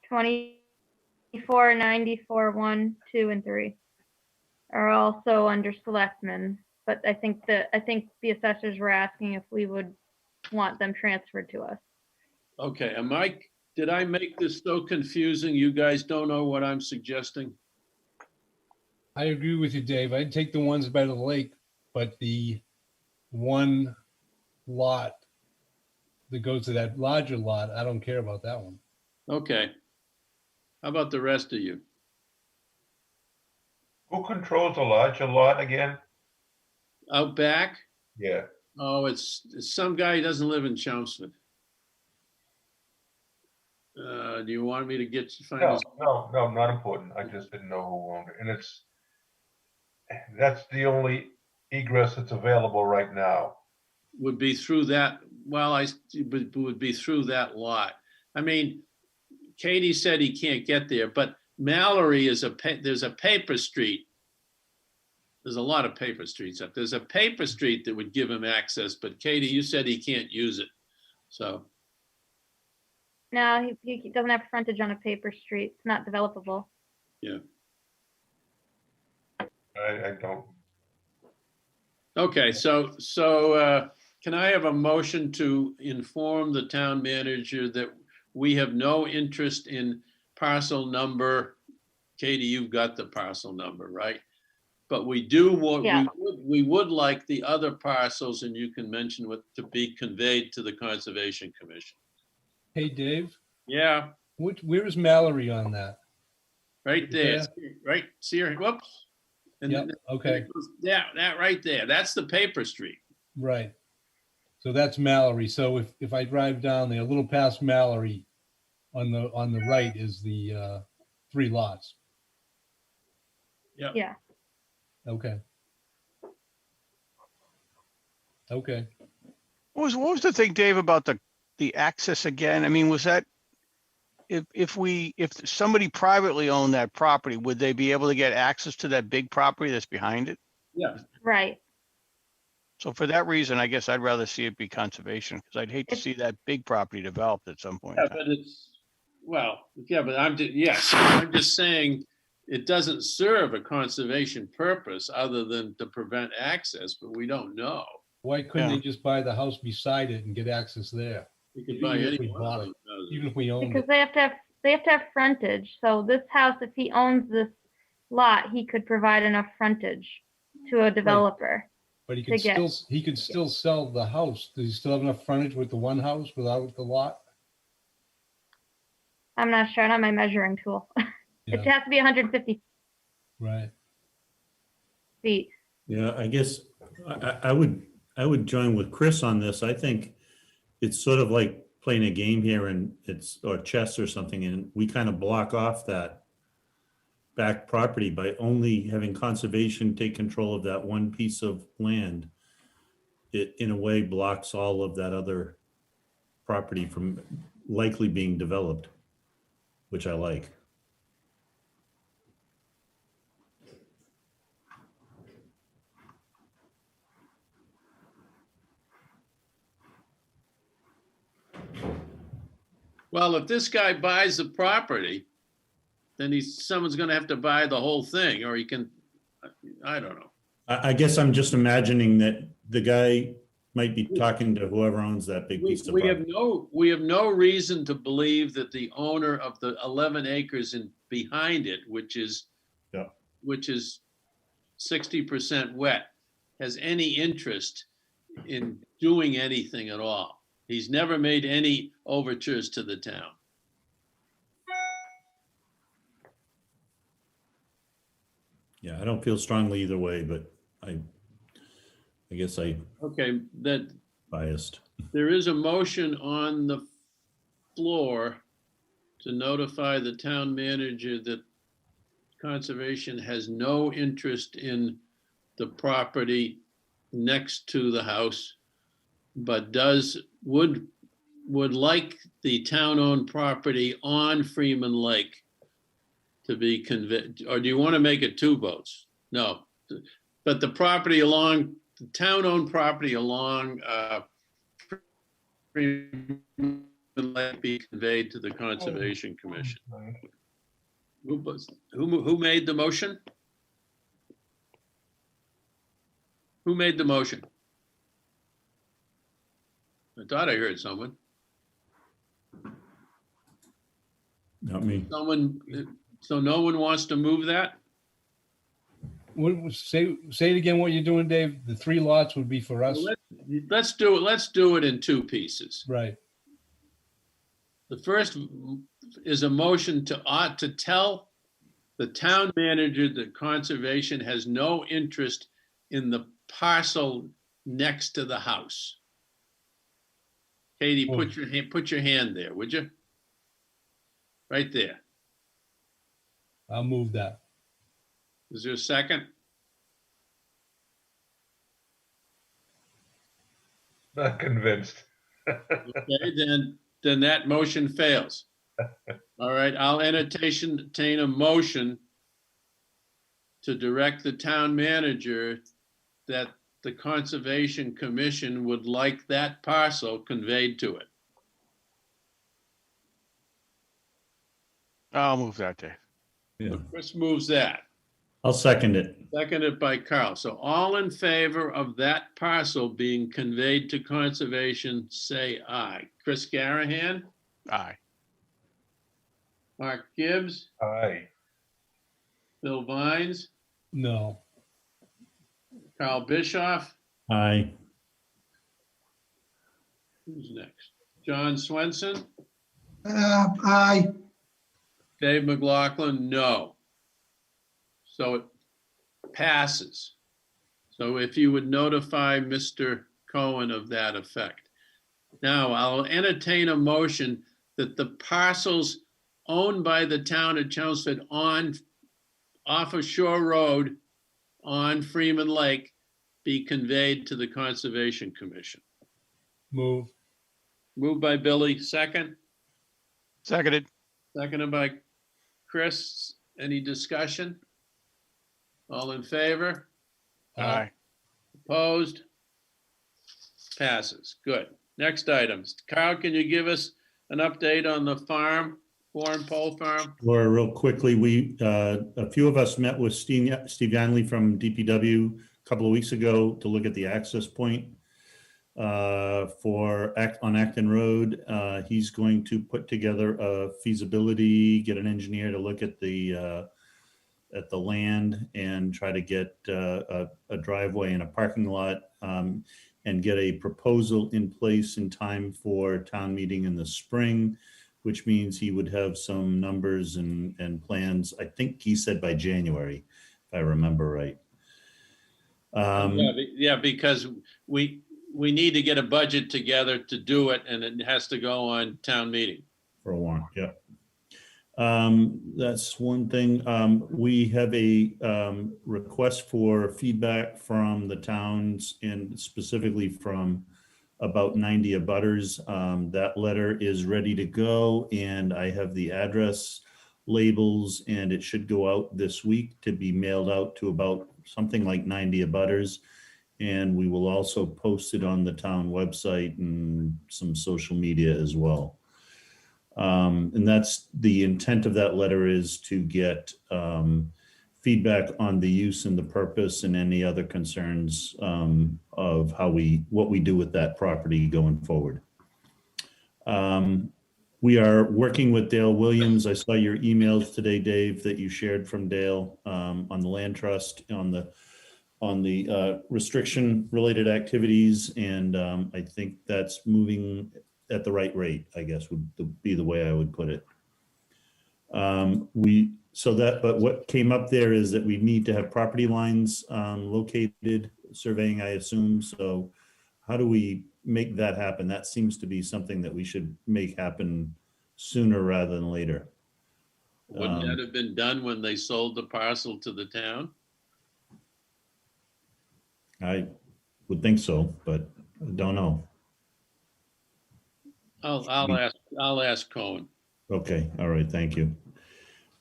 24, 94, 1, 2, and 3 are also under selectmen. But I think the assessors were asking if we would want them transferred to us. Okay, did I make this so confusing you guys don't know what I'm suggesting? I agree with you, Dave. I'd take the ones by the lake, but the one lot that goes to that larger lot, I don't care about that one. Okay. How about the rest of you? Who controls the larger lot again? Out back? Yeah. Oh, it's some guy who doesn't live in Chelmsford. Do you want me to find No, his? no, not important. I just didn't know who owned it. And that's the only egress that's available right now. Would be through that, would be through that lot. I mean, Katie said he can't get there, but Mallory there's a paper street. There's a lot of paper streets up. There's a paper street that would give him access, but Katie, you said he can't use it. So. No, he doesn't have frontage on a paper street. It's not developable. Yeah. I don't. Okay, so can I have a motion to inform the town manager that we have no interest in parcel number? Katie, you've got the parcel number, right? But we do want, Yeah. we would like the other parcels, and you can mention what, to be conveyed to the Conservation Commission. Hey, Dave, Yeah, where's Mallory on that? right there, right, see her, whoops. And Yep, then- okay, Yeah, that right there, that's the paper street. right. So that's Mallory. So if I drive down there, a little past Mallory, on the right is the 3 lots. Yeah. Okay. Okay. What was the thing, Dave, about the access again? I mean, was that, if somebody privately owned that property, would they be able to get access to that big property that's behind it? Yeah. Right. So for that reason, I guess I'd rather see it be conservation, because I'd hate to see that big property developed at some point. Yeah, but it's, well, yeah, but yes, I'm just saying it doesn't serve a conservation purpose other than to prevent access, but we don't know. Why couldn't Yeah. they just buy the house beside it and get access there? We could buy Even any if we one bought of it, those. even if we owned Because it. they have to have frontage. So this house, if he owns this lot, he could provide enough frontage to a developer. But he to could get- still sell the house. Does he still have enough frontage with the one house without the lot? I'm not sure, not my measuring tool. It Yeah, has to be 150 right. feet. Yeah, I guess I would join with Chris on this. I think it's sort of like playing a game here and or chess or something, and we kind of block off that back property by only having conservation take control of that one piece of land. It in a way blocks all of that other property from likely being developed, which I like. Well, if this guy buys the property, then someone's gonna have to buy the whole thing, or he can, I don't know. I guess I'm just imagining that the guy might be talking to whoever owns that big piece of We property. have no reason to believe that the owner of the 11 acres behind it, which is 60% wet, has any interest in doing anything at all. He's never made any overtures to the town. Yeah, I don't feel strongly either way, but I guess Okay, that biased. there is a motion on the floor to notify the town manager that conservation has no interest in the property next to the house, but would like the town-owned property on Freeman Lake to be conveyed, or do you want to make it 2 votes? No, but the property along, the town-owned property along Freeman Lake be conveyed to the Conservation Commission. Who made the motion? Who made the motion? I thought I heard someone. Not me. So no one wants to move that? Say it again, what you're doing, Dave? The 3 lots would be for us? Let's do it in 2 pieces. Right. The first is a motion to tell the town manager that conservation has no interest in the parcel next to the house. Katie, put your hand there, would you? Right there. I'll move that. Is there a second? Not convinced. Okay, then that motion fails. All right, I'll entertain a motion to direct the town manager that the Conservation Commission would like that parcel conveyed to it. I'll move that, Dave. Yeah. Chris moves that. I'll second it. Seconded by Carl. So all in favor of that parcel being conveyed to conservation, say aye. Chris Garahan, Aye. Mark Gibbs, Aye. Bill Vines, No. Carl Bischoff. Aye. Who's next? John Swenson. Aye. Dave McLaughlin, no. So it passes. So if you would notify Mr. Cohen of that effect. Now, I'll entertain a motion that the parcels owned by the town of Chelmsford off of Shore Road on Freeman Lake be conveyed to the Conservation Commission. Move. Moved by Billy, second. Seconded. Seconded by Chris. Any discussion? All in favor? Aye. Opposed? Passes. Good. Next items. Carl, can you give us an update on the farm, Warren Pole Farm? Laura, real quickly, a few of us met with Steve Yanley from DPW a couple of weeks ago to look at the access point on Acton Road. He's going to put together a feasibility, get an engineer to look at the land and try to get a driveway and a parking lot, and get a proposal in place in time for town meeting in the spring, which means he would have some numbers and plans. I think he said by January, if I remember right. Yeah, because we need to get a budget together to do it, and it has to go on town meeting. For a warrant, yeah. That's one thing. We have a request for feedback from the towns and specifically from about 90 abutters. That letter is ready to go and I have the address labels and it should go out this week to be mailed out to about something like 90 abutters. And we will also post it on the town website and some social media as well. And that's the intent of that letter, is to get feedback on the use and the purpose and any other concerns of what we do with that property going forward. We are working with Dale Williams. I saw your emails today, Dave, that you shared from Dale on the land trust, on the restriction related activities. And I think that's moving at the right rate, I guess would be the way I would put it. But what came up there is that we need to have property lines located, surveying, I assume. So how do we make that happen? That seems to be something that we should make happen sooner rather than later. Wouldn't that have been done when they sold the parcel to the town? I would think so, but I don't know. I'll ask Cohen. Okay, all right, thank you.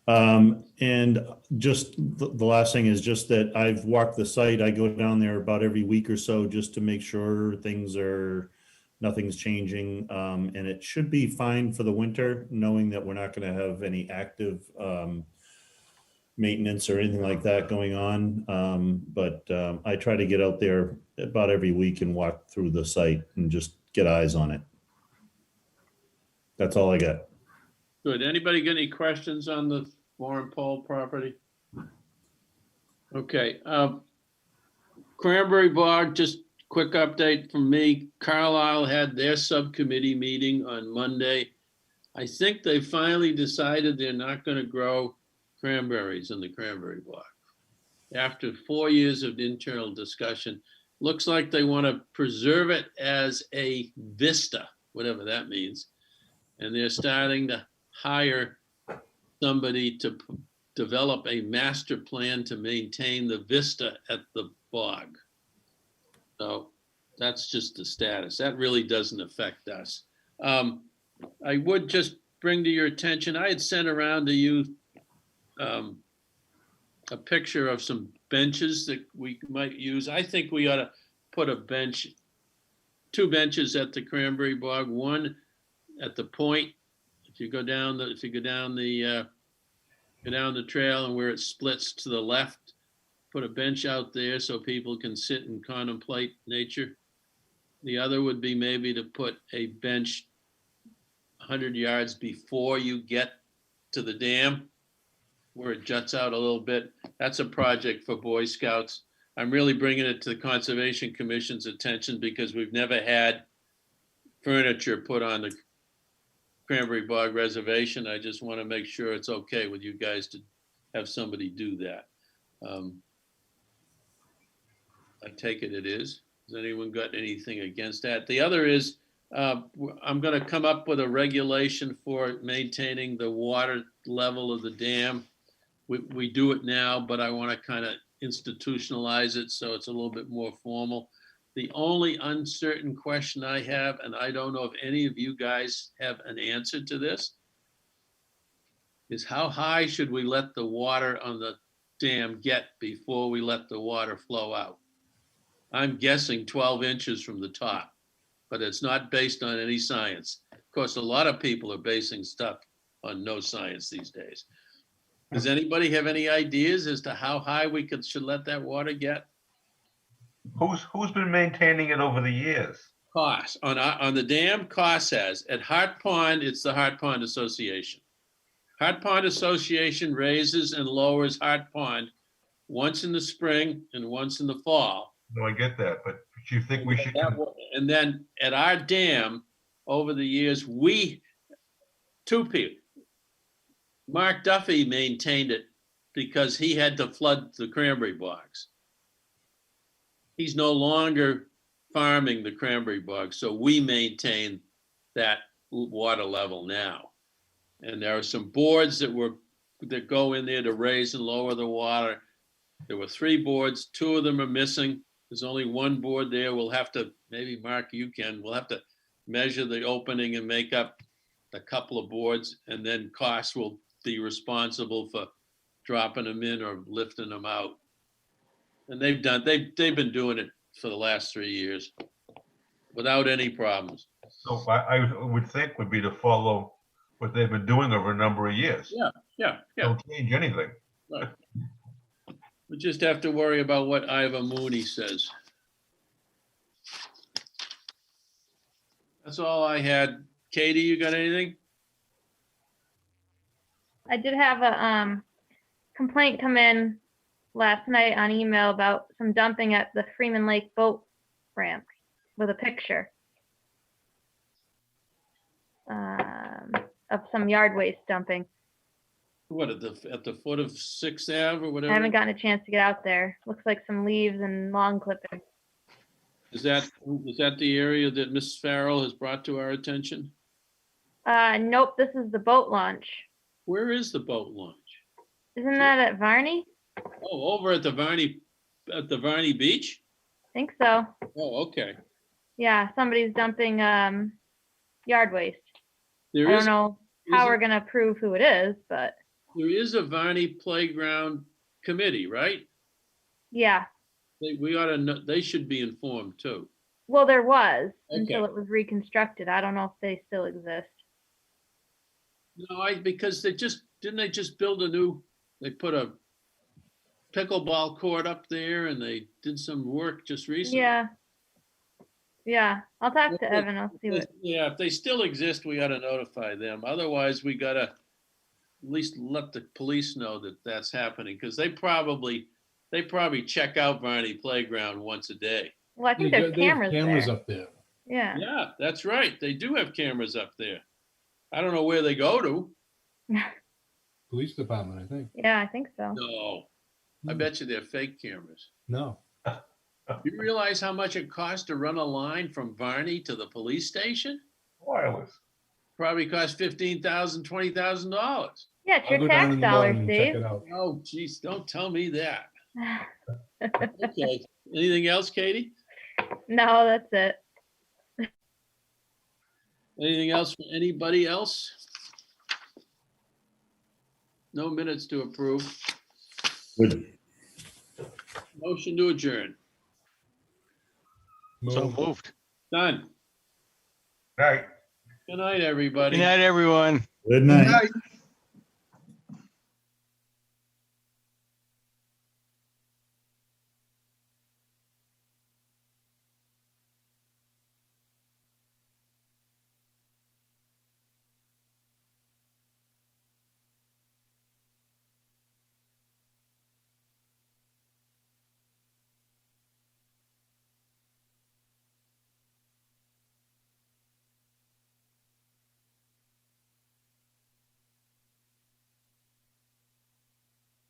And just the last thing is just that I've walked the site. I go down there about every week or so just to make sure nothing's changing. And it should be fine for the winter, knowing that we're not going to have any active maintenance or anything like that going on. But I try to get out there about every week and walk through the site and just get eyes on it. That's all I got. Good. Anybody got any questions on the Warren Pole property? Okay. Cranberry Bog, just quick update from me. Carlisle had their subcommittee meeting on Monday. I think they finally decided they're not going to grow cranberries in the cranberry bog. After 4 years of internal discussion, looks like they want to preserve it as a vista, whatever that means. And they're starting to hire somebody to develop a master plan to maintain the vista at the bog. So that's just the status. That really doesn't affect us. I would just bring to your attention, I had sent around to you a picture of some benches that we might use. I think we ought to put two benches at the Cranberry Bog, one at the point. If you go down the trail and where it splits to the left, put a bench out there so people can sit and contemplate nature. The other would be maybe to put a bench 100 yards before you get to the dam, where it juts out a little bit. That's a project for Boy Scouts. I'm really bringing it to the Conservation Commission's attention because we've never had furniture put on the Cranberry Bog Reservation. I just want to make sure it's okay with you guys to have somebody do that. I take it is. Has anyone got anything against that? The other is, I'm going to come up with a regulation for maintaining the water level of the dam. We do it now, but I want to kind of institutionalize it so it's a little bit more formal. The only uncertain question I have, and I don't know if any of you guys have an answer to this, is how high should we let the water on the dam get before we let the water flow out? I'm guessing 12 inches from the top, but it's not based on any science. Of course, a lot of people are basing stuff on no science these days. Does anybody have any ideas as to how high we should let that water get? Who's been maintaining it over the years? Cost on the dam. Cost has at Hart Pond. It's the Hart Pond Association. Hart Pond Association raises and lowers Hart Pond once in the spring and once in the fall. No, I get that, but you think we should? And then at our dam, over the years, two people. Mark Duffy maintained it because he had to flood the cranberry bogs. He's no longer farming the cranberry bogs, so we maintain that water level now. And there are some boards that go in there to raise and lower the water. There were 3 boards, 2 of them are missing. There's only 1 board there. We'll have to, maybe Mark, we'll have to measure the opening and make up a couple of boards, and then Cost will be responsible for dropping them in or lifting them out. And they've been doing it for the last 3 years without any problems. So I would think would be to follow what they've been doing over a number of years. Yeah. Don't change anything. Right. We just have to worry about what Iva Mooney says. That's all I had. Katie, you got anything? I did have a complaint come in last night on email about some dumping at the Freeman Lake boat ramp with a picture of some yard waste dumping. What, at the foot of 6th Ave or whatever? I haven't gotten a chance to get out there. Looks like some leaves and lawn clipping. Is that the area that Mrs. Farrell has brought to our attention? Nope, this is the boat launch. Where is the boat launch? Isn't that at Varney? Oh, over at the Varney Beach? I think so. Oh, okay. Yeah, somebody's dumping yard waste. I There don't is, know how we're gonna prove who it is, but there is a Varney Playground Committee, right? yeah. We ought to know, they should be informed too. Well, there was Okay. until it was reconstructed. I don't know if they still exist. No, because didn't they just build they put a pickleball court up there and they did some work just recently. Yeah. I'll talk to Evan. I'll see what. Yeah, if they still exist, we ought to notify them. Otherwise, we gotta at least let the police know that that's happening, because they probably check out Varney Playground once a day. Well, I think there's They have cameras there. up there. Yeah. Yeah, that's right. They do have cameras up there. I don't know where they go to. Police department, I think. Yeah, I think so. No, I bet you they're fake cameras. No. You realize how much it costs to run a line from Varney to the police station? Wireless. Probably costs $15,000, $20,000. Yeah, it's your tax dollars, Dave. Oh, geez, don't tell me that. Okay. Anything else, Katie? No, that's it. Anything else from anybody else? No minutes to approve. Good. Motion to adjourn. So moved. Done. Right. Good night, everybody. Good night, everyone. Good night. Good night.